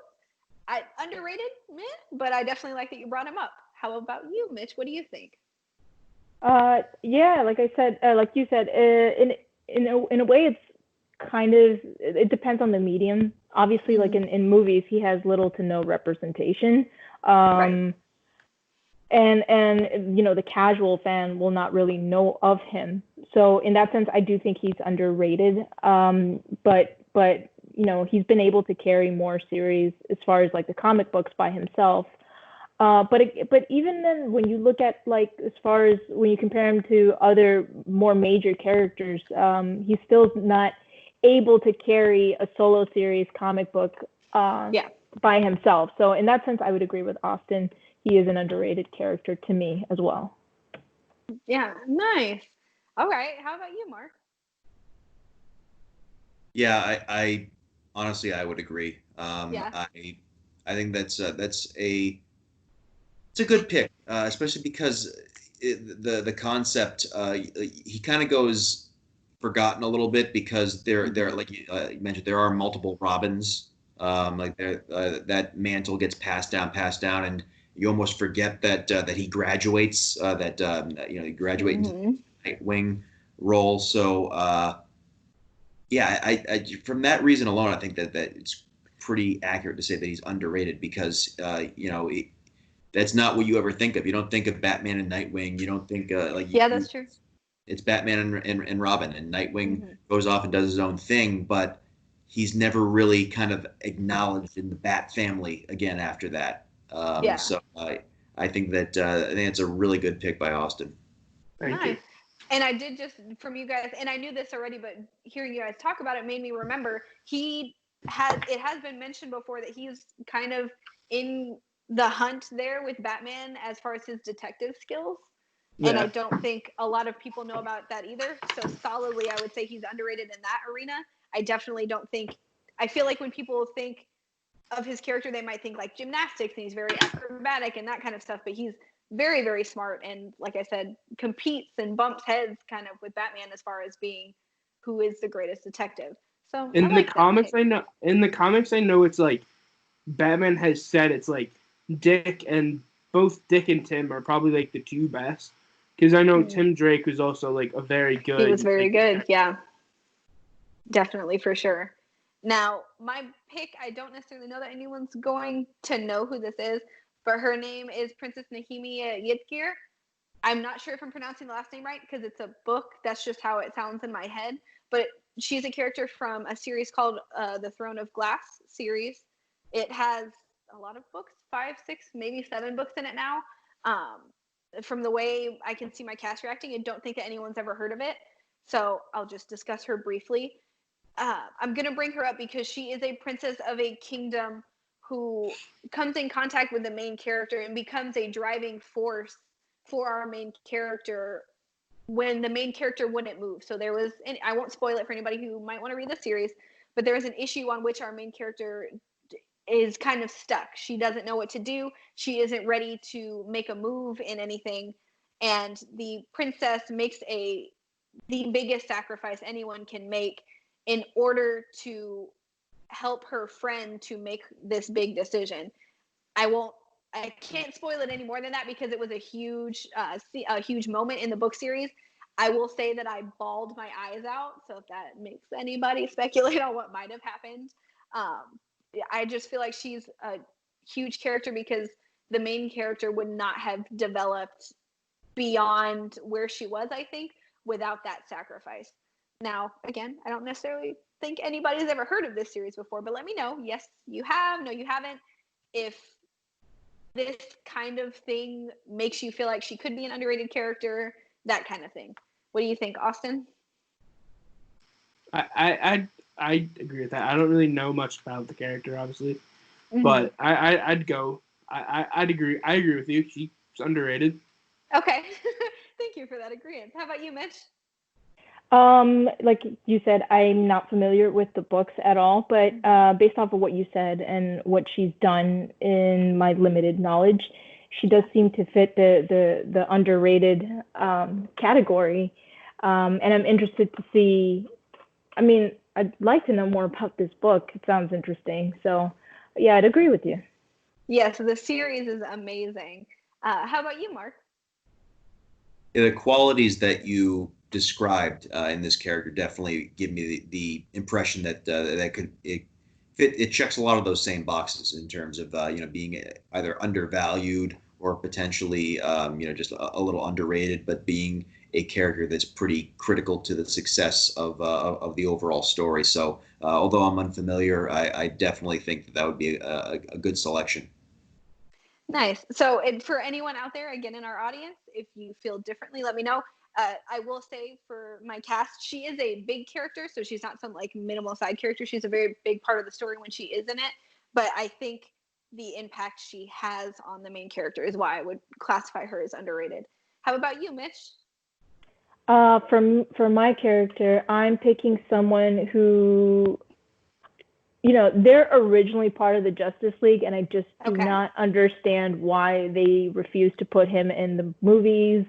underrated, meh, but I definitely like that you brought him up. How about you, Mitch? What do you think? Yeah, like I said, like you said, in a way, it's kind of, it depends on the medium. Obviously, like in movies, he has little to no representation. Right. And you know, the casual fan will not really know of him. So in that sense, I do think he's underrated. But you know, he's been able to carry more series as far as like the comic books by himself. But even then, when you look at like as far as when you compare him to other more major characters, he's still not able to carry a solo series comic book by himself. So in that sense, I would agree with Austin. He is an underrated character to me as well. Yeah, nice. All right, how about you, Mark? Yeah, I honestly I would agree. I think it's a good pick, especially because the concept he kind of goes forgotten a little bit because there like you mentioned, there are multiple Robins. Like that mantle gets passed down, and you almost forget that he graduates. He graduates into the Nightwing role. So yeah, I from that reason alone, I think that it's pretty accurate to say that he's underrated because that's not what you ever think of. You don't think of Batman and Nightwing. You don't think that's true. It's Batman and Robin, and Nightwing goes off and does his own thing, but he's never really kind of acknowledged in the Bat family again after that. So I think that it's a really good pick by Austin. Thank you. And I did just from you guys, and I knew this already, but hearing you guys talk about it made me remember it has been mentioned before that he's kind of in the hunt there with Batman as far as his detective skills. And I don't think a lot of people know about that either. So solidly, I would say he's underrated in that arena. I definitely don't think, I feel like when people think of his character, they might think like gymnastics and he's very acrobatic and that kind of stuff, but he's very, very smart. And like I said, competes and bumps heads kind of with Batman as far as being who is the greatest detective. So in the comics, I know it's like Batman has said it's like both Dick and Tim are probably like the two best. Because I know Tim Drake was also like a very good. He was very good, yeah. Definitely, for sure. Now, my pick, I don't necessarily know that anyone's going to know who this is, but her name is Princess Nehemia Yitzgir. I'm not sure if I'm pronouncing the last name right because it's a book. That's just how it sounds in my head. But she's a character from a series called the Throne of Glass series. It has a lot of books, 5, 6, maybe 7 books in it now. From the way I can see my cast reacting, I don't think that anyone's ever heard of it. So I'll just discuss her briefly. I'm going to bring her up because she is a princess of a kingdom who comes in contact with the main character and becomes a driving force for our main character when the main character wouldn't move. So there was, and I won't spoil it for anybody who might want to read the series, but there was an issue on which our main character is kind of stuck. She doesn't know what to do. She isn't ready to make a move in anything. And the princess makes the biggest sacrifice anyone can make in order to help her friend to make this big decision. I can't spoil it any more than that because it was a huge moment in the book series. I will say that I bawled my eyes out. So if that makes anybody speculate on what might have happened, I just feel like she's huge character because the main character would not have developed beyond where she was, I think, without that sacrifice. Now, again, I don't necessarily think anybody's ever heard of this series before, but let me know. Yes, you have. No, you haven't. If this kind of thing makes you feel like she could be an underrated character, that kind of thing. What do you think, Austin? I agree with that. I don't really know much about the character, obviously, but I'd go. I'd agree. I agree with you. She's underrated. Okay. Thank you for that agreement. How about you, Mitch? Like you said, I'm not familiar with the books at all, but based off of what you said and what she's done in my limited knowledge, she does seem to fit the underrated category. And I'm interested to see, I mean, I'd like to know more about this book. It sounds interesting. So yeah, I'd agree with you. Yeah, so the series is amazing. How about you, Mark? The qualities that you described in this character definitely give me the impression that it checks a lot of those same boxes in terms of being either undervalued or potentially just a little underrated, but being a character that's pretty critical to the success of the overall story. So although I'm unfamiliar, I definitely think that would be a good selection. Nice. So for anyone out there, again, in our audience, if you feel differently, let me know. I will say for my cast, she is a big character, so she's not some like minimal side character. She's a very big part of the story when she is in it. But I think the impact she has on the main character is why I would classify her as underrated. How about you, Mitch? For my character, I'm picking someone who, they're originally part of the Justice League, and I just do not understand why they refuse to put him in the movies.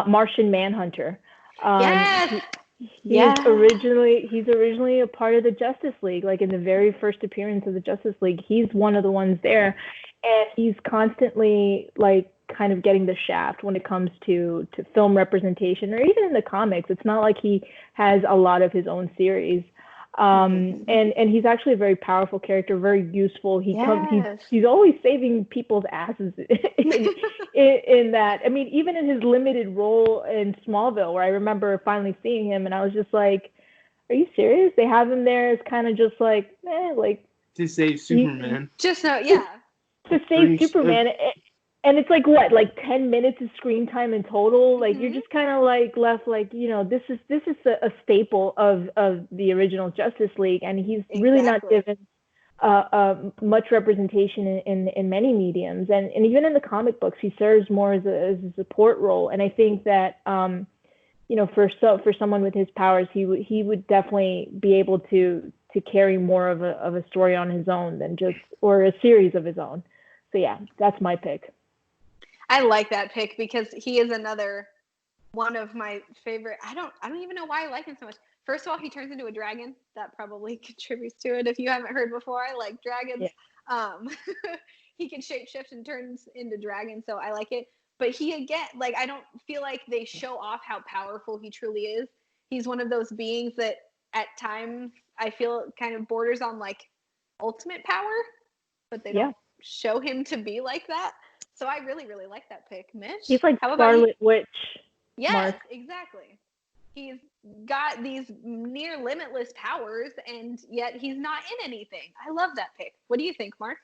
Martian Manhunter. Yes. He's originally a part of the Justice League. Like in the very first appearance of the Justice League, he's one of the ones there, and he's constantly like kind of getting the shaft when it comes to film representation, or even in the comics. It's not like he has a lot of his own series. And he's actually a very powerful character, very useful. He's always saving people's asses in that. I mean, even in his limited role in Smallville, where I remember finally seeing him, and I was just like, "Are you serious? They have him there as kind of just like, to save Superman." To save Superman. And it's like what, like 10 minutes of screen time in total? Like you're just kind of like left like, this is a staple of the original Justice League, and he's really not given much representation in many mediums, and even in the comic books he serves more as a support role. And I think that for someone with his powers, he would definitely be able to carry more of a story on his own than or a series of his own. So yeah, that's my pick. I like that pick because he is another one of my favorite. I don't even know why I like him so much. First of all, he turns into a dragon. That probably contributes to it. If you haven't heard before, I like dragons. Yeah. He can shapeshift and turns into dragon, so I like it. But he, again, like, I don't feel like they show off how powerful he truly is. He's one of those beings that at times I feel kind of borders on like ultimate power, but they don't show him to be like that. So I really, really like that pick, Mitch. He's like Scarlet Witch. Yes, Mark. Exactly. He's got these near limitless powers, and yet he's not in anything. I love that pick. What do you think, Mark?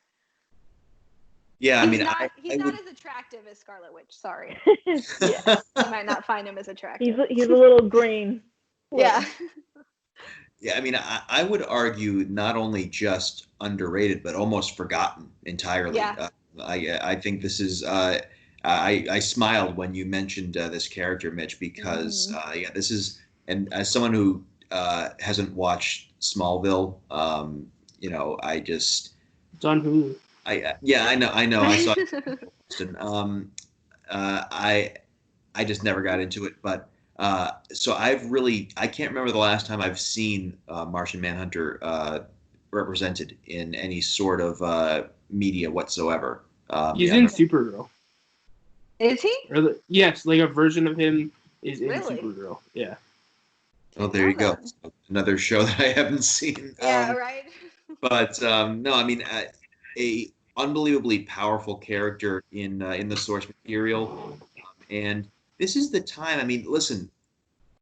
Yeah, he's not as attractive as Scarlet Witch. Sorry. Yeah. You might not find him as attractive. He's a little green. Yeah. Yeah, I mean, I would argue not only just underrated, but almost forgotten entirely. Yeah. I think this is. I smiled when you mentioned this character, Mitch, because this is, and as someone who hasn't watched Smallville, I just. It's on Hulu. I know. I saw it. I just never got into it, but so I can't remember the last time I've seen Martian Manhunter represented in any sort of media whatsoever. He's in Supergirl. Is he? Yes, like a version of him is in Really? Supergirl. Yeah. Oh, there you go. Another show that I haven't seen. Yeah, right. But no, I mean, unbelievably powerful character in the source material, and this is the time. I mean, listen.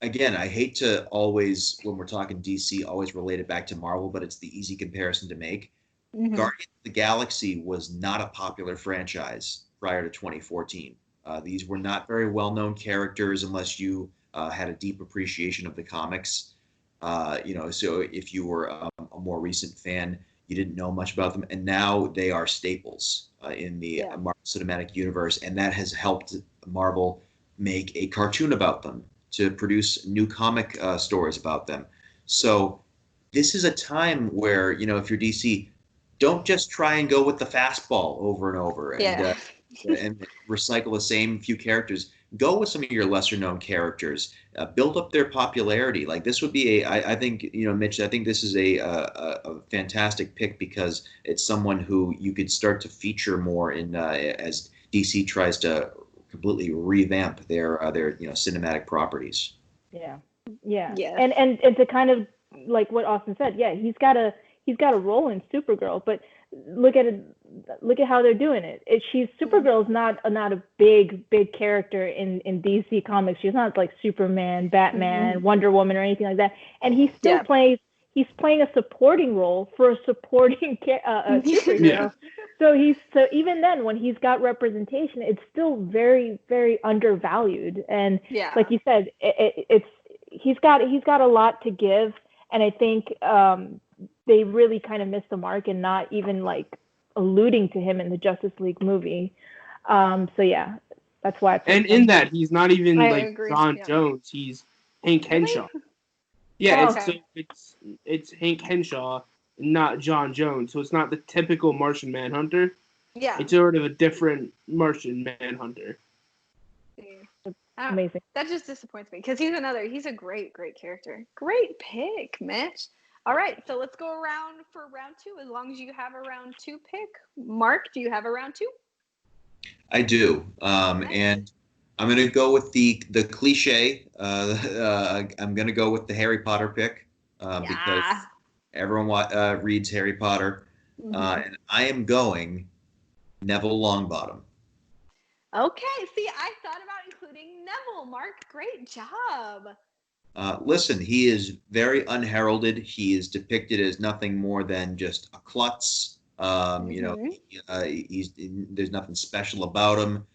Again, I hate to always, when we're talking DC, always relate it back to Marvel, but it's the easy comparison to make. Mm-hmm. Guardians of the Galaxy was not a popular franchise prior to 2014. These were not very well-known characters unless you had a deep appreciation of the comics. So if you were a more recent fan, you didn't know much about them, and now they are staples in the Marvel Cinematic Universe, and that has helped Marvel make a cartoon about them, to produce new comic stories about them. So this is a time where, if you're DC, don't just try and go with the fastball over and over and recycle the same few characters. Go with some of your lesser known characters. Build up their popularity. Like this would be I think, Mitch, I think this is a fantastic pick because it's someone who you could start to feature more in as DC tries to completely revamp their cinematic properties. Yeah. And to kind of like what Austin said, he's got a role in Supergirl, but look at how they're doing it. Supergirl's not a big character in DC Comics. She's not like Superman, Batman, Wonder Woman, or anything like that. And he still plays. He's playing a supporting role for a supporting superhero. So even then, when he's got representation, it's still very, very undervalued. And like you said, he's got a lot to give, and I think they really kind of missed the mark in not even like alluding to him in the Justice League movie. That's why. And in that, he's not even John Jones. He's Hank Henshaw. Yeah, it's Hank Henshaw, not John Jones. So it's not the typical Martian Manhunter. Yeah. It's sort of a different Martian Manhunter. Amazing. That just disappoints me because he's a great character. Great pick, Mitch. All right, so let's go around for round two. As long as you have a round two pick. Mark, do you have a round two? I do. And I'm going to go with the cliche. I'm going to go with the Harry Potter pick because everyone reads Harry Potter. And I am going Neville Longbottom. Okay. See, I thought about including Neville. Mark, great job. Listen, he is very unheralded. He is depicted as nothing more than just a klutz. There's nothing special about him.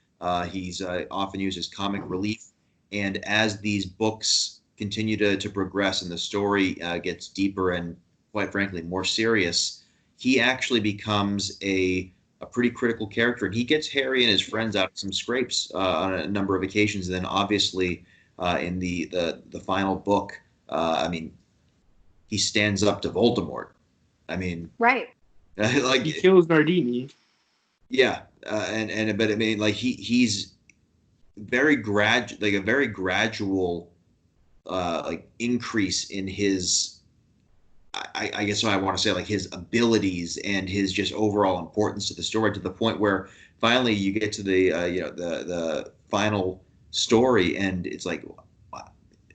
He's often used as comic relief. And as these books continue to progress and the story gets deeper and, quite frankly, more serious, he actually becomes a pretty critical character. And he gets Harry and his friends out of some scrapes on a number of occasions. And then, obviously, in the final book, he stands up to Voldemort. Right. He kills Nardini. Yeah, but I mean, like he's very gradual, increase in his. I guess what I want to say, like his abilities and his just overall importance to the story, to the point where finally you get to the final story, and it's like, wow,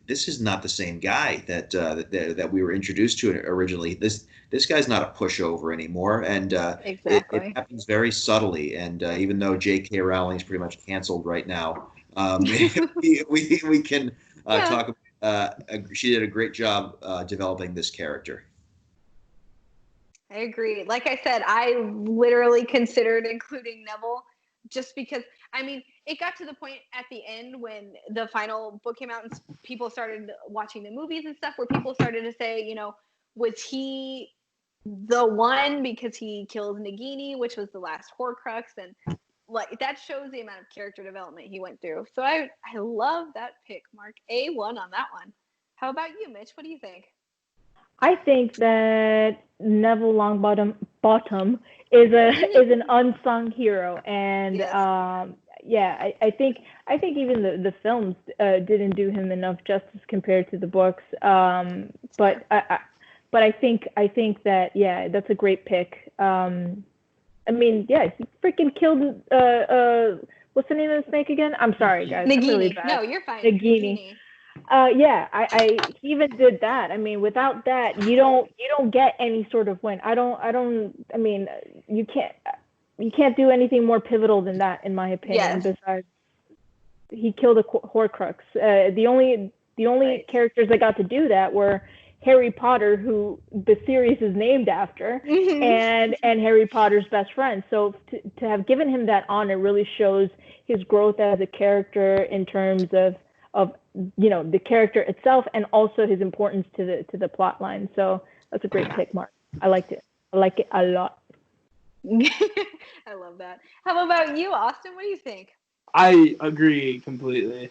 this is not the same guy that we were introduced to originally. This guy's not a pushover anymore, and exactly. It happens very subtly. And even though J.K. Rowling is pretty much canceled right now, we can talk. She did a great job developing this character. I agree. Like I said, I literally considered including Neville just because, it got to the point at the end when the final book came out and people started watching the movies and stuff, where people started to say, was he the one because he kills Nagini, which was the last Horcrux, and like that shows the amount of character development he went through. So I love that pick, Mark. A1 on that one. How about you, Mitch? What do you think? I think that Neville Longbottom is an unsung hero, and yes. I think even the films didn't do him enough justice compared to the books. But I think that that's a great pick. He freaking killed what's the name of the snake again? I'm sorry, guys. Nagini. Really bad. No, you're fine. Nagini. I he even did that. Without that, you don't get any sort of win. You can't. you can't do anything more pivotal than that, in my opinion. Yes. Besides, he killed a Horcrux. The only Right. characters that got to do that were Harry Potter, who the series is named after, and Harry Potter's best friend. So to have given him that honor really shows his growth as a character in terms of the character itself, and also his importance to the plot line. So that's a great pick, Mark. I liked it. I like it a lot. I love that. How about you, Austin? What do you think? I agree completely.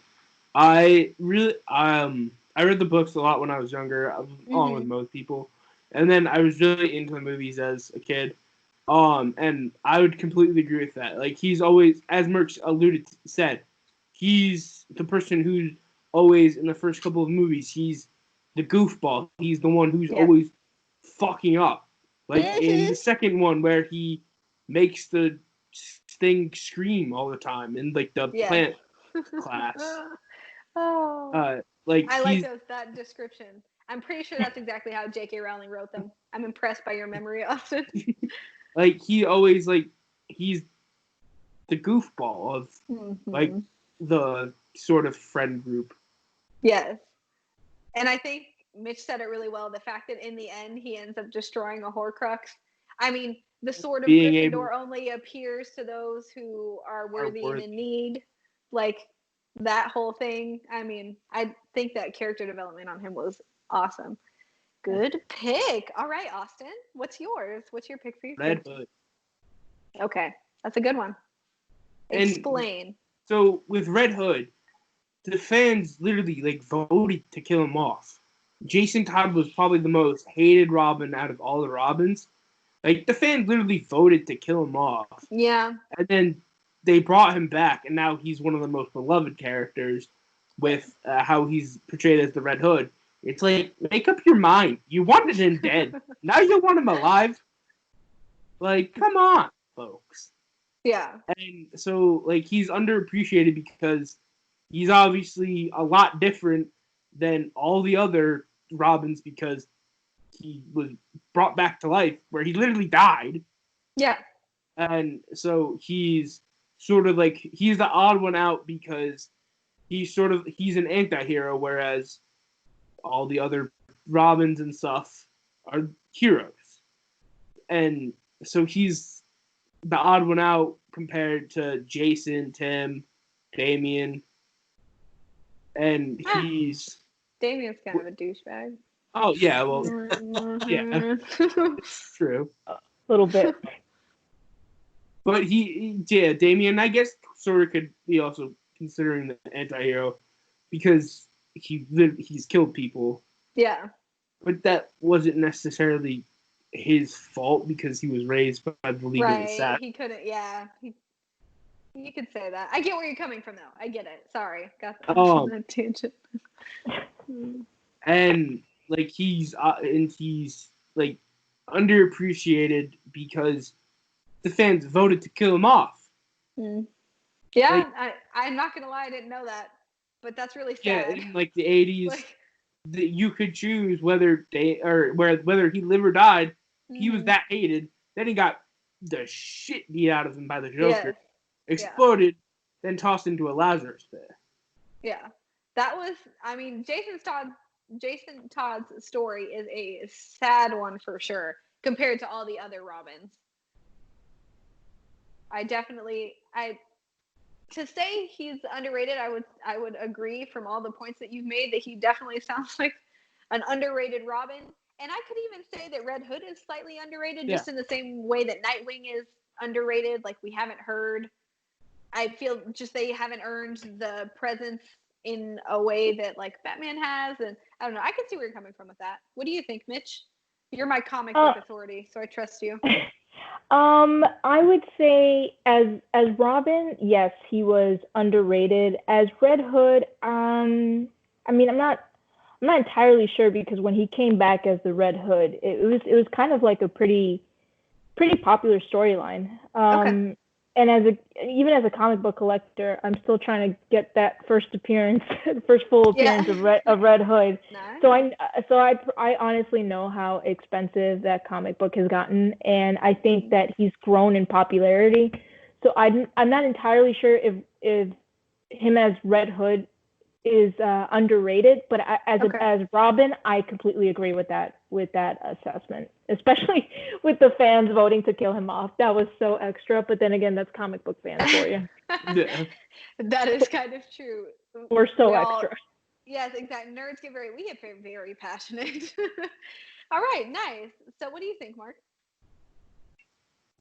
I really I read the books a lot when I was younger, along with most people, and then I was really into the movies as a kid. And I would completely agree with that. Like, he's always, as Merck said, he's the person who's always in the first couple of movies. He's the goofball. He's the one who's always fucking up. Like in the second one, where he makes the thing scream all the time in like the plant class. Oh. Like, I like that description. I'm pretty sure that's exactly how J.K. Rowling wrote them. I'm impressed by your memory, Austin. Like, he always, like, he's the goofball of like the sort of friend group. Yes. And I think Mitch said it really well. The fact that in the end he ends up destroying a Horcrux. I mean, the sword of Gryffindor only appears to those who are worthy and in need. Like, that whole thing. I mean, I think that character development on him was awesome. Good pick. All right, Austin. What's yours? What's your pick for your Red Hood. Okay, that's a good one. Explain. So with Red Hood, the fans literally like voted to kill him off. Jason Todd was probably the most hated Robin out of all the Robins. Like, the fans literally voted to kill him off. Yeah. And then they brought him back, and now he's one of the most beloved characters with how he's portrayed as the Red Hood. It's like, make up your mind. You wanted him dead. Now you want him alive? Like, come on, folks. Yeah. And so, like, he's underappreciated because he's obviously a lot different than all the other Robins, because he was brought back to life where he literally died. Yeah. And so he's sort of like, he's the odd one out because he's an anti-hero, whereas all the other Robins and stuff are heroes. And so he's the odd one out compared to Jason, Tim, Damian. And Damian's kind of a douchebag. Oh, yeah, well, yeah, it's true. A little bit. But Damian, I guess, sort of could be also considering the anti-hero because he's killed people. Yeah. But that wasn't necessarily his fault because he was raised by the League of Assassins. Right, he couldn't, you could say that. I get where you're coming from, though. I get it. Sorry. Got that tangent. And, like, he's like, underappreciated because the fans voted to kill him off. Yeah, like, I'm not gonna lie, I didn't know that, but that's really sad. Yeah, in like the 80s, you could choose whether he lived or died. He was that hated. Then he got the shit beat out of him by the Joker, exploded, then tossed into a Lazarus pit. Yeah, that was. I mean, Jason Todd's story is a sad one for sure compared to all the other Robins. To say he's underrated, I would agree from all the points that you've made that he definitely sounds like an underrated Robin. And I could even say that Red Hood is slightly underrated, just in the same way that Nightwing is underrated. Like, we haven't heard. I feel just they haven't earned the presence in a way that like Batman has, and I don't know. I can see where you're coming from with that. What do you think, Mitch? You're my comic book authority, so I trust you. I would say as Robin, yes, he was underrated. As Red Hood, I mean, I'm not entirely sure, because when he came back as the Red Hood, it was kind of like a pretty popular storyline. even as a comic book collector, I'm still trying to get that first full appearance of Red Hood. Nice. So I honestly know how expensive that comic book has gotten, and I think that he's grown in popularity. So I'm not entirely sure if him as Red Hood is underrated, but as Robin, I completely agree with that assessment, especially with the fans voting to kill him off. That was so extra, but then again, that's comic book fans for you. Yeah. That is kind of true. We're so extra. Yes, exactly. Nerds get very passionate. All right, nice. So what do you think, Mark?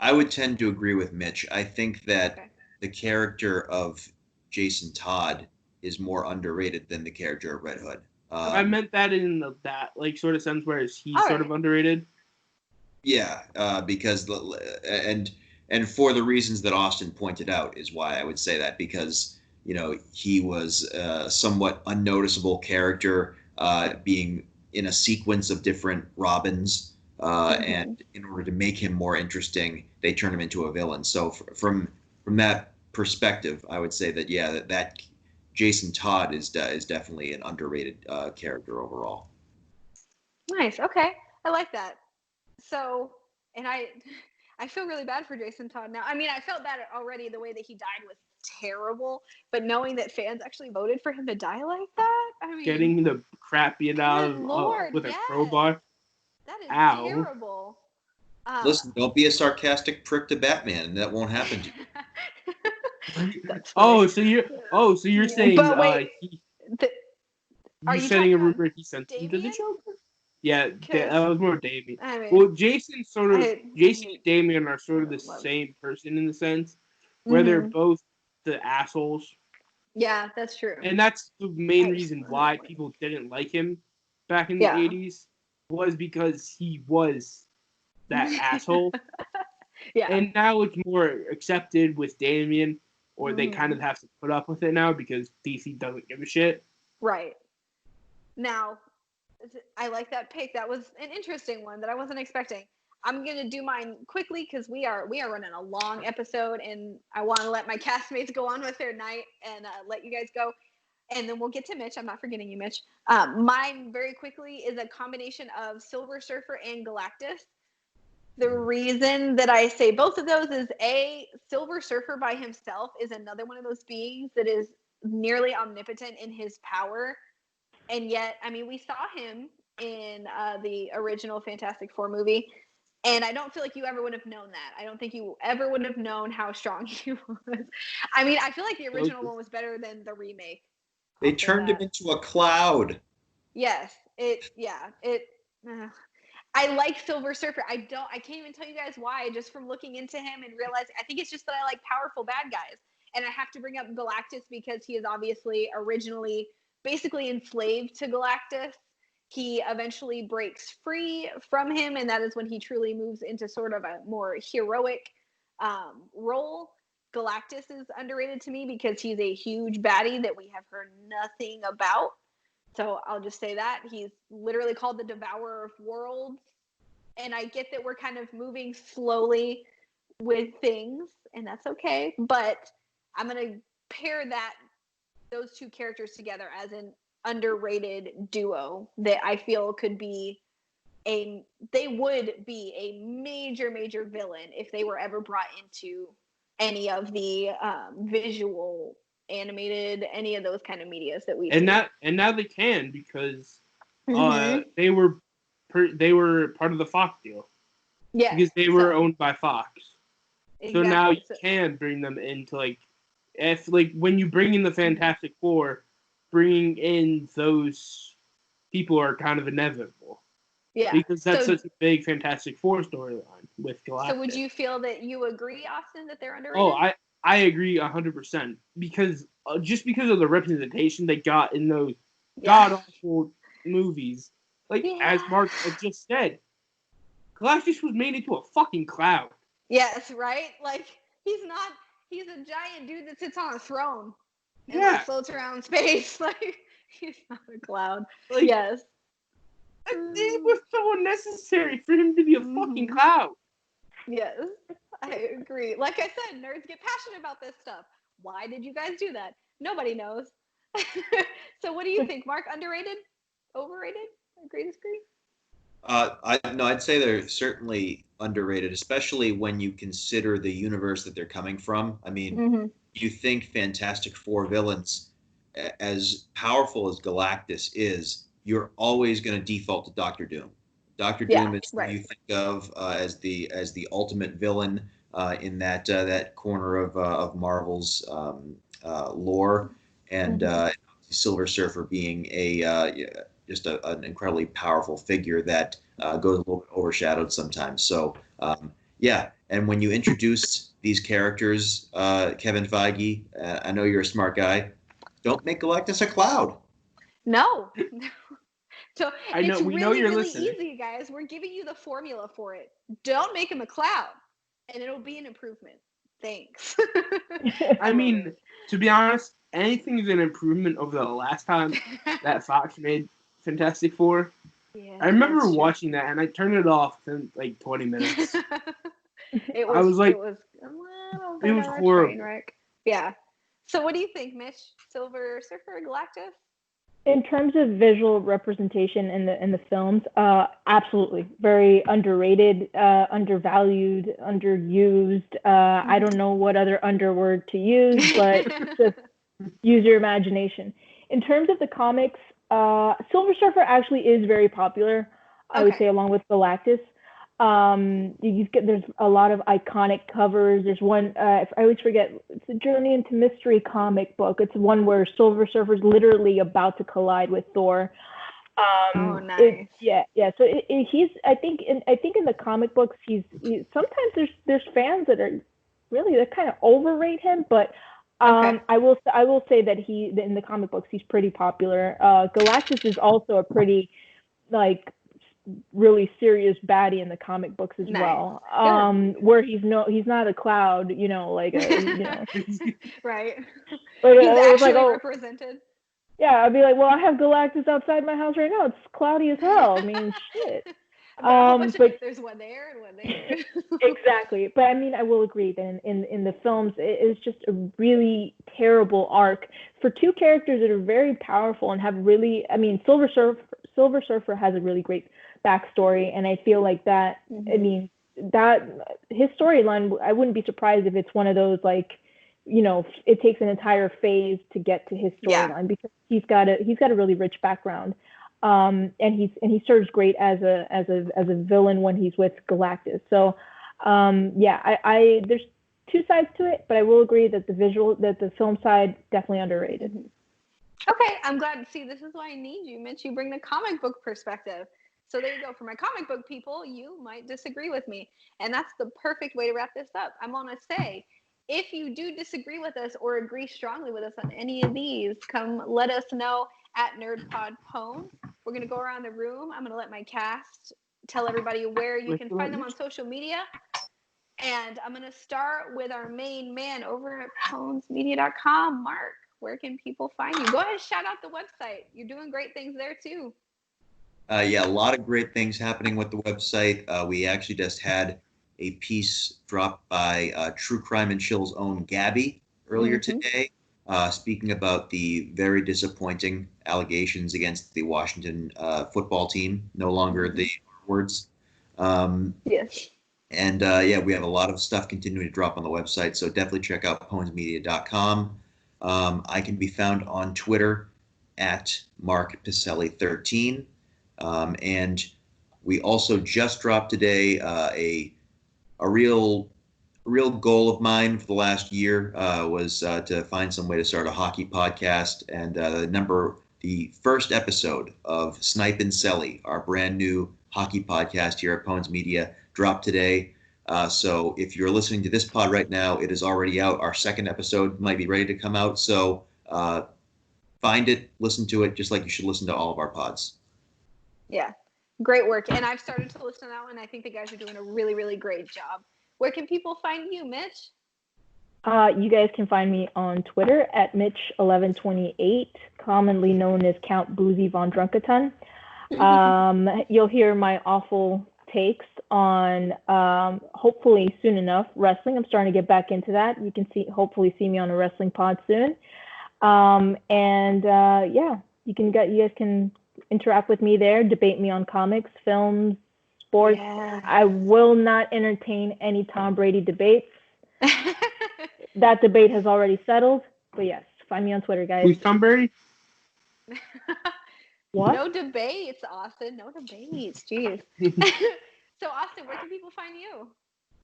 I would tend to agree with Mitch. I think that the character of Jason Todd is more underrated than the character of Red Hood. I meant that in that like sort of sense, where he's sort of underrated. Yeah, because and for the reasons that Austin pointed out is why I would say that, because he was a somewhat unnoticeable character, being in a sequence of different Robins, and in order to make him more interesting, they turned him into a villain. So from that perspective, I would say that that Jason Todd is definitely an underrated character overall. Nice. Okay, I like that. So, and I feel really bad for Jason Todd now. I mean, I felt bad already. The way that he died was terrible, but knowing that fans actually voted for him to die like that, I mean, getting the crap beat out of with a crowbar. That is terrible. Listen, don't be a sarcastic prick to Batman. That won't happen to you. So you're saying but wait, you're setting a rumor he sent him to the Joker? Yeah, that was more Damian. I mean, Jason and Damian are sort of the same person in the sense where they're both the assholes. Yeah, that's true. And that's the main reason why people didn't like him back in the 80s, was because he was that asshole. Yeah. And now it's more accepted with Damian, or they kind of have to put up with it now because DC doesn't give a shit. Right. Now, I like that pick. That was an interesting one that I wasn't expecting. I'm going to do mine quickly because we are running a long episode, and I want to let my castmates go on with their night and let you guys go. And then we'll get to Mitch. I'm not forgetting you, Mitch. Mine, very quickly, is a combination of Silver Surfer and Galactus. The reason that I say both of those is, Silver Surfer by himself is another one of those beings that is nearly omnipotent in his power. And yet, I mean, we saw him in the original Fantastic Four movie, and I don't feel like you ever would have known that. I don't think you ever would have known how strong he was. I mean, I feel like the original one was better than the remake. They turned him into a cloud. Yes, I like Silver Surfer. I can't even tell you guys why, just from looking into him and realizing, I think it's just that I like powerful bad guys. And I have to bring up Galactus because he is obviously originally basically enslaved to Galactus. He eventually breaks free from him, and that is when he truly moves into sort of a more heroic role. Galactus is underrated to me because he's a huge baddie that we have heard nothing about. So I'll just say that. He's literally called the Devourer of Worlds. And I get that we're kind of moving slowly with things, and that's okay. But I'm going to pair those two characters together as an underrated duo that I feel could be they would be a major, major villain if they were ever brought into any of the visual, animated, any of those kind of medias that we see. And now they can, because they were part of the Fox deal. Yeah. Because they were owned by Fox. Exactly. So now you can bring them into when you bring in the Fantastic Four, bringing in those people are kind of inevitable. Yeah. Because that's such a big Fantastic Four storyline with Galactus. So would you feel that you agree, Austin, that they're underrated? Oh, I agree 100%. Because just because of the representation they got in those god-awful movies. As Mark just said, Galactus was made into a fucking cloud. Yes, right? He's a giant dude that sits on a throne and floats around space. He's not a cloud. Yes. It was so unnecessary for him to be a fucking cloud. Yes. I agree. Like I said, nerds get passionate about this stuff. Why did you guys do that? Nobody knows. So what do you think, Mark? Underrated? Overrated? Agree, disagree? I'd say they're certainly underrated, especially when you consider the universe that they're coming from. I mean, you think Fantastic Four villains, as powerful as Galactus is, you're always going to default to Doctor Doom. Doctor Doom is who you think of as the ultimate villain in that corner of Marvel's lore, and Silver Surfer being just an incredibly powerful figure that goes a little bit overshadowed sometimes. So and when you introduce these characters, Kevin Feige, I know you're a smart guy. Don't make Galactus a cloud. No. So I know, it's we really, know you're really listening. easy, guys. We're giving you the formula for it. Don't make him a cloud, and it'll be an improvement. Thanks. I mean, to be honest, anything is an improvement over the last time that Fox made Fantastic Four. Yeah, I remember watching that, and I turned it off in like 20 minutes. It was horrible. Yeah. So what do you think, Mitch? Silver Surfer, Galactus? In terms of visual representation in the films, absolutely very underrated, undervalued, underused. I don't know what other underword to use, but just use your imagination. In terms of the comics, Silver Surfer actually is very popular. I would say, along with Galactus. There's a lot of iconic covers. There's one, I always forget, it's a Journey into Mystery comic book. It's one where Silver Surfer's literally about to collide with Thor. Nice. So he's, I think in the comic books, he's sometimes there's fans that are really, that kind of overrate him, but I will say that in the comic books, he's pretty popular. Galactus is also a pretty, like, really serious baddie in the comic books as well. Where he's not a cloud, like right. Like, he's actually represented. Yeah, I'd be like, well, I have Galactus outside my house right now. It's cloudy as hell. I mean, shit. But there's one there and one there. Exactly. But I mean, I will agree that in the films, it is just a really terrible arc for two characters that are very powerful and have really, I mean, Silver Surfer has a really great backstory, and I feel like that, I mean, that his storyline, I wouldn't be surprised if it's one of those, like, it takes an entire phase to get to his storyline because he's got a really rich background. And he serves great as a villain when he's with Galactus. So there's two sides to it, but I will agree that the film side definitely underrated. Okay, I'm glad to see. This is why I need you, Mitch. You bring the comic book perspective. So there you go. For my comic book people, you might disagree with me, and that's the perfect way to wrap this up. I'm gonna say, if you do disagree with us or agree strongly with us on any of these, come let us know at NerdPodPwn. We're going to go around the room. I'm going to let my cast tell everybody where you can find them on social media. And I'm going to start with our main man over at PwnsMedia.com. Mark, where can people find you? Go ahead and shout out the website. You're doing great things there, too. A lot of great things happening with the website. We actually just had a piece dropped by True Crime and Chill's own Gabby earlier today, speaking about the very disappointing allegations against the Washington football team, no longer the words. Yes. And we have a lot of stuff continuing to drop on the website, so definitely check out PwnsMedia.com. I can be found on Twitter at Mark Picelli13. And we also just dropped today a real goal of mine for the last year was to find some way to start a hockey podcast. And the first episode of Snipe and Selly, our brand new hockey podcast here at Pwns Media, dropped today. So if you're listening to this pod right now, it is already out. Our second episode might be ready to come out. So find it, listen to it, just like you should listen to all of our pods. Yeah, great work. And I've started to listen to that one. I think the guys are doing a really, really great job. Where can people find you, Mitch? You guys can find me on Twitter at Mitch1128, commonly known as Count Boozy Von Drunkaton. You'll hear my awful takes on hopefully soon enough wrestling. I'm starting to get back into that. You can hopefully see me on a wrestling pod soon. Yeah, you guys can interact with me there, debate me on comics, films, sports. Yeah. I will not entertain any Tom Brady debates. That debate has already settled. But yes, find me on Twitter, guys. Who's Tom Brady? What? No debates, Austin. No debates. Jeez. So, Austin, where can people find you?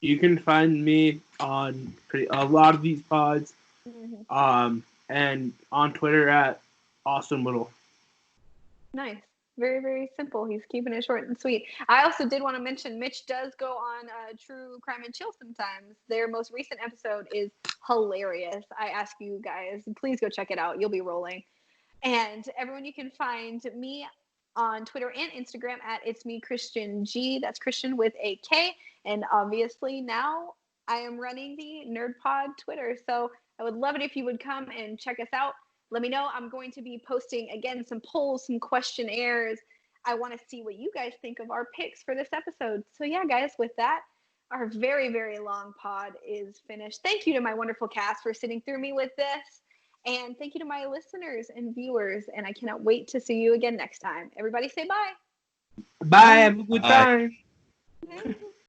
You can find me on a lot of these pods, and on Twitter at Austin Little. Nice. Very, very simple. He's keeping it short and sweet. I also did want to mention Mitch does go on True Crime and Chill sometimes. Their most recent episode is hilarious. I ask you guys, please go check it out. You'll be rolling. And everyone, you can find me on Twitter and Instagram at It's Me Christian G. That's Christian with a K. And obviously now I am running the NerdPod Twitter. So I would love it if you would come and check us out. Let me know. I'm going to be posting, again, some polls, some questionnaires. I want to see what you guys think of our picks for this episode. So yeah, guys, with that, our very, very long pod is finished. Thank you to my wonderful cast for sitting through me with this. And thank you to my listeners and viewers. And I cannot wait to see you again next time. Everybody say bye. Bye. Have a good time.